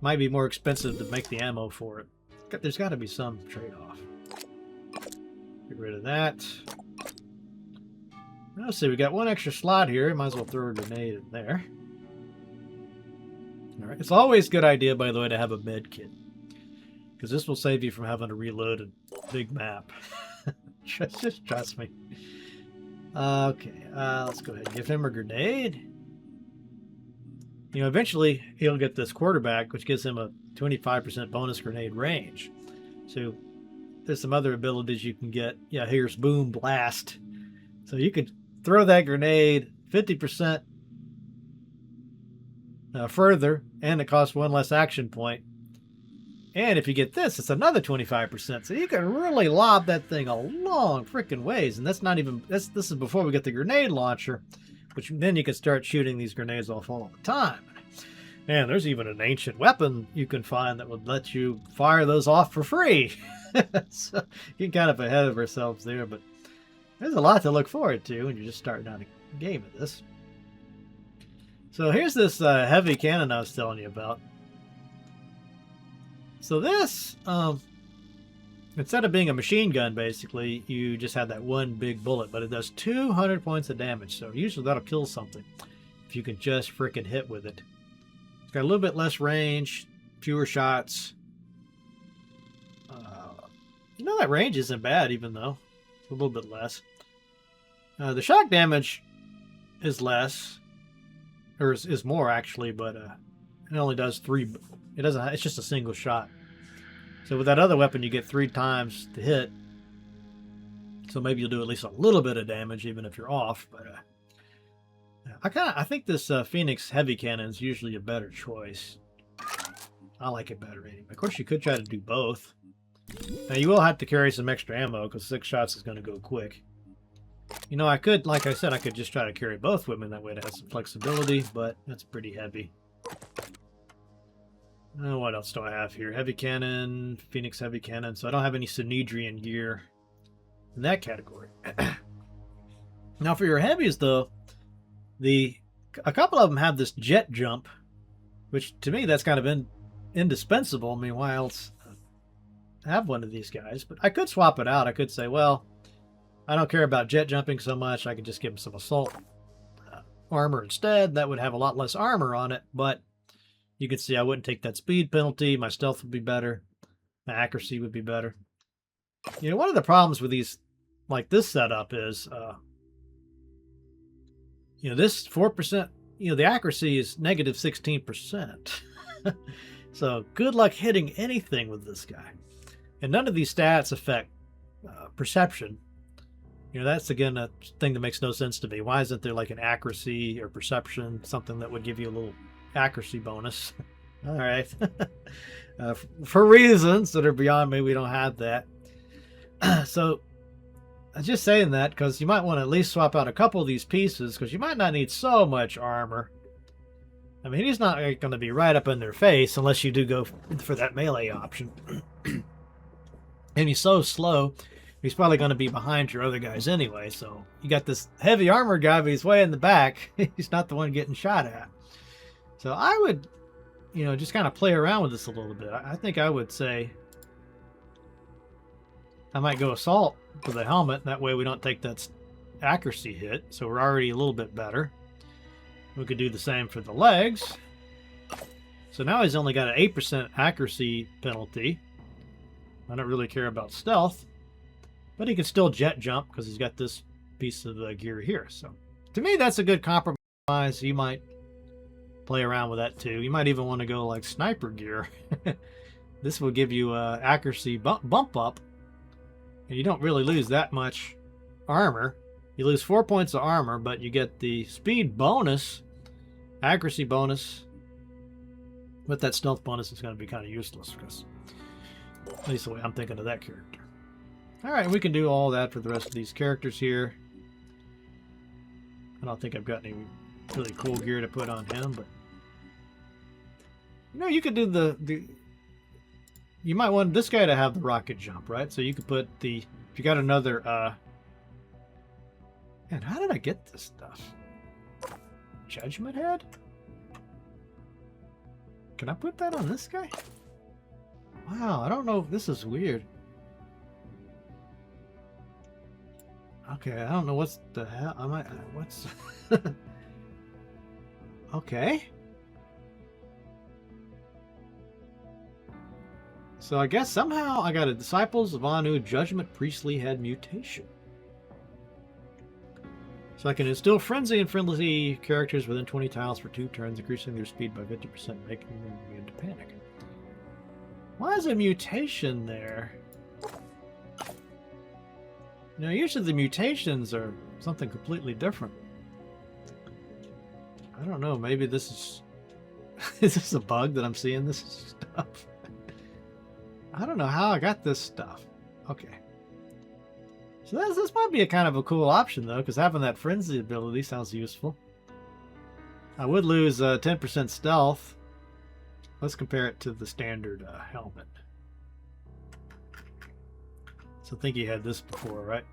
might be more expensive to make the ammo for it. There's got to be some trade-off. Get rid of that. Let's see, we got one extra slot here. Might as well throw a grenade in there. All right. It's always a good idea, by the way, to have a med kit, because this will save you from having to reload a big map. just trust me. Okay, let's go ahead and give him a grenade. You know, eventually he'll get this quarterback, which gives him a 25% bonus grenade range. So there's some other abilities you can get. Yeah, here's Boom Blast. So you could throw that grenade 50% further, and it costs one less action point. And if you get this, it's another 25%. So you can really lob that thing a long freaking ways. And that's not even, this is before we get the grenade launcher, which then you can start shooting these grenades off all the time. And there's even an ancient weapon you can find that would let you fire those off for free. So you're kind of ahead of ourselves there, but there's a lot to look forward to when you're just starting out a game of this. So here's this heavy cannon I was telling you about. So this, instead of being a machine gun, basically, you just have that one big bullet, but it does 200 points of damage. So usually that'll kill something if you can just freaking hit with it. It's got a little bit less range, fewer shots. You know, that range isn't bad, even though it's a little bit less. The shock damage is less, or is more actually, but it only does 3. It doesn't. It's just a single shot. So with that other weapon, you get 3 times to hit. So maybe you'll do at least a little bit of damage, even if you're off. But I think this Phoenix heavy cannon is usually a better choice. I like it better anyway. Of course, you could try to do both. Now you will have to carry some extra ammo because 6 shots is going to go quick. You know, I could, like I said, I could just try to carry both women that way to have some flexibility, but that's pretty heavy. What else do I have here? Heavy cannon, Phoenix heavy cannon. So I don't have any Synedrian gear in that category. Now for your heavies, though, a couple of them have this jet jump, which to me that's kind of indispensable. I mean, why else have one of these guys? But I could swap it out. I could say, well, I don't care about jet jumping so much. I could just give him some assault armor instead. That would have a lot less armor on it, but you can see I wouldn't take that speed penalty. My stealth would be better. My accuracy would be better. You know, one of the problems with these, like this setup is, you know, this 4%, you know, the accuracy is negative 16%. So good luck hitting anything with this guy. And none of these stats affect perception. You know, that's again a thing that makes no sense to me. Why isn't there like an accuracy or perception, something that would give you a little accuracy bonus? All right. For reasons that are beyond me, we don't have that. So I'm just saying that because you might want to at least swap out a couple of these pieces, because you might not need so much armor. I mean, he's not going to be right up in their face unless you do go for that melee option. And he's so slow, he's probably going to be behind your other guys anyway. So you got this heavy armor guy, but he's way in the back. He's not the one getting shot at. So I would, you know, just kind of play around with this a little bit. I think I would say I might go assault for the helmet. That way we don't take that accuracy hit. So we're already a little bit better. We could do the same for the legs. So now he's only got an 8% accuracy penalty. I don't really care about stealth, but he can still jet jump because he's got this piece of gear here. So to me, that's a good compromise. You might play around with that too. You might even want to go like sniper gear. This will give you accuracy bump up, and you don't really lose that much armor. You lose 4 points of armor, but you get the speed bonus, accuracy bonus. But that stealth bonus is going to be kind of useless, because at least the way I'm thinking of that character. Alright, we can do all that for the rest of these characters here. I don't think I've got any really cool gear to put on him, but you know, you could do the you might want this guy to have the rocket jump, right? So you could put the, if you got another man, how did I get this stuff? Judgment Head? Can I put that on this guy? Wow, I don't know if this is weird. Okay, I don't know what's the hell. I might. What's. Okay. So I guess somehow I got a Disciples of Anu Judgment Priestly Head mutation. So I can instill frenzy and friendly characters within 20 tiles for 2 turns, increasing their speed by 50%, making them immune to panic. Why is a mutation there? You know, usually the mutations are something completely different. I don't know, maybe this is... is this a bug that I'm seeing this stuff? I don't know how I got this stuff. Okay. So this might be a kind of a cool option, though, because having that frenzy ability sounds useful. I would lose 10% stealth. Let's compare it to the standard helmet. So I think you had this before, right?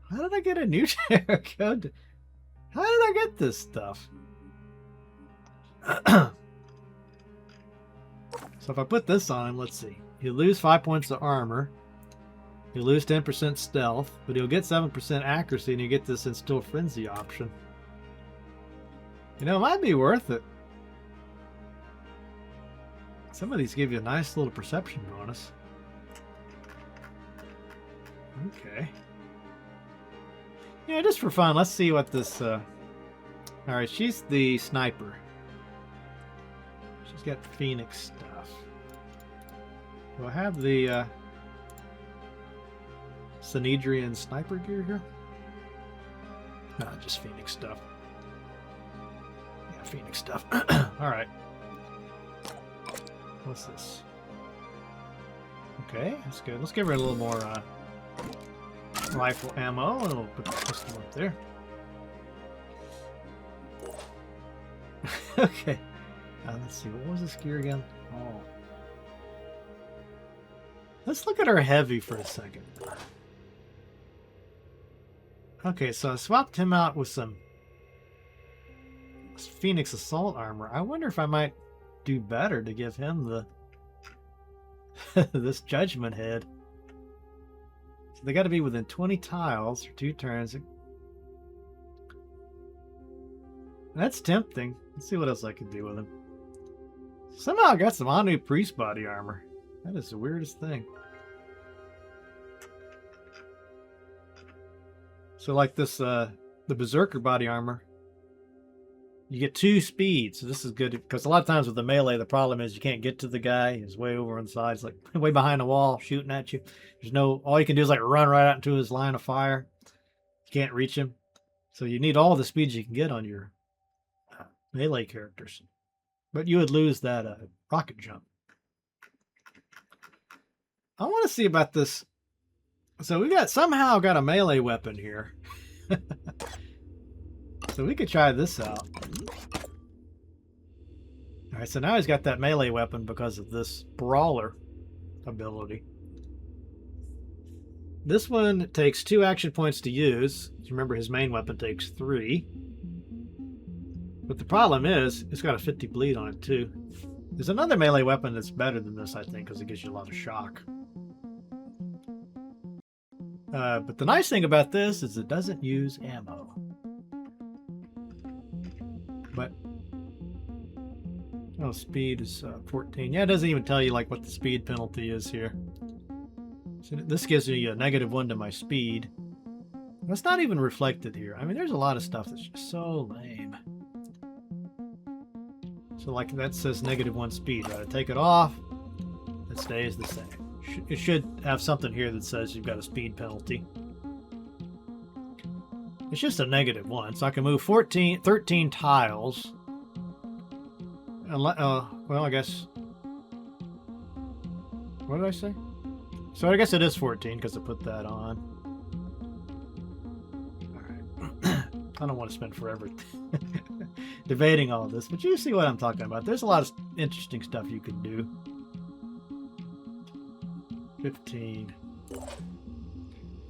How did I get a new chair code? How did I get this stuff? So if I put this on him, let's see. He'll lose 5 points of armor. He'll lose 10% stealth, but he'll get 7% accuracy, and you get this Instill Frenzy option. You know, it might be worth it. Some of these give you a nice little perception bonus. Okay. Yeah, just for fun, let's see what this... Alright, she's the sniper. She's got Phoenix stuff. Do I have the Synedrian sniper gear here? No, just Phoenix stuff. Yeah, Phoenix stuff. Alright. What's this? Okay, that's good. Let's give her a little more rifle ammo, and we'll put the pistol up there. Okay. Let's see, what was this gear again? Oh. Let's look at her heavy for a second. Okay, so I swapped him out with some Phoenix Assault armor. I wonder if I might do better to give him the this Judgment Head. So they got to be within 20 tiles for 2 turns. That's tempting. Let's see what else I can do with him. Somehow I got some Anu Priest body armor. That is the weirdest thing. So like this, the Berserker body armor. You get 2 speeds, so this is good because a lot of times with the melee, the problem is you can't get to the guy. He's way over on the side. He's like way behind the wall, shooting at you. There's no, all you can do is like run right out into his line of fire. You can't reach him, so you need all the speeds you can get on your melee characters. But you would lose that rocket jump. I want to see about this. So we somehow got a melee weapon here. So we could try this out. Alright, so now he's got that melee weapon because of this brawler ability. This one takes 2 action points to use. Remember, his main weapon takes 3. But the problem is, it's got a 50 bleed on it too. There's another melee weapon that's better than this, I think, because it gives you a lot of shock. But the nice thing about this is it doesn't use ammo. But oh, speed is 14. Yeah, it doesn't even tell you like what the speed penalty is here. So this gives me a -1 to my speed. That's not even reflected here. I mean, there's a lot of stuff that's just so lame. So like that says -1 speed, right? I take it off, it stays the same. It should have something here that says you've got a speed penalty. It's just a -1, so I can move 13 tiles. Well, I guess... What did I say? So I guess it is 14 because I put that on. Alright. I don't want to spend forever debating all this, but you see what I'm talking about. There's a lot of interesting stuff you can do. 15.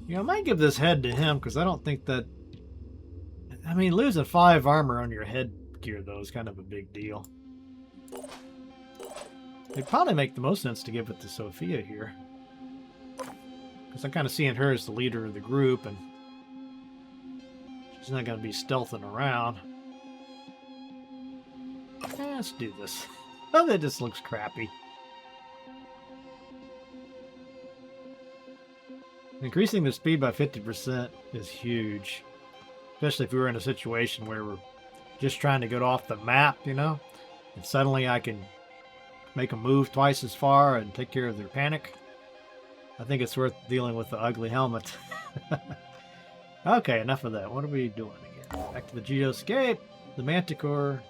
You know, I might give this head to him because I don't think that... I mean, losing 5 armor on your headgear, though, is kind of a big deal. It'd probably make the most sense to give it to Sophia here. Because I'm kind of seeing her as the leader of the group, and she's not going to be stealthing around. Let's do this. Oh, that just looks crappy. Increasing the speed by 50% is huge. Especially if we were in a situation where we're just trying to get off the map, you know? And suddenly I can make them move twice as far and take care of their panic. I think it's worth dealing with the ugly helmet. Okay, enough of that. What are we doing again? Back to the geoscape, the manticore.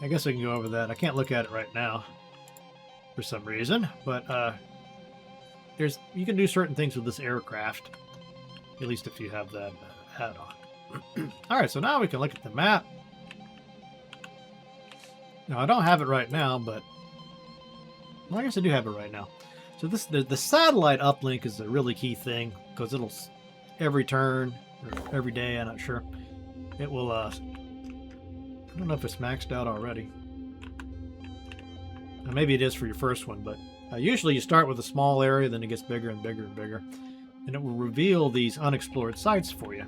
I guess we can go over that. I can't look at it right now for some reason, but you can do certain things with this aircraft, at least if you have that hat on. Alright, so now we can look at the map. Now, I don't have it right now, but... Well, I guess I do have it right now. So the satellite uplink is a really key thing, because it'll, every turn, or every day, I'm not sure, it will, I don't know if it's maxed out already. Maybe it is for your first one, but usually you start with a small area, then it gets bigger and bigger and bigger. And it will reveal these unexplored sites for you.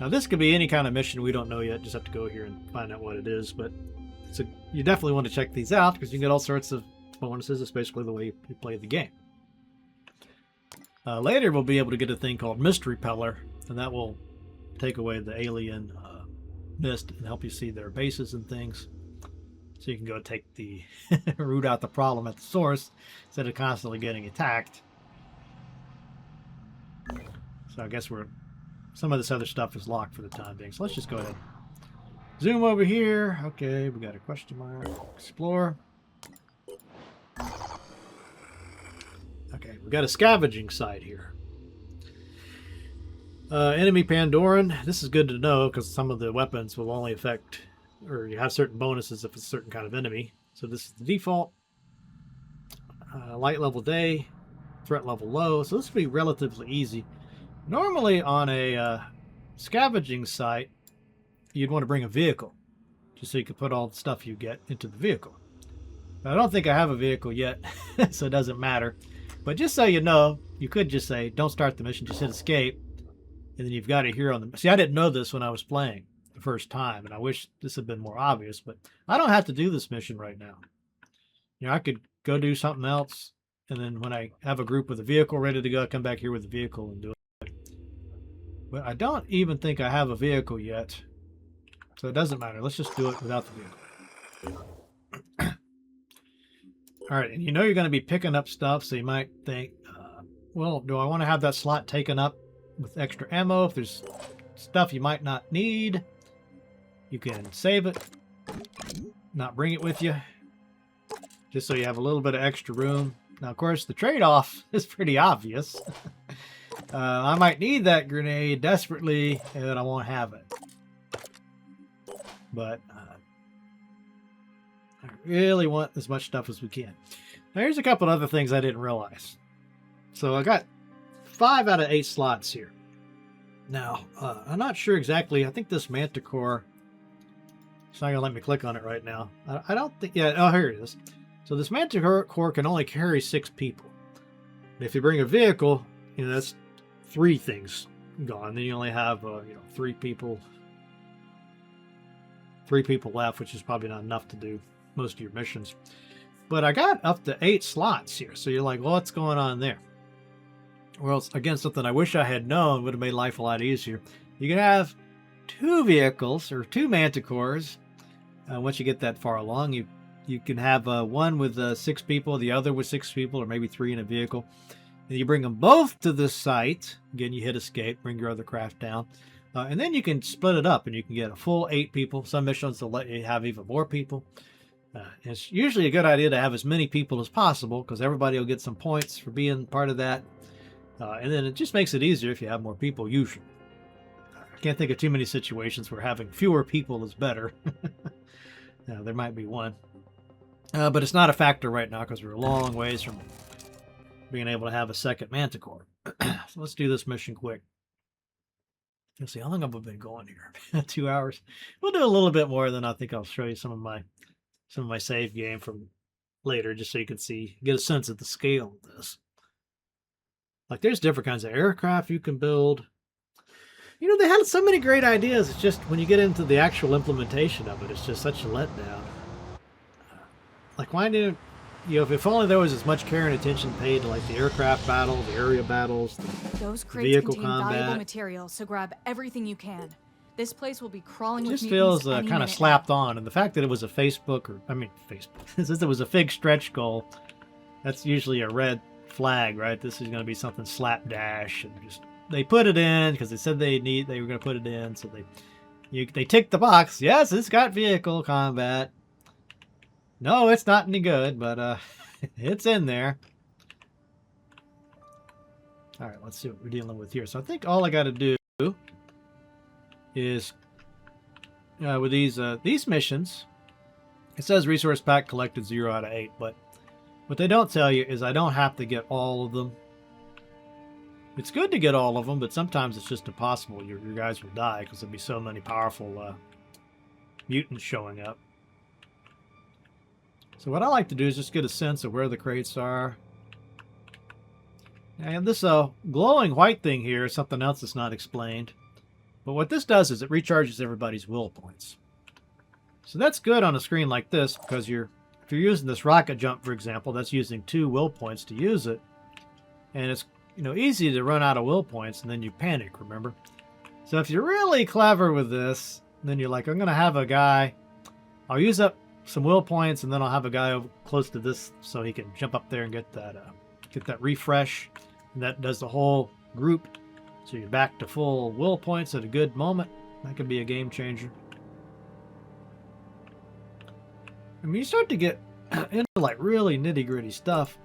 Now this could be any kind of mission we don't know yet, just have to go here and find out what it is, but you definitely want to check these out because you can get all sorts of bonuses. It's basically the way you play the game. Later we'll be able to get a thing called Mist Repeller, and that will take away the alien mist and help you see their bases and things. So you can go take the root out the problem at the source instead of constantly getting attacked. So I guess some of this other stuff is locked for the time being. So let's just go ahead. Zoom over here. Okay, we got a question mark. Explore. Okay, we got a scavenging site here. Enemy Pandoran. This is good to know because some of the weapons will only affect, or you have certain bonuses if it's a certain kind of enemy. So this is the default. Light level day, threat level low. So this will be relatively easy. Normally on a scavenging site, you'd want to bring a vehicle, just so you can put all the stuff you get into the vehicle. But I don't think I have a vehicle yet, so it doesn't matter. But just so you know, you could just say, don't start the mission, just hit escape, and then you've got it here on the... See, I didn't know this when I was playing the first time, and I wish this had been more obvious, but I don't have to do this mission right now. You know, I could go do something else, and then when I have a group with a vehicle ready to go, I come back here with the vehicle and do it. But I don't even think I have a vehicle yet. So it doesn't matter. Let's just do it without the vehicle. All right, and you know you're going to be picking up stuff, so you might think, well, do I want to have that slot taken up with extra ammo? If there's stuff you might not need, you can save it, not bring it with you, just so you have a little bit of extra room. Now, of course, the trade-off is pretty obvious. I might need that grenade desperately, and I won't have it. But I really want as much stuff as we can. Now, here's a couple other things I didn't realize. So I got 5 out of 8 slots here. Now, I'm not sure exactly. I think this Manticore, it's not going to let me click on it right now. I don't think, yeah, oh, here it is. So this Manticore can only carry 6 people. And if you bring a vehicle, you know, that's 3 things gone. Then you only have, you know, 3 people left, which is probably not enough to do most of your missions. But I got up to 8 slots here. So you're like, well, what's going on there? Well, it's, again, something I wish I had known would have made life a lot easier. You can have 2 vehicles or 2 Manticores. Once you get that far along, you can have one with 6 people, the other with 6 people, or maybe 3 in a vehicle. And you bring them both to the site. Again, you hit escape, bring your other craft down. And then you can split it up and you can get a full 8 people. Some missions will let you have even more people. It's usually a good idea to have as many people as possible because everybody will get some points for being part of that. And then it just makes it easier if you have more people, usually. I can't think of too many situations where having fewer people is better. There might be one. But it's not a factor right now because we're a long ways from being able to have a second Manticore. So let's do this mission quick. Let's see, how long have we been going here? 2 hours. We'll do a little bit more, then I think I'll show you some of my save game from later, just so you can see, get a sense of the scale of this. Like, there's different kinds of aircraft you can build. You know, they had so many great ideas. It's just when you get into the actual implementation of it, it's just such a letdown. Like, why didn't, you know, if only there was as much care and attention paid to, like, the aircraft battle, the area battles, Those the crates vehicle contain combat. valuable materials, so grab everything you can. This place will be crawling It with just mutants feels any kind of minute slapped now. on, and the fact that it was a Facebook, since it was a fig stretch goal, that's usually a red flag, right? This is going to be something slapdash, and just they put it in because they said they were going to put it in, so they ticked the box. Yes, it's got vehicle combat. No, it's not any good, but it's in there. All right, let's see what we're dealing with here. So I think all I got to do is with these missions, it says resource pack collected 0 out of 8, but what they don't tell you is I don't have to get all of them. It's good to get all of them, but sometimes it's just impossible. Your guys will die because there'll be so many powerful mutants showing up. So what I like to do is just get a sense of where the crates are. And this glowing white thing here is something else that's not explained. But what this does is it recharges everybody's will points. So that's good on a screen like this because if you're using this rocket jump, for example, that's using 2 will points to use it. And it's, you know, easy to run out of will points and then you panic, remember? So if you're really clever with this, then you're like, I'm going to have a guy, I'll use up some will points and then I'll have a guy over close to this so he can jump up there and get that refresh. And that does the whole group. So you're back to full will points at a good moment. That could be a game changer. I mean, you start to get into like really nitty-gritty stuff.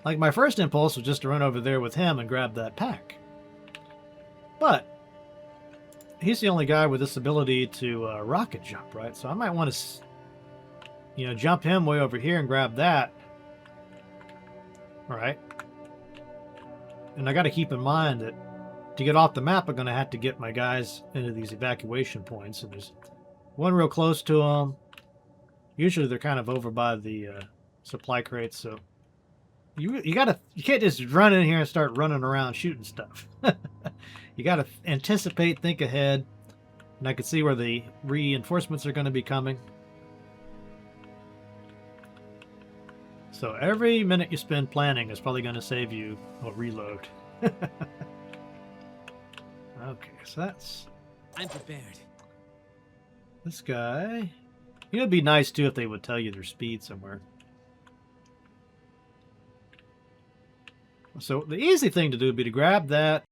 Like my first impulse was just to run over there with him and grab that pack. But he's the only guy with this ability to rocket jump, right? So I might want to, you know, jump him way over here and grab that. All right. And I got to keep in mind that to get off the map, I'm going to have to get my guys into these evacuation points. And there's one real close to them. Usually they're kind of over by the supply crates. So you can't just run in here and start running around shooting stuff. You got to anticipate, think ahead. And I can see where the reinforcements are going to be coming. So every minute you spend planning is probably going to save you a reload. Okay, so that's I'm prepared. This guy... You know, it'd be nice, too, if they would tell you their speed somewhere. So the easy thing to do would be to grab that,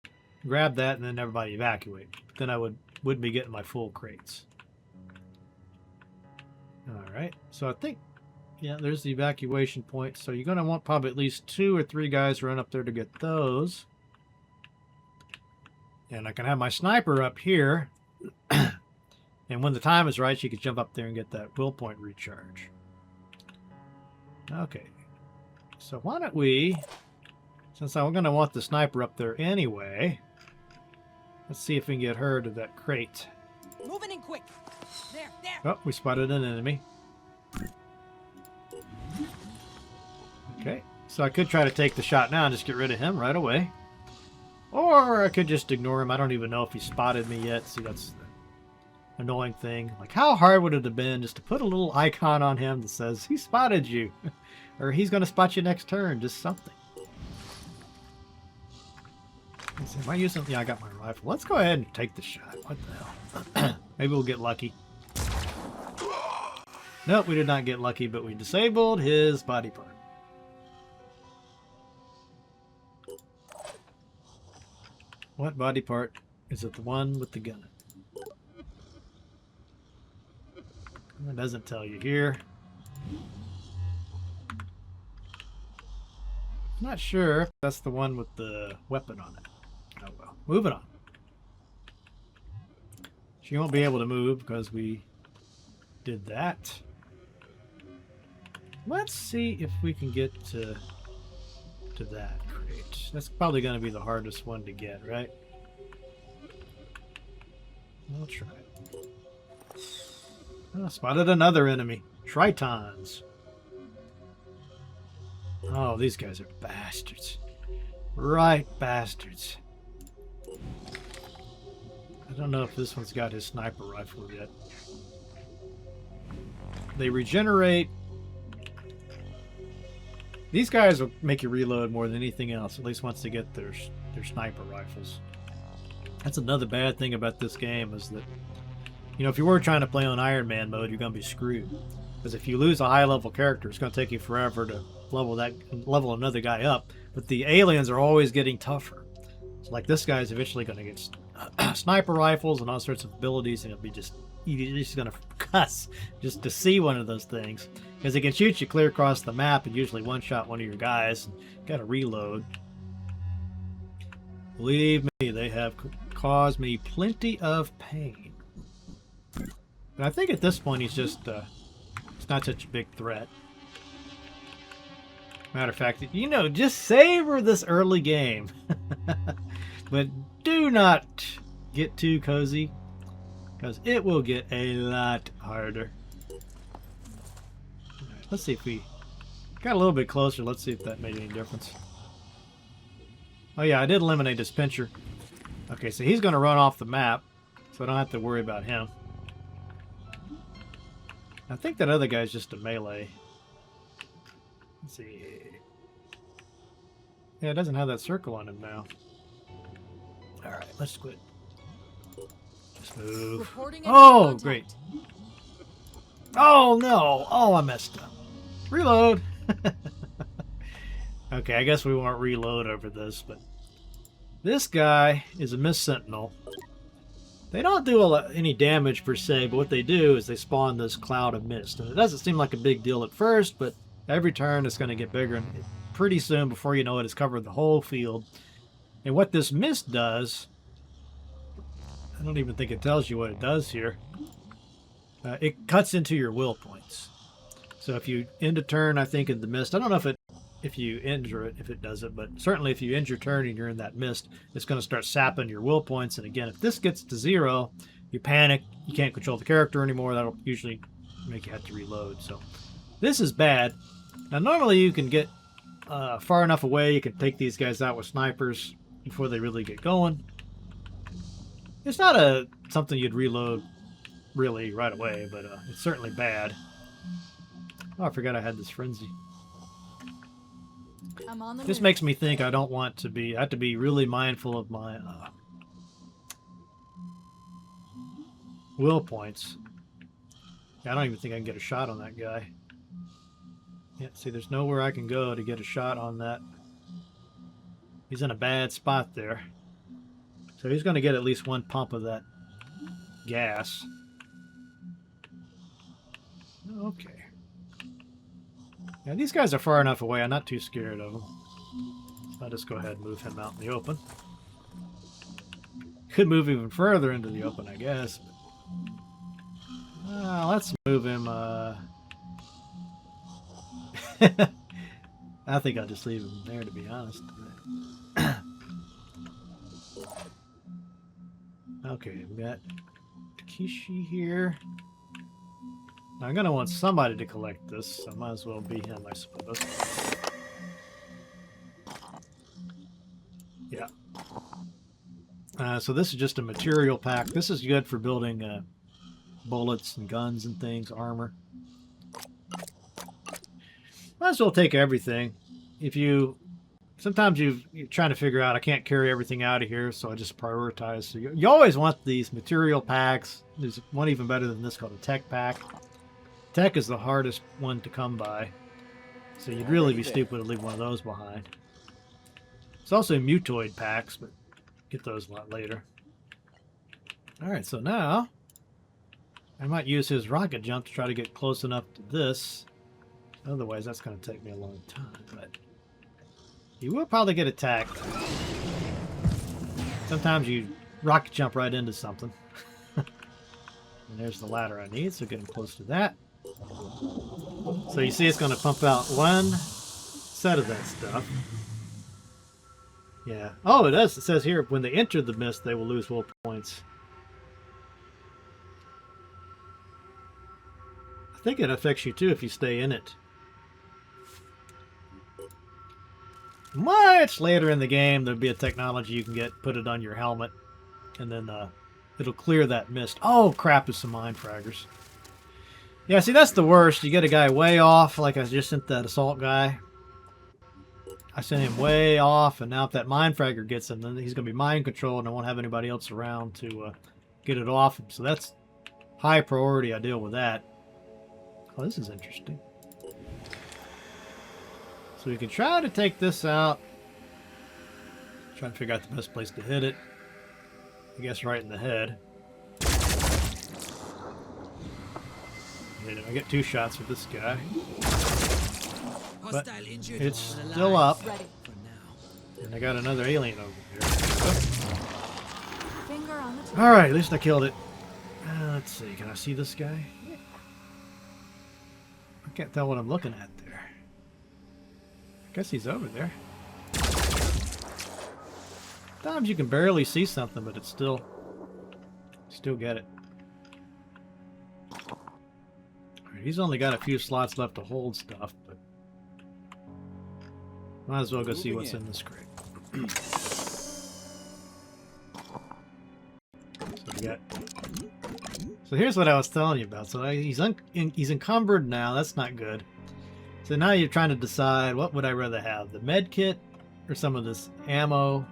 and then everybody evacuate. But then I wouldn't be getting my full crates. Alright, so I think... Yeah, there's the evacuation point. So you're going to want probably at least 2 or 3 guys run up there to get those. And I can have my sniper up here. And when the time is right, she can jump up there and get that will point recharge. Okay. So why don't we, since I'm going to want the sniper up there anyway, let's see if we can get her to that crate. Moving in quick. There. Oh, we spotted an enemy. Okay. So I could try to take the shot now and just get rid of him right away. Or I could just ignore him. I don't even know if he spotted me yet. See, that's the annoying thing. Like, how hard would it have been just to put a little icon on him that says, he spotted you. Or he's going to spot you next turn. Just something. Let's see, am I using... Yeah, I got my rifle. Let's go ahead and take the shot. What the hell? Maybe we'll get lucky. Nope, we did not get lucky, but we disabled his body part. What body part? Is it the one with the gun? It doesn't tell you here. I'm not sure if that's the one with the weapon on it. Oh well. Moving on. She won't be able to move because we did that. Let's see if we can get to that crate. That's probably going to be the hardest one to get, right? We'll try it. Oh, spotted another enemy. Tritons. Oh, these guys are bastards. Right, bastards. I don't know if this one's got his sniper rifle yet. They regenerate. These guys will make you reload more than anything else, at least once they get their sniper rifles. That's another bad thing about this game is that, you know, if you were trying to play on Iron Man mode, you're going to be screwed. Because if you lose a high-level character, it's going to take you forever to level another guy up. But the aliens are always getting tougher. So like this guy's eventually going to get sniper rifles and all sorts of abilities, and it'll be you're just going to cuss just to see one of those things. Because it can shoot you clear across the map and usually one-shot one of your guys. And got to reload. Believe me, they have caused me plenty of pain. But I think at this point he's just, it's not such a big threat. Matter of fact, you know, just savor this early game. But do not get too cozy, because it will get a lot harder. Right, let's see if we got a little bit closer. Let's see if that made any difference. Oh yeah, I did eliminate his pincher. Okay, so he's going to run off the map, so I don't have to worry about him. I think that other guy's just a melee. Let's see. Yeah, it doesn't have that circle on him now. Alright, let's quit. Just move. Oh, great. Oh, no. Oh, I messed up. Reload. Okay, I guess we won't reload over this, but this guy is a mist sentinel. They don't do any damage per se, but what they do is they spawn this cloud of mist. And it doesn't seem like a big deal at first, but every turn it's going to get bigger. And pretty soon, before you know it, it's covered the whole field. And what this mist does, I don't even think it tells you what it does here. It cuts into your will points. So if you end a turn, I think, in the mist, I don't know if you injure it, if it does it, but certainly if you end your turn and you're in that mist, it's going to start sapping your will points. And again, if this gets to 0, you panic, you can't control the character anymore. That'll usually make you have to reload. So this is bad. Now normally you can get far enough away, you can take these guys out with snipers before they really get going. It's not something you'd reload really right away, but it's certainly bad. Oh, I forgot I had this frenzy. I'm on the This move. makes me think I don't want to be... I have to be really mindful of my... will points. I don't even think I can get a shot on that guy. Yeah, see, there's nowhere I can go to get a shot on that. He's in a bad spot there. So he's going to get at least one pump of that gas. Okay. Yeah, these guys are far enough away. I'm not too scared of them. So I'll just go ahead and move him out in the open. Could move even further into the open, I guess. Let's move him. I think I'll just leave him there, to be honest. Okay, we got Kishi here. Now, I'm going to want somebody to collect this, so might as well be him, I suppose. Yeah. So this is just a material pack. This is good for building bullets and guns and things, armor. Might as well take everything. Sometimes you're trying to figure out, I can't carry everything out of here, so I just prioritize. So you always want these material packs. There's one even better than this called a tech pack. Tech is the hardest one to come by, so you'd really be stupid to leave one of those behind. It's also mutoid packs, but get those a lot later. Alright, so now I might use his rocket jump to try to get close enough to this. Otherwise, that's going to take me a long time, but you will probably get attacked. Sometimes you rocket jump right into something. And there's the ladder I need, so getting close to that. So you see it's going to pump out one set of that stuff. Yeah. Oh, it does. It says here, when they enter the mist, they will lose will points. I think it affects you too if you stay in it. Much later in the game, there'll be a technology you can put it on your helmet, and then it'll clear that mist. Oh, crap, there's some mind fraggers. Yeah, see, that's the worst. You get a guy way off, like I just sent that assault guy. I sent him way off, and now if that mind fragger gets him, then he's going to be mind controlled, and I won't have anybody else around to get it off him. So that's high priority. I deal with that. Oh, this is interesting. So we can try to take this out. Try to figure out the best place to hit it. I guess right in the head. And I get 2 shots with this guy. But it's still up. And I got another alien over here. Alright, at least I killed it. Let's see, can I see this guy? I can't tell what I'm looking at there. I guess he's over there. Sometimes you can barely see something, but it's still get it. Right, he's only got a few slots left to hold stuff, but might as well go see what's in this crate. So here's what I was telling you about. So he's encumbered now. That's not good. So now you're trying to decide, what would I rather have? The med kit or some of this ammo?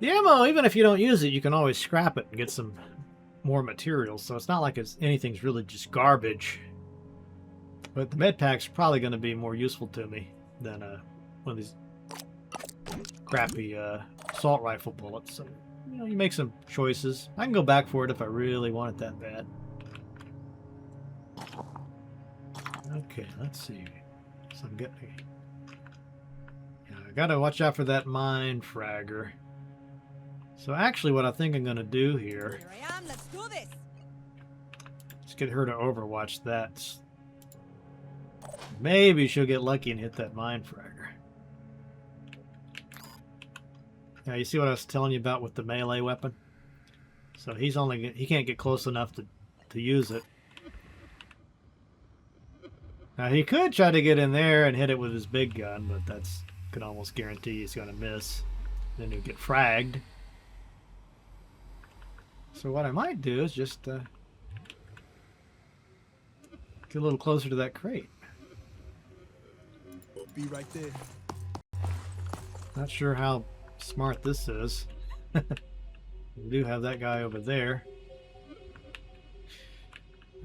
The ammo, even if you don't use it, you can always scrap it and get some more materials. So it's not like anything's really just garbage. But the med pack's probably going to be more useful to me than one of these crappy assault rifle bullets. So, you know, you make some choices. I can go back for it if I really want it that bad. Okay, let's see. So I'm getting... Yeah, I gotta watch out for that mine fragger. So actually what I think I'm gonna do here... Here I am, let's do this. Let's get her to overwatch that. Maybe she'll get lucky and hit that mine fragger. Now you see what I was telling you about with the melee weapon? So he can't get close enough to use it. Now he could try to get in there and hit it with his big gun, but that's could almost guarantee he's going to miss. Then he'll get fragged. So what I might do is just get a little closer to that crate. Be right there. Not sure how smart this is. We do have that guy over there.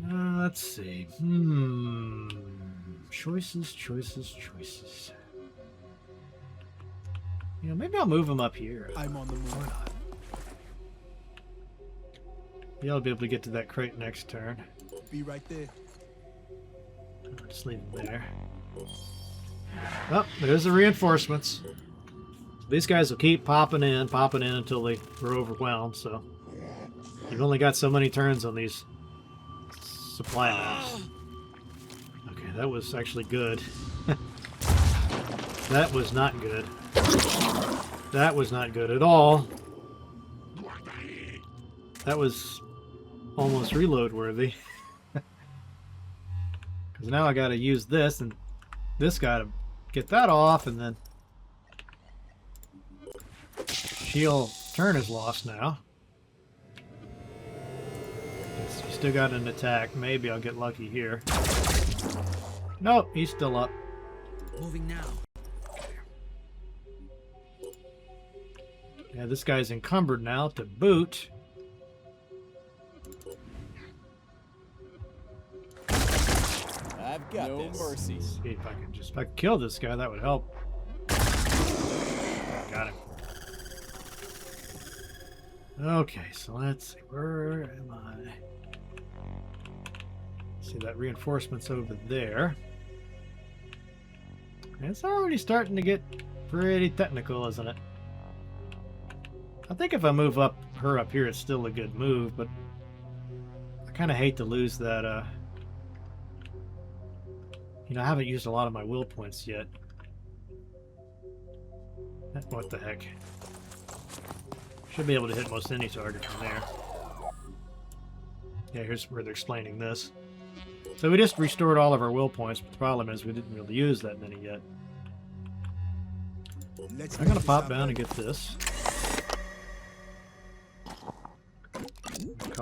Let's see. Choices. You know, maybe I'll move him up here. I'm on the move. Why not? Yeah, I'll be able to get to that crate next turn. Be right there. I'll just leave him there. Oh, there's the reinforcements. These guys will keep popping in until they were overwhelmed, so you've only got so many turns on these supply maps. Okay, that was actually good. That was not good. That was not good at all. That was almost reload worthy. Because now I gotta use this and this guy to get that off, and then shield turn is lost now. He's still got an attack. Maybe I'll get lucky here. Nope, he's still up. Moving now. Yeah, this guy's encumbered now to boot. I've got no mercy. See if I can just kill this guy, that would help. Got him. Okay, so let's see, where am I? See, that reinforcement's over there. And it's already starting to get pretty technical, isn't it? I think if I move her up here, it's still a good move, but I kind of hate to lose that, you know, I haven't used a lot of my will points yet. What the heck? Should be able to hit most any target from there. Yeah, here's where they're explaining this. So we just restored all of our will points, but the problem is we didn't really use that many yet. I'm gonna pop down and get this. A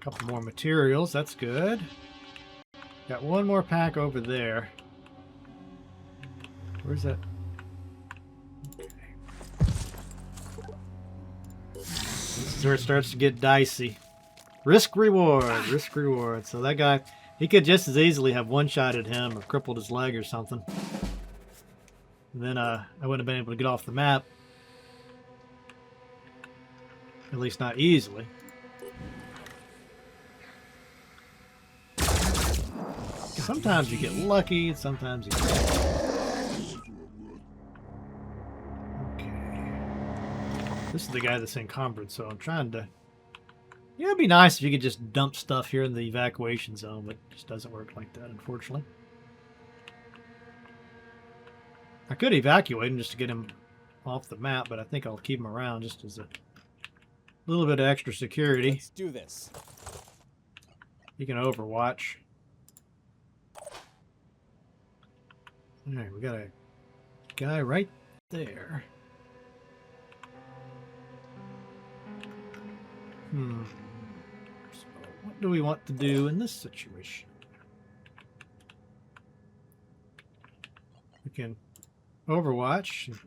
couple more materials, that's good. Got one more pack over there. Where's that? Okay. This is where it starts to get dicey. Risk reward, risk reward. So that guy, he could just as easily have one-shotted him or crippled his leg or something. And then I wouldn't have been able to get off the map. At least not easily. Sometimes you get lucky, and sometimes you don't. Okay. This is the guy that's encumbered, so I'm trying to... Yeah, it'd be nice if you could just dump stuff here in the evacuation zone, but it just doesn't work like that, unfortunately. I could evacuate him just to get him off the map, but I think I'll keep him around just as a little bit of extra security. Let's do this. You can overwatch. Alright, we got a guy right there. So what do we want to do in this situation? We can overwatch and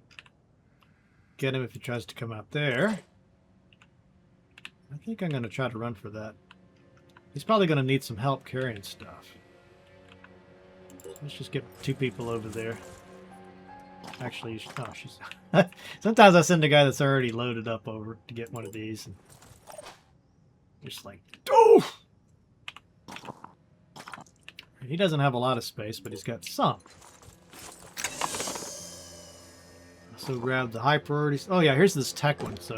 get him if he tries to come out there. I think I'm going to try to run for that. He's probably going to need some help carrying stuff. Let's just get two people over there. Actually, oh, she's... Sometimes I send a guy that's already loaded up over to get one of these. And just like, oh! He doesn't have a lot of space, but he's got some. So grab the high priorities. Oh yeah, here's this tech one. So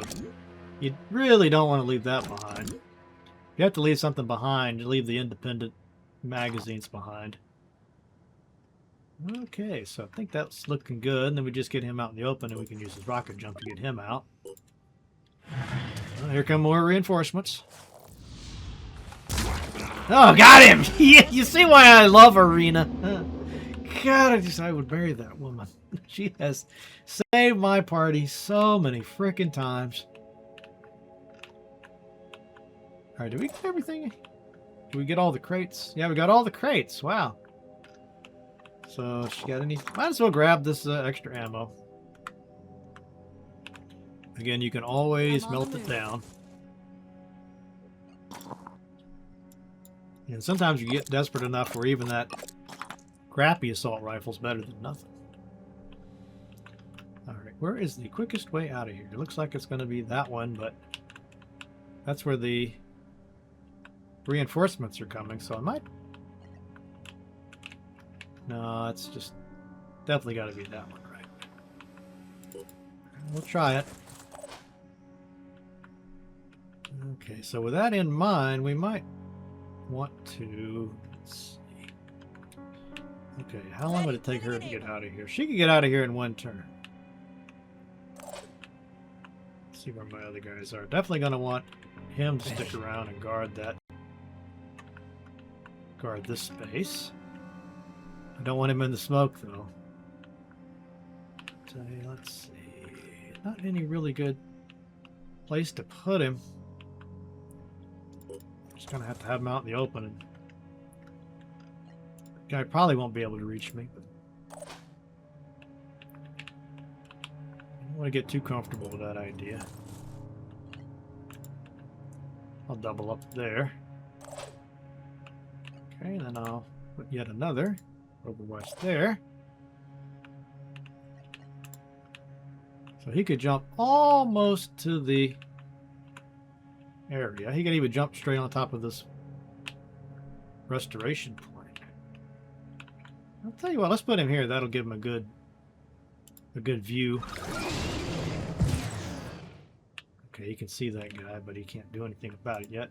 you really don't want to leave that behind. If you have to leave something behind, you leave the independent magazines behind. Okay, so I think that's looking good. And then we just get him out in the open and we can use his rocket jump to get him out. Well, here come more reinforcements. Oh, got him! Yeah, you see why I love Arena. God, I would marry that woman. She has saved my party so many frickin' times. Alright, did we get everything? Did we get all the crates? Yeah, we got all the crates. Wow. So, she got any... Might as well grab this extra ammo. Again, you can always melt it down. And sometimes you get desperate enough where even that crappy assault rifle is better than nothing. Alright, where is the quickest way out of here? It looks like it's going to be that one, but that's where the reinforcements are coming, so I might... No, it's just definitely got to be that one, right? We'll try it. Okay, so with that in mind, we might want to... Let's see. Okay, how long would it take her to get out of here? She could get out of here in one turn. Let's see where my other guys are. Definitely going to want him to stick around and guard that. Guard this space. I don't want him in the smoke, though. So, let's see. Not any really good place to put him. Just gonna have to have him out in the open. And the guy probably won't be able to reach me. But I don't want to get too comfortable with that idea. I'll double up there. Okay, then I'll put yet another Overwatch there. So he could jump almost to the area. He could even jump straight on top of this restoration point. I'll tell you what, let's put him here. That'll give him a good view. Okay, you can see that guy, but he can't do anything about it yet.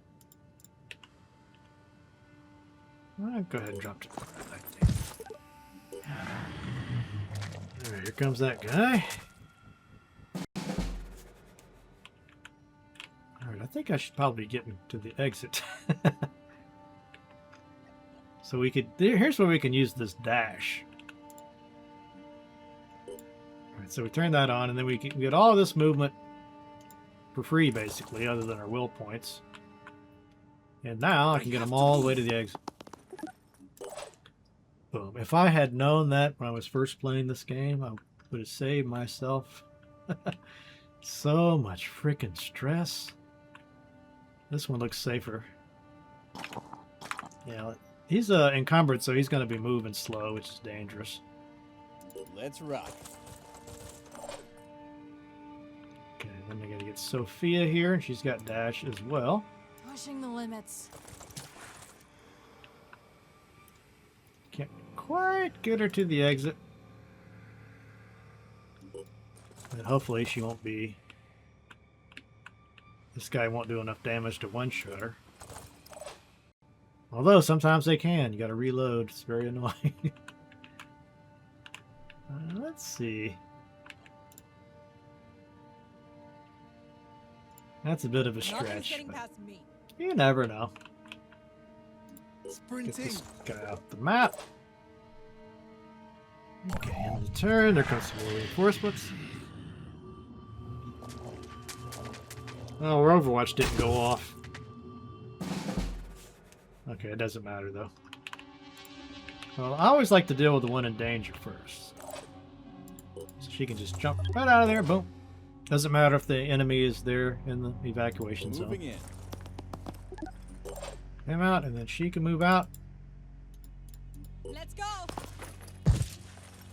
I'll go ahead and drop to the right there. Alright, here comes that guy. Alright, I think I should probably get to the exit. So we could... Here's where we can use this dash. Alright, so we turn that on, and then we can get all this movement for free, basically, other than our will points. And now I can get them all the way to the exit. Boom. If I had known that when I was first playing this game, I would have saved myself so much freaking stress. This one looks safer. Yeah, he's encumbered, so he's going to be moving slow, which is dangerous. Let's rock. Okay, then I got to get Sophia here, and she's got dash as well. Pushing the limits. Can't quite get her to the exit. And hopefully she won't be... This guy won't do enough damage to one-shot her. Although sometimes they can. You gotta reload. It's very annoying. Let's see. That's a bit of a stretch. You never know. Sprinting. Get this guy off the map. Okay, end of the turn. There comes some more reinforcements. Oh, our Overwatch didn't go off. Okay, it doesn't matter though. Well, I always like to deal with the one in danger first. So she can just jump right out of there, boom. Doesn't matter if the enemy is there in the evacuation zone. Moving in. Him out, and then she can move out. Let's go.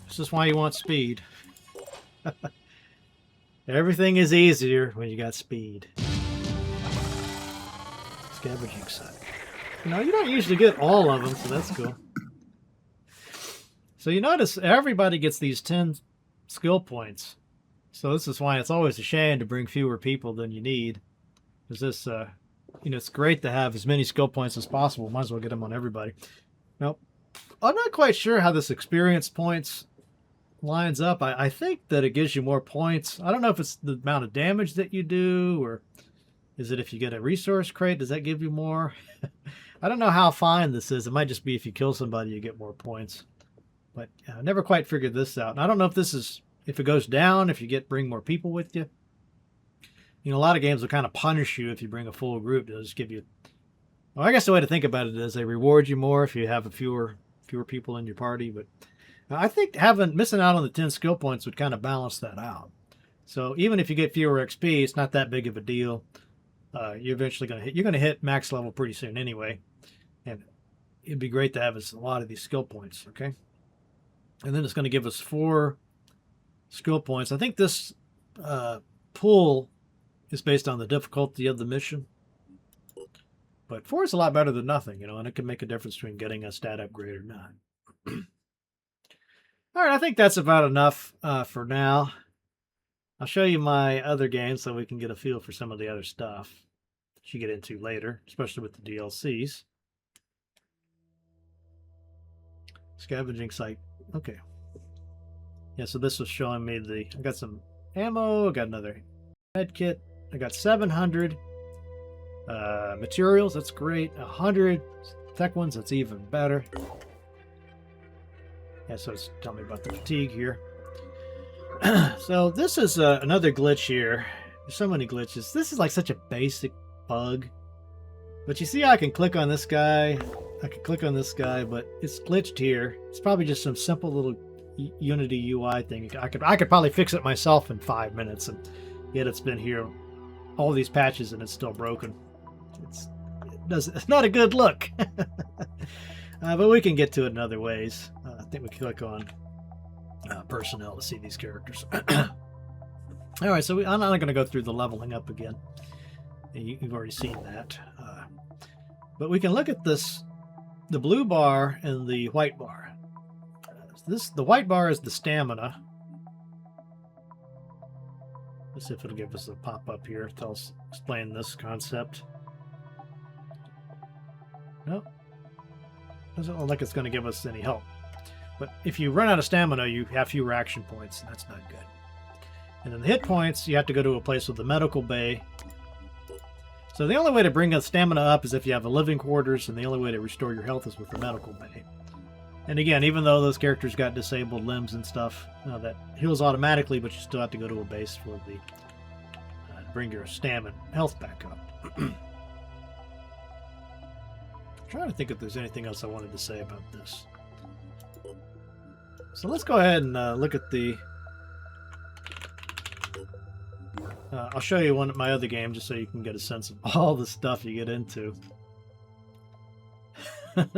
This is why you want speed. Everything is easier when you got speed. Scavenging site. You know, you don't usually get all of them, so that's cool. So you notice everybody gets these 10 skill points. So this is why it's always a shame to bring fewer people than you need. Because this, you know, it's great to have as many skill points as possible. Might as well get them on everybody. Now, I'm not quite sure how this experience points lines up. I think that it gives you more points. I don't know if it's the amount of damage that you do, or is it if you get a resource crate, does that give you more? I don't know how fine this is. It might just be if you kill somebody, you get more points. But I never quite figured this out. And I don't know if this is, if it goes down, if you bring more people with you. You know, a lot of games will kind of punish you if you bring a full group. They'll just give you, well, I guess the way to think about it is they reward you more if you have fewer people in your party. But I think missing out on the 10 skill points would kind of balance that out. So even if you get fewer XP, it's not that big of a deal. You're eventually you're gonna hit max level pretty soon anyway, and it'd be great to have a lot of these skill points. Okay, and then it's going to give us 4 skill points. I think this pool is based on the difficulty of the mission, but 4 is a lot better than nothing, you know, and it can make a difference between getting a stat upgrade or not. All right, I think that's about enough for now. I'll show you my other games so we can get a feel for some of the other stuff that you get into later, especially with the DLCs. Scavenging site. Okay. Yeah, so this was showing me I got some ammo, I got another med kit, I got 700 materials, that's great. 100 tech ones, that's even better. Yeah, so it's telling me about the fatigue here. So this is another glitch here. There's so many glitches. This is like such a basic bug. But you see how I can click on this guy? I can click on this guy, but it's glitched here. It's probably just some simple little Unity UI thing. I could probably fix it myself in 5 minutes, and yet it's been here all these patches and it's still broken. It's not a good look. But we can get to it in other ways. I think we click on personnel to see these characters. All right, so I'm not going to go through the leveling up again. You've already seen that. But we can look at this, the blue bar and the white bar. The white bar is the stamina. Let's see if it'll give us a pop-up here to explain this concept. Nope. Doesn't look like it's going to give us any help. But if you run out of stamina, you have fewer action points, and that's not good. And then the hit points, you have to go to a place with the medical bay. So the only way to bring a stamina up is if you have a living quarters, and the only way to restore your health is with the medical bay. And again, even though those characters got disabled limbs and stuff, that heals automatically, but you still have to go to a base for the bring your stamina health back up. I'm trying to think if there's anything else I wanted to say about this. So let's go ahead and look at the... I'll show you one of my other games just so you can get a sense of all the stuff you get into.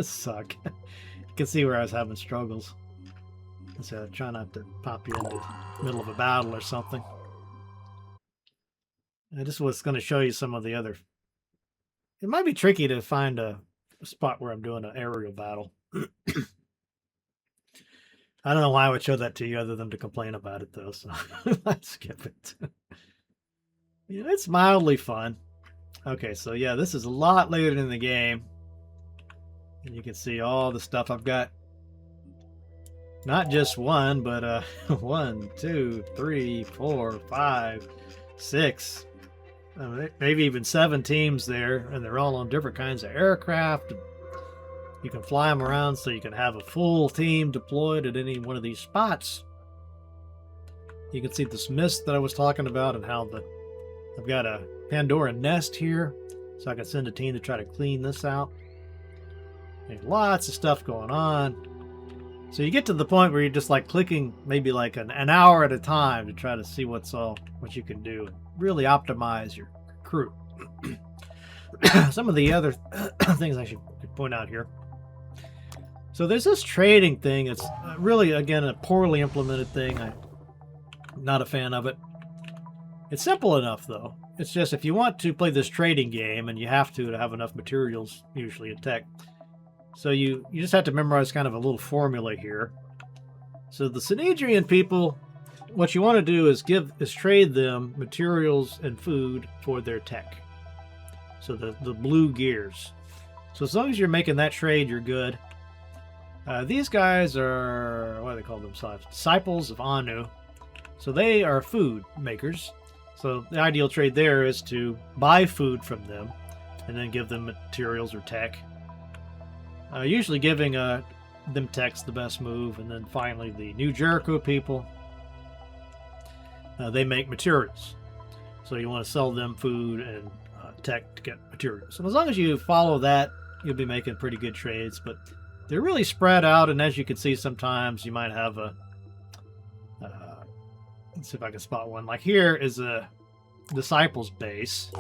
Suck. You can see where I was having struggles. So try not to pop you into the middle of a battle or something. I just was going to show you some of the other... It might be tricky to find a spot where I'm doing an aerial battle. I don't know why I would show that to you other than to complain about it, though, so let's skip it. Yeah, it's mildly fun. Okay, so yeah, this is a lot later in the game. And you can see all the stuff I've got. Not just one, but 1, 2, 3, 4, 5, 6. Maybe even 7 teams there, and they're all on different kinds of aircraft. You can fly them around so you can have a full team deployed at any one of these spots. You can see this mist that I was talking about and how I've got a Pandora nest here, so I can send a team to try to clean this out. There's lots of stuff going on. So you get to the point where you're just like clicking maybe like an hour at a time to try to see what you can do and really optimize your crew. Some of the other things I should point out here. So there's this trading thing. It's really, again, a poorly implemented thing. I'm not a fan of it. It's simple enough, though. It's just if you want to play this trading game, and you have to have enough materials, usually in tech, so you just have to memorize kind of a little formula here. So the Synedrian people, what you want to do is trade them materials and food for their tech. So the blue gears. So as long as you're making that trade, you're good. These guys are, what do they call themselves? Disciples of Anu. So they are food makers. So the ideal trade there is to buy food from them and then give them materials or tech. Usually giving them tech's the best move. And then finally the New Jericho people. They make materials. So you want to sell them food and tech to get materials. And as long as you follow that, you'll be making pretty good trades. But they're really spread out, and as you can see, sometimes you might have Let's see if I can spot one. Like here is a disciples base.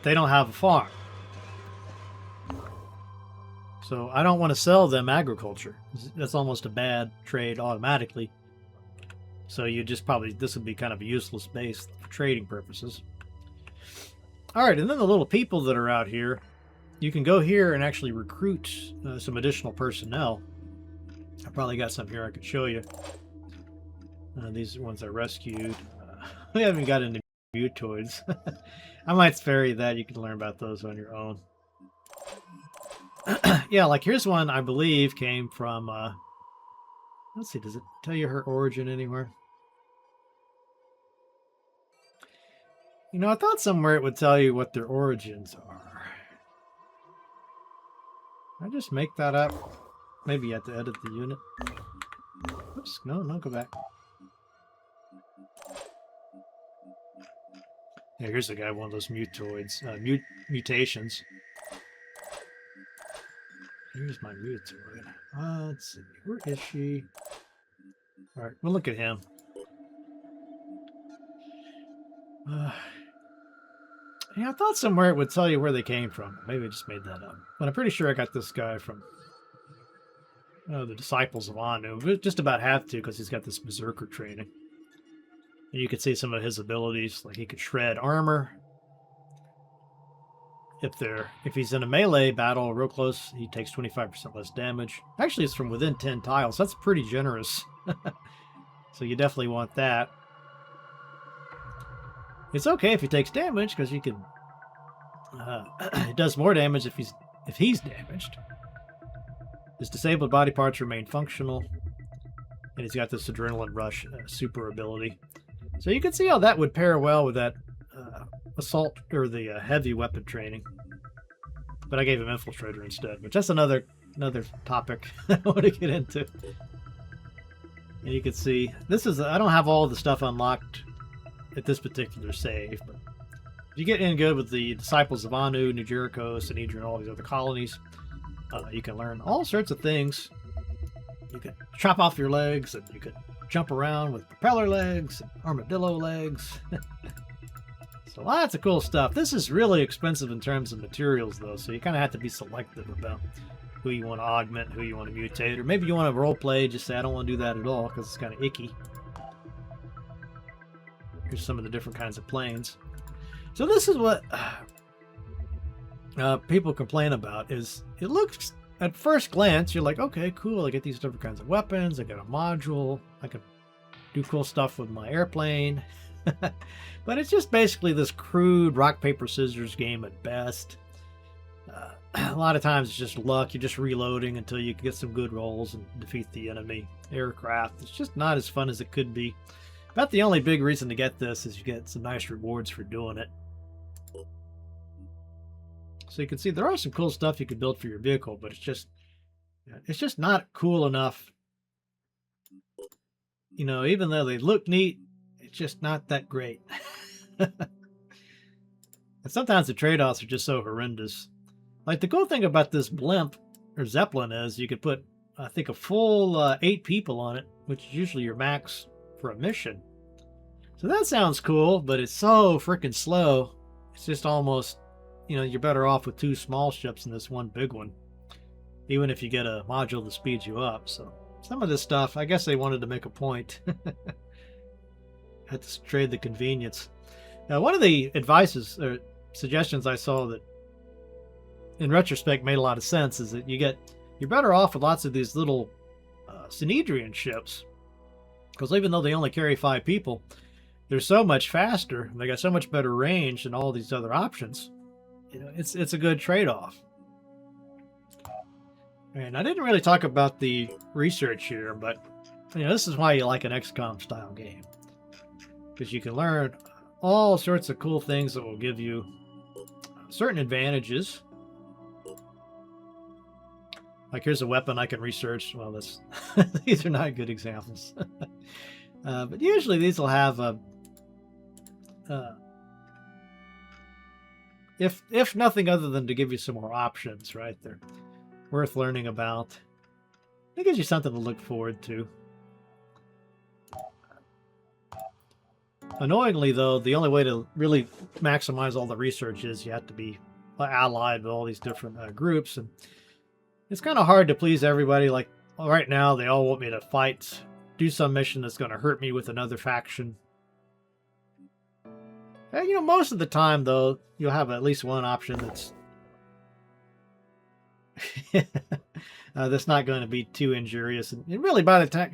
They don't have a farm. So I don't want to sell them agriculture. That's almost a bad trade automatically. So you just probably, this would be kind of a useless base for trading purposes. All right, and then the little people that are out here, you can go here and actually recruit some additional personnel. I probably got some here I could show you. These are ones I rescued. We haven't got into mutoids. I might spare you that. You can learn about those on your own. Yeah, like here's one I believe came from, let's see, does it tell you her origin anywhere? You know, I thought somewhere it would tell you what their origins are. Did I just make that up? Maybe you have to edit the unit. Oops, no, go back. Yeah, here's a guy, one of those mutoids, mutations. Here's my mutoid. Let's see, where is she? All right, we'll look at him. Yeah, I thought somewhere it would tell you where they came from. Maybe I just made that up. But I'm pretty sure I got this guy from the Disciples of Anu. We just about have to because he's got this Berserker training. And you can see some of his abilities, like he could shred armor. If he's in a melee battle real close, he takes 25% less damage. Actually, it's from within 10 tiles. That's pretty generous. So you definitely want that. It's okay if he takes damage because you can. It does more damage if he's damaged. His disabled body parts remain functional, and he's got this adrenaline rush super ability. So you can see how that would pair well with that assault or the heavy weapon training. But I gave him infiltrator instead, which that's another topic I want to get into. And you can see this is I don't have all the stuff unlocked at this particular save, but if you get in good with the Disciples of Anu, New Jericho, Sanhedrin, and all these other colonies, you can learn all sorts of things. You can chop off your legs, and you can jump around with propeller legs, and armadillo legs. So lots of cool stuff. This is really expensive in terms of materials, though, so you kind of have to be selective about who you want to augment, who you want to mutate, or maybe you want to roleplay, just say, I don't want to do that at all, because it's kind of icky. Here's some of the different kinds of planes. So this is what people complain about, is it looks, at first glance, you're like, okay, cool, I get these different kinds of weapons, I got a module, I can do cool stuff with my airplane. But it's just basically this crude rock, paper, scissors game at best. A lot of times it's just luck. You're just reloading until you get some good rolls and defeat the enemy aircraft. It's just not as fun as it could be. About the only big reason to get this is you get some nice rewards for doing it. So you can see there are some cool stuff you can build for your vehicle, but it's just not cool enough. You know, even though they look neat, it's just not that great. And sometimes the trade-offs are just so horrendous. Like the cool thing about this blimp or Zeppelin is you could put, I think, a full 8 people on it, which is usually your max for a mission. So that sounds cool, but it's so freaking slow. It's just almost, you know, you're better off with 2 small ships than this one big one, even if you get a module that speeds you up. So some of this stuff, I guess they wanted to make a point. Had to trade the convenience. Now, one of the advices or suggestions I saw that in retrospect made a lot of sense is that you're better off with lots of these little Sanhedrin ships, because even though they only carry 5 people, they're so much faster, they got so much better range than all these other options. You know, it's a good trade-off. And I didn't really talk about the research here, but you know, this is why you like an XCOM style game, because you can learn all sorts of cool things that will give you certain advantages. Like here's a weapon I can research. Well, these are not good examples. But usually these will have if nothing other than to give you some more options, right? They're worth learning about. It gives you something to look forward to. Annoyingly, though, the only way to really maximize all the research is you have to be allied with all these different groups, and it's kind of hard to please everybody. Like right now, they all want me to fight, do some mission that's going to hurt me with another faction. And, you know, most of the time, though, you'll have at least one option that's that's not going to be too injurious. And really, by the time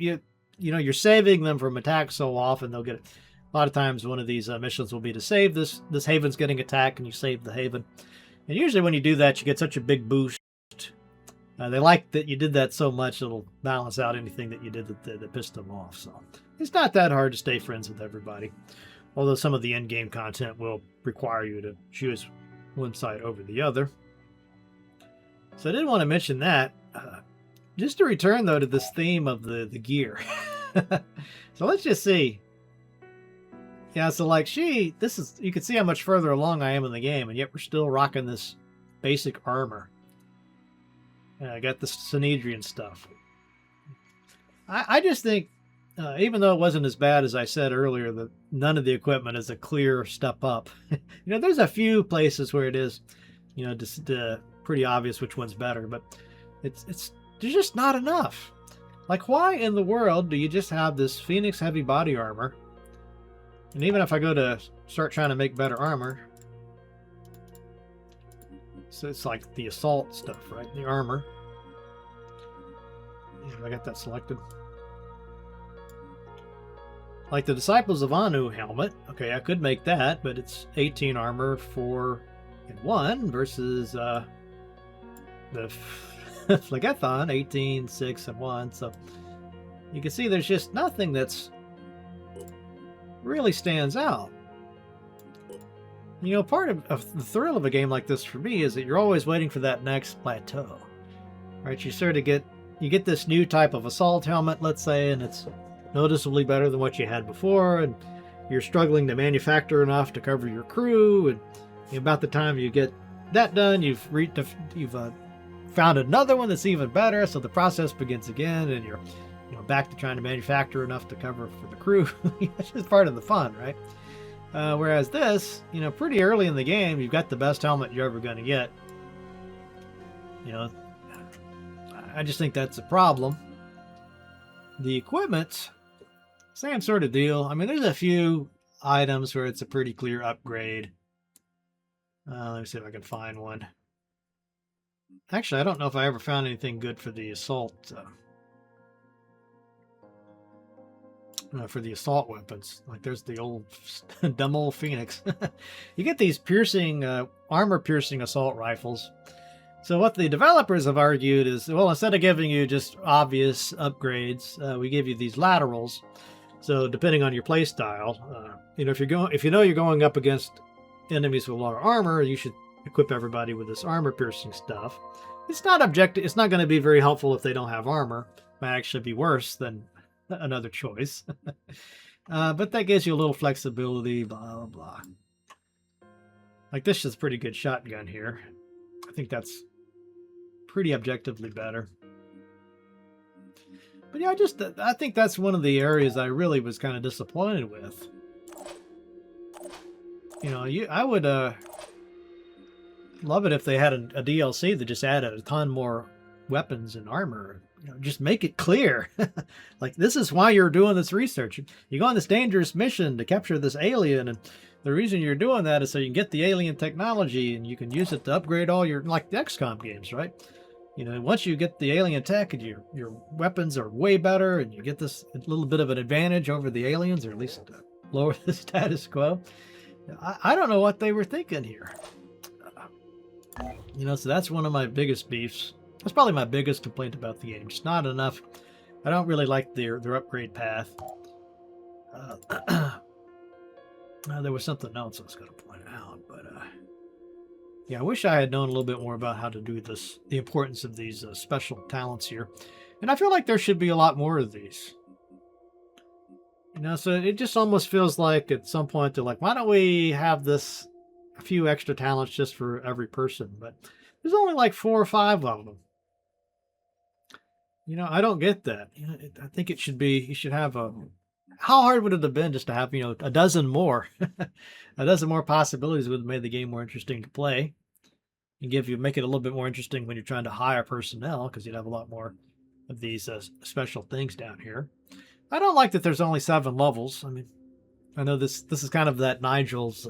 you're saving them from attacks so often, they'll get it. A lot of times, one of these missions will be to save this haven's getting attacked, and you save the haven. And usually, when you do that, you get such a big boost. They like that you did that so much, it'll balance out anything that you did that pissed them off. So it's not that hard to stay friends with everybody. Although some of the end-game content will require you to choose one side over the other. So I did want to mention that. Just to return, though, to this theme of the gear. So let's just see. Yeah, so like you can see how much further along I am in the game, and yet we're still rocking this basic armor. I got the Sanhedrian stuff. I just think, even though it wasn't as bad as I said earlier, that none of the equipment is a clear step up. There's a few places where it is, just pretty obvious which one's better, but there's just not enough. Like, why in the world do you just have this Phoenix heavy body armor? And even if I go to start trying to make better armor, so it's like the assault stuff, right? The armor. Yeah, I got that selected. Like the Disciples of Anu helmet. Okay, I could make that, but it's 18 armor, 4 and 1 versus the Phlegethon, 18, 6 and 1. So you can see there's just nothing that's really stands out. Part of the thrill of a game like this for me is that you're always waiting for that next plateau, right? You sort of get this new type of assault helmet, let's say, and it's noticeably better than what you had before, and you're struggling to manufacture enough to cover your crew, and about the time you get that done, you've found another one that's even better, so the process begins again, and you're back to trying to manufacture enough to cover for the crew. It's just part of the fun, right? Whereas this, pretty early in the game, you've got the best helmet you're ever going to get. I just think that's a problem. The equipment, same sort of deal. I mean, there's a few items where it's a pretty clear upgrade. Let me see if I can find one. Actually, I don't know if I ever found anything good for the assault. For the assault weapons. Like there's the old dumb old Phoenix. You get these armor-piercing assault rifles. So what the developers have argued is, well, instead of giving you just obvious upgrades, we give you these laterals. So depending on your play style, if you're going up against enemies with a lot of armor, you should equip everybody with this armor-piercing stuff. It's not It's not going to be very helpful if they don't have armor. It might actually be worse than another choice. But that gives you a little flexibility, blah, blah, blah. Like this is a pretty good shotgun here. I think that's pretty objectively better. But yeah, I think that's one of the areas I really was kind of disappointed with. I would love it if they had a DLC that just added a ton more weapons and armor. Just make it clear. Like, this is why you're doing this research. You go on this dangerous mission to capture this alien, and the reason you're doing that is so you can get the alien technology and you can use it to upgrade all your, like the XCOM games, right? Once you get the alien tech and your weapons are way better and you get this little bit of an advantage over the aliens, or at least lower the status quo. I don't know what they were thinking here. So that's one of my biggest beefs. That's probably my biggest complaint about the game. It's not enough. I don't really like their upgrade path. There was something else I was going to point out, but yeah, I wish I had known a little bit more about how to do this, the importance of these special talents here. And I feel like there should be a lot more of these. So it just almost feels like at some point they're like, why don't we have a few extra talents just for every person? But there's only like 4 or 5 of them. I don't get that. I think it should be, you should have how hard would it have been just to have, a dozen more? A dozen more possibilities would have made the game more interesting to play and make it a little bit more interesting when you're trying to hire personnel, because you'd have a lot more of these special things down here. I don't like that there's only 7 levels. I mean, I know this is kind of that Nigel's,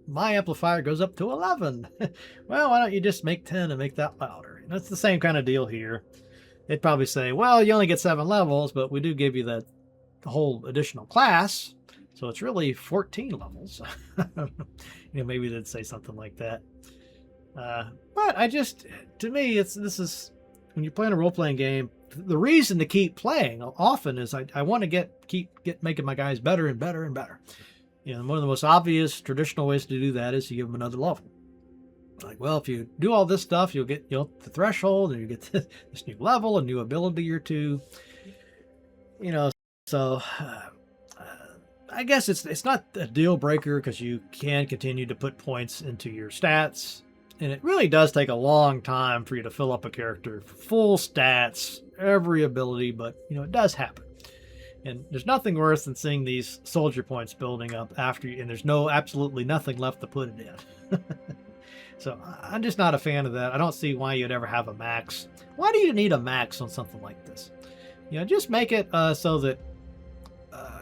my amplifier goes up to 11. Well, why don't you just make 10 and make that louder? And that's the same kind of deal here. They'd probably say, well, you only get 7 levels, but we do give you the whole additional class, so it's really 14 levels. Maybe they'd say something like that. But to me, this is when you're playing a role-playing game, the reason to keep playing often is I want to keep making my guys better and better and better. One of the most obvious traditional ways to do that is to give them another level. Like, well, if you do all this stuff, you'll get the threshold, and you get this new level, a new ability or two. So I guess it's not a deal breaker, because you can continue to put points into your stats, and it really does take a long time for you to fill up a character for full stats, every ability, but it does happen. And there's nothing worse than seeing these soldier points building up after you, and there's absolutely nothing left to put it in. So I'm just not a fan of that. I don't see why you'd ever have a max. Why do you need a max on something like this? Just make it so that,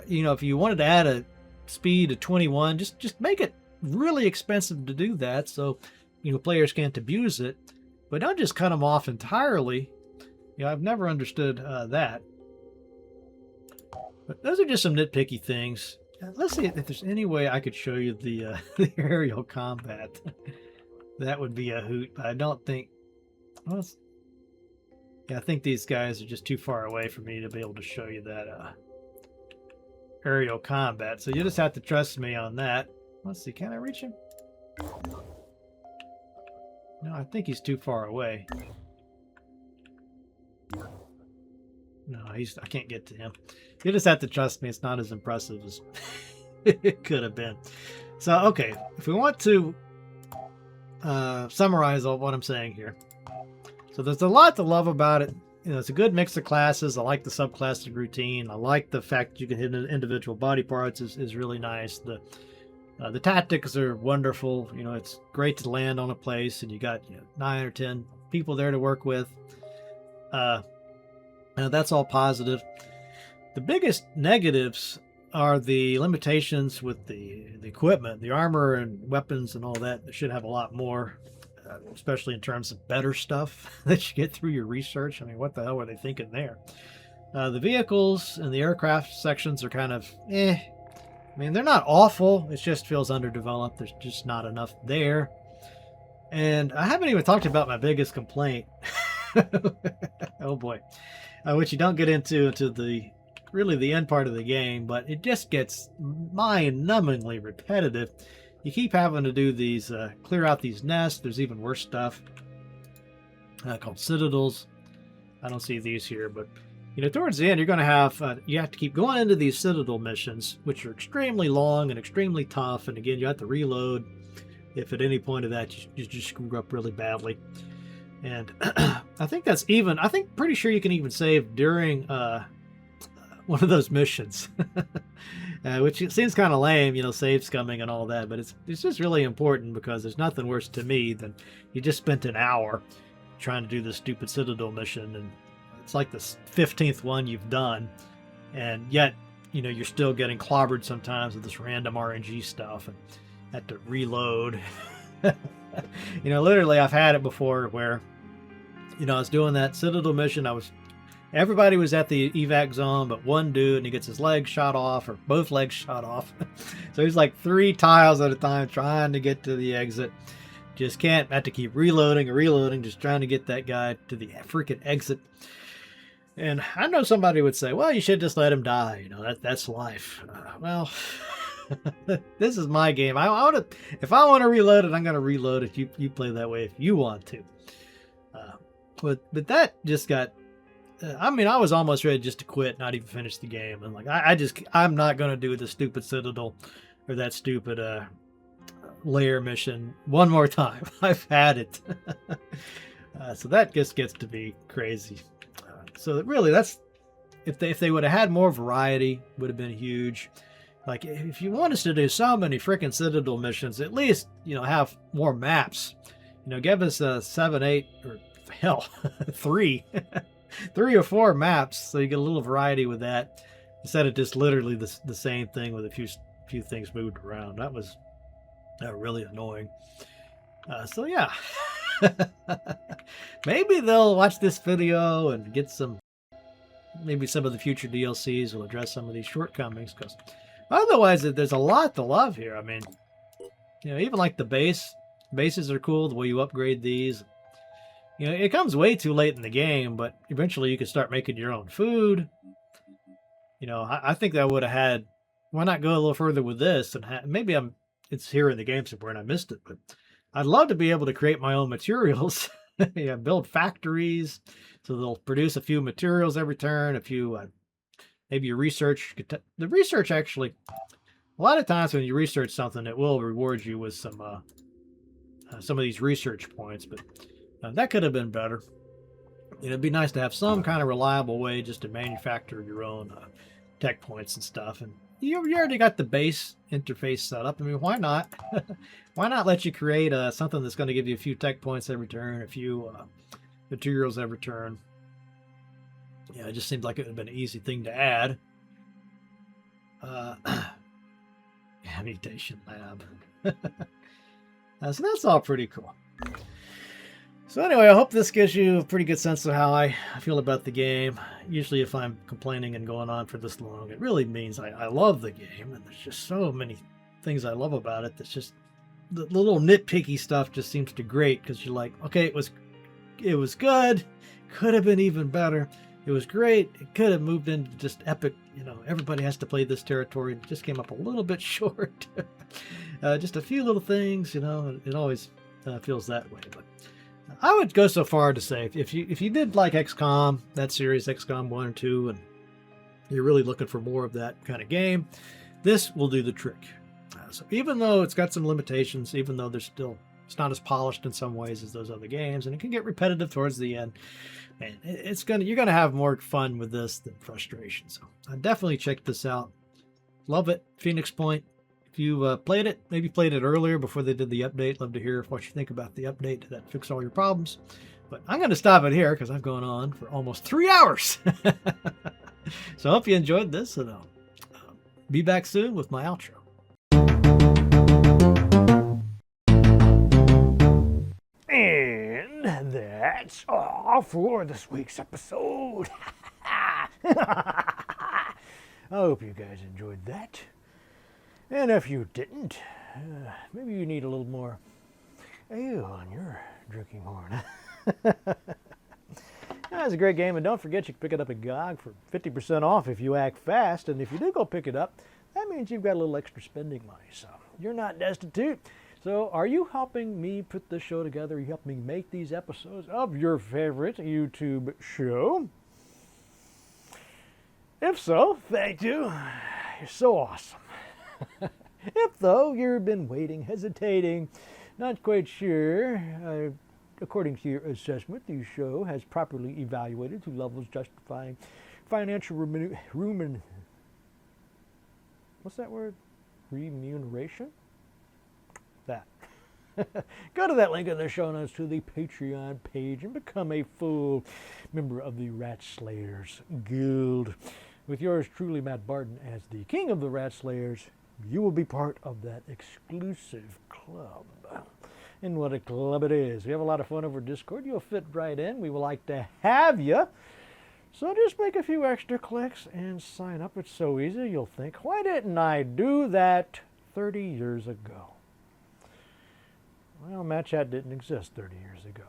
if you wanted to add a speed of 21, just make it really expensive to do that, so players can't abuse it. But don't just cut them off entirely. I've never understood that. But those are just some nitpicky things. Let's see if there's any way I could show you the aerial combat. That would be a hoot. I don't think... Well, I think these guys are just too far away for me to be able to show you that aerial combat. So you just have to trust me on that. Let's see, can I reach him? No, I think he's too far away. No, I can't get to him. You just have to trust me. It's not as impressive as it could have been. So, okay, if we want to summarize all what I'm saying here. So there's a lot to love about it. It's a good mix of classes. I like the subclassic routine. I like the fact that you can hit individual body parts is really nice. The tactics are wonderful. It's great to land on a place and you got 9 or 10 people there to work with. That's all positive. The biggest negatives are the limitations with the equipment, the armor and weapons and all that. They should have a lot more, especially in terms of better stuff that you get through your research. I mean, what the hell were they thinking there? The vehicles and the aircraft sections are kind of I mean, they're not awful. It just feels underdeveloped. There's just not enough there. And I haven't even talked about my biggest complaint. Oh boy. Which you don't get into the end part of the game, but it just gets mind-numbingly repetitive. You keep having to do these, clear out these nests. There's even worse stuff called citadels. I don't see these here, but towards the end, you're going to have you have to keep going into these citadel missions, which are extremely long and extremely tough. And again, you have to reload if at any point of that you just screw up really badly. And I think pretty sure you can even save during one of those missions, which seems kind of lame, saves coming and all that, but it's just really important, because there's nothing worse to me than you just spent an hour trying to do this stupid Citadel mission, and it's like the 15th one you've done, and yet you're still getting clobbered sometimes with this random RNG stuff and have to reload. Literally I've had it before where I was doing that Citadel mission. Everybody was at the evac zone, but one dude, and he gets his leg shot off, or both legs shot off. So he's like 3 tiles at a time trying to get to the exit. Just can't. Have to keep reloading and reloading, just trying to get that guy to the freaking exit. And I know somebody would say, well, you should just let him die. That's life. Well, this is my game. If I want to reload it, I'm going to reload it. You play that way if you want to. But that just got... I was almost ready just to quit, not even finish the game. And I'm not going to do the stupid Citadel or that stupid lair mission one more time. I've had it. So that just gets to be crazy. So really, that's if they would have had more variety, would have been huge. Like, if you want us to do so many freaking Citadel missions, at least, have more maps. Give us 7, 8, or hell, 3 or 4 maps, so you get a little variety with that, instead of just literally the same thing with a few things moved around. That was really annoying. So yeah, maybe they'll watch this video and get maybe some of the future DLCs will address some of these shortcomings, because otherwise there's a lot to love here. I mean, even like the bases are cool, the way you upgrade these. It comes way too late in the game, but eventually you can start making your own food. I think that would have had, why not go a little further with this, and maybe it's here in the game somewhere and I missed it, but I'd love to be able to create my own materials. Build factories so they'll produce a few materials every turn, a few maybe your research. The research, actually, a lot of times when you research something, it will reward you with some of these research points, but that could have been better. It'd be nice to have some kind of reliable way just to manufacture your own tech points and stuff. And you already got the base interface set up. I mean, why not? Why not let you create something that's going to give you a few tech points every turn, a few materials every turn? It just seems like it would have been an easy thing to add. Mutation lab. So that's all pretty cool. So anyway, I hope this gives you a pretty good sense of how I feel about the game. Usually if I'm complaining and going on for this long, it really means I love the game, and there's just so many things I love about it. That's just, the little nitpicky stuff just seems to grate, because you're like, okay, it was good, could have been even better. It was great, it could have moved into just epic, everybody has to play this territory. It just came up a little bit short. Just a few little things, it always feels that way. But I would go so far to say, if you did like XCOM, that series, XCOM 1 and 2, and you're really looking for more of that kind of game, this will do the trick. So even though it's got some limitations, even though it's not as polished in some ways as those other games, and it can get repetitive towards the end, man, you're gonna have more fun with this than frustration. So I definitely check this out. Love it. Phoenix Point. If you played it, maybe played it earlier before they did the update, love to hear what you think about the update that fixed all your problems. But I'm going to stop it here because I've gone on for almost 3 hours. So I hope you enjoyed this, and I'll be back soon with my outro. And that's all for this week's episode. I hope you guys enjoyed that. And if you didn't, maybe you need a little more ale on your drinking horn. That's a great game, and don't forget you can pick it up at GOG for 50% off if you act fast. And if you do go pick it up, that means you've got a little extra spending money, so you're not destitute. So are you helping me put this show together? Are you helping me make these episodes of your favorite YouTube show? If so, thank you. You're so awesome. If, though, you've been waiting, hesitating, not quite sure, according to your assessment, the show has properly evaluated to levels justifying financial what's that word? Remuneration? That. Go to that link in the show notes to the Patreon page and become a full member of the Rat Slayers Guild. With yours truly, Matt Barton, as the king of the Rat Slayers, you will be part of that exclusive club. And what a club it is. We have a lot of fun over Discord. You'll fit right in. We would like to have you. So just make a few extra clicks and sign up. It's so easy. You'll think, why didn't I do that 30 years ago? Well, Matt Chat didn't exist 30 years ago.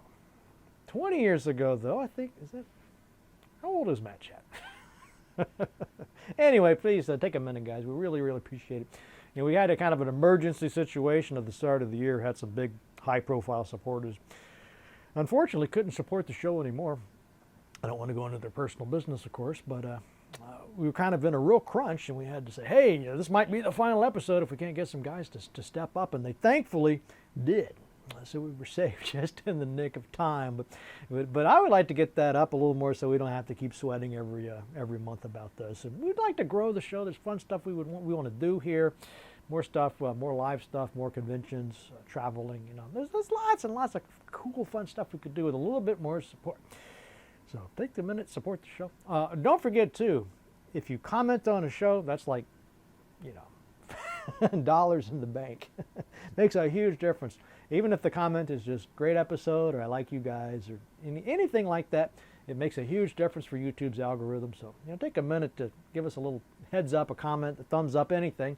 20 years ago, though, I think, how old is Matt Chat? Anyway, please take a minute, guys. We really, really appreciate it. We had a kind of an emergency situation at the start of the year. Had some big, high-profile supporters. Unfortunately, couldn't support the show anymore. I don't want to go into their personal business, of course, but we were kind of in a real crunch, and we had to say, hey, this might be the final episode if we can't get some guys to step up, and they thankfully did. So we were saved just in the nick of time. But I would like to get that up a little more so we don't have to keep sweating every month about this. And we'd like to grow the show. There's fun stuff we want to do here. More stuff, more live stuff, more conventions, traveling. You know, there's lots and lots of cool, fun stuff we could do with a little bit more support. So take the minute, support the show. Don't forget too, if you comment on a show, that's like, you know, dollars in the bank. Makes a huge difference. Even if the comment is just great episode, or I like you guys, or anything like that, it makes a huge difference for YouTube's algorithm. So, you know, take a minute to give us a little heads up, a comment, a thumbs up, anything.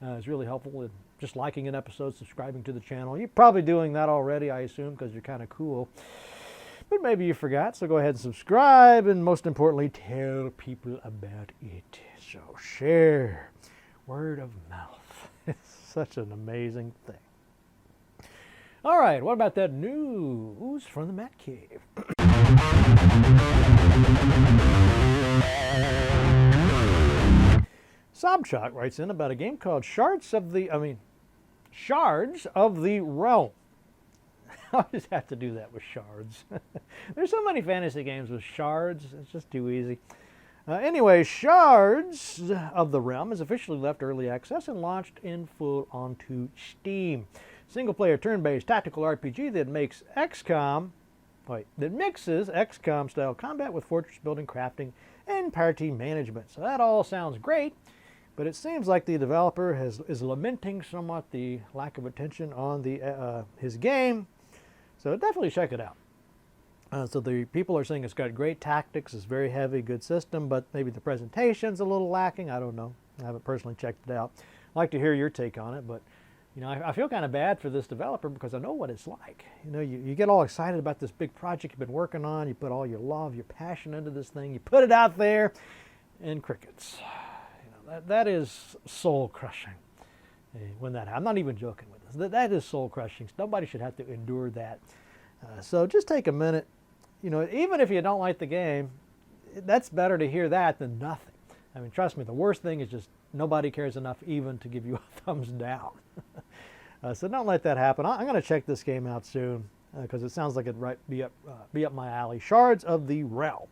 Is really helpful. Just liking an episode, subscribing to the channel. You're probably doing that already, I assume, because you're kind of cool. But maybe you forgot, so go ahead and subscribe, and most importantly, tell people about it. So share. Word of mouth. It's such an amazing thing. All right, what about that news from the Matt Cave? Sobchak writes in about a game called Shards of the Realm. I just have to do that with shards. There's so many fantasy games with shards. It's just too easy. Anyway, Shards of the Realm has officially left early access and launched in full onto Steam. Single-player turn-based tactical RPG that mixes XCOM-style combat with fortress building, crafting, and party management. So that all sounds great. But it seems like the developer is lamenting somewhat the lack of attention on his game. So definitely check it out. So the people are saying it's got great tactics, it's very heavy, good system, but maybe the presentation's a little lacking. I don't know. I haven't personally checked it out. I'd like to hear your take on it, but you know, I feel kind of bad for this developer because I know what it's like. You know, you get all excited about this big project you've been working on, you put all your love, your passion into this thing, you put it out there, and crickets. That is soul-crushing when that happens. I'm not even joking with this. That is soul-crushing. Nobody should have to endure that. So just take a minute. You know, even if you don't like the game, that's better to hear that than nothing. I mean, trust me, the worst thing is just nobody cares enough even to give you a thumbs down. So don't let that happen. I'm going to check this game out soon because it sounds like it'd be up my alley. Shards of the Realm.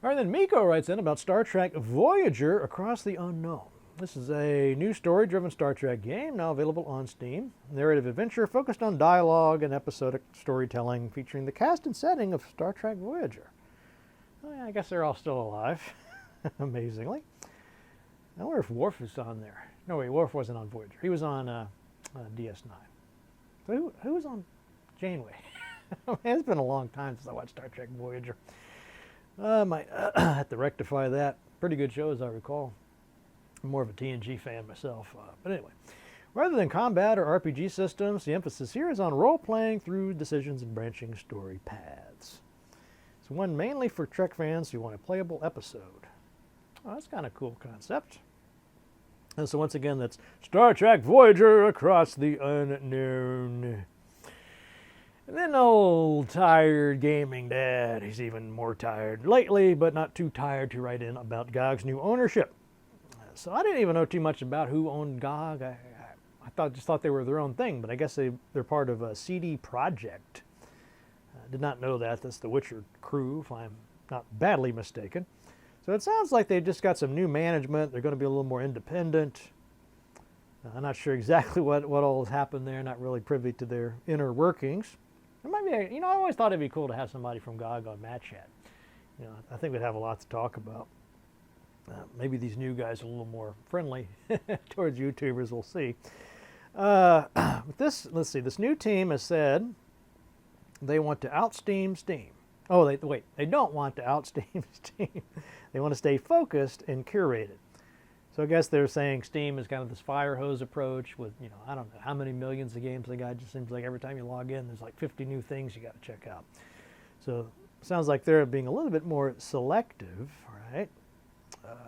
All right, then Miko writes in about Star Trek Voyager Across the Unknown. This is a new story-driven Star Trek game now available on Steam. Narrative adventure focused on dialogue and episodic storytelling featuring the cast and setting of Star Trek Voyager. Oh yeah, I guess they're all still alive, amazingly. I wonder if Worf is on there. No, wait, Worf wasn't on Voyager. He was on DS9. So who was on Janeway? It's been a long time since I watched Star Trek Voyager. I might have to rectify that. Pretty good show, as I recall. I'm more of a TNG fan myself. But anyway, rather than combat or RPG systems, the emphasis here is on role-playing through decisions and branching story paths. It's one mainly for Trek fans who want a playable episode. Oh, that's kind of a cool concept. And so once again, that's Star Trek Voyager Across the Unknown. And then old tired gaming dad, he's even more tired lately, but not too tired to write in about GOG's new ownership. So I didn't even know too much about who owned GOG. I just thought they were their own thing, but I guess they're part of a CD Projekt. I did not know that. That's the Witcher crew, if I'm not badly mistaken. So it sounds like they just got some new management. They're going to be a little more independent. I'm not sure exactly what all has happened there. Not really privy to their inner workings. It might be, I always thought it'd be cool to have somebody from GOG on Matt Chat. I think we'd have a lot to talk about. Maybe these new guys are a little more friendly towards YouTubers. We'll see. Let's see. This new team has said they want to out-Steam Steam. Oh, they don't want to out-Steam Steam. They want to stay focused and curated. So I guess they're saying Steam is kind of this fire hose approach with, I don't know how many millions of games they got. It just seems like every time you log in, there's like 50 new things you got to check out. So it sounds like they're being a little bit more selective, right?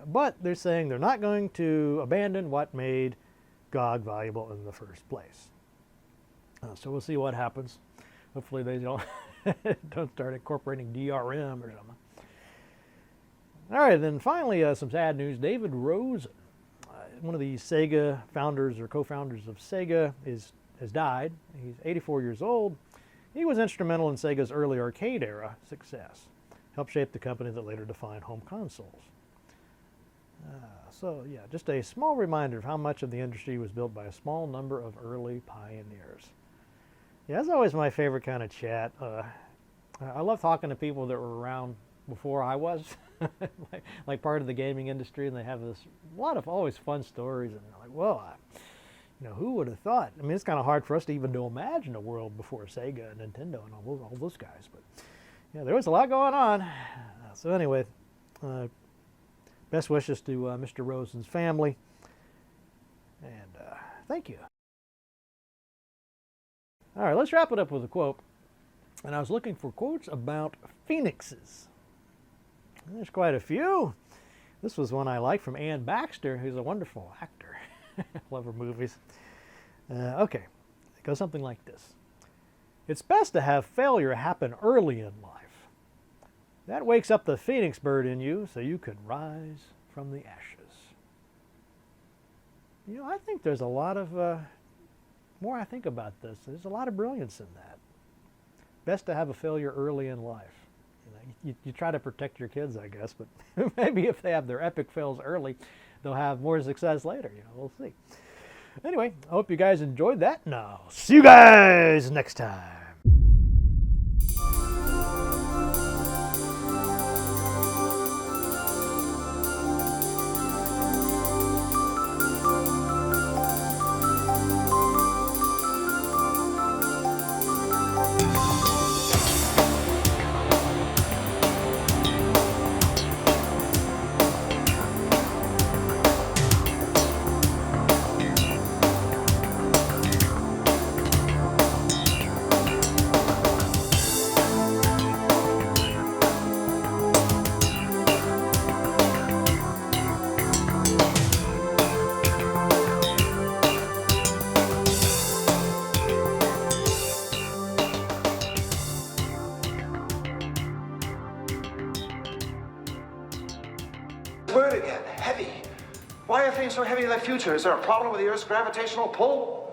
But they're saying they're not going to abandon what made GOG valuable in the first place. So we'll see what happens. Hopefully they don't start incorporating DRM or something. All right, then finally some sad news. David Rosen, one of the Sega founders or co-founders of Sega, is has died. He's 84 years old. He was instrumental in Sega's early arcade era success. Helped shape the company that later defined home consoles. So yeah, just a small reminder of how much of the industry was built by a small number of early pioneers. Yeah, that's always my favorite kind of chat. I love talking to people that were around before I was, like part of the gaming industry, and they have a lot of always fun stories, and they're like, well, who would have thought? I mean, it's kind of hard for us to even to imagine a world before Sega and Nintendo and all those guys, but yeah, there was a lot going on. So anyway, best wishes to Mr. Rosen's family, and thank you. All right, let's wrap it up with a quote. And I was looking for quotes about phoenixes. There's quite a few. This was one I liked from Ann Baxter, who's a wonderful actor. Love her movies. Okay, it goes something like this. It's best to have failure happen early in life. That wakes up the phoenix bird in you so you can rise from the ashes. I think there's a lot of, more I think about this, there's a lot of brilliance in that. Best to have a failure early in life. You try to protect your kids, I guess, but maybe if they have their epic fails early, they'll have more success later. We'll see. Anyway, I hope you guys enjoyed that, and I'll see you guys next time. Word again, heavy. Why are things so heavy in the future? Is there a problem with the Earth's gravitational pull?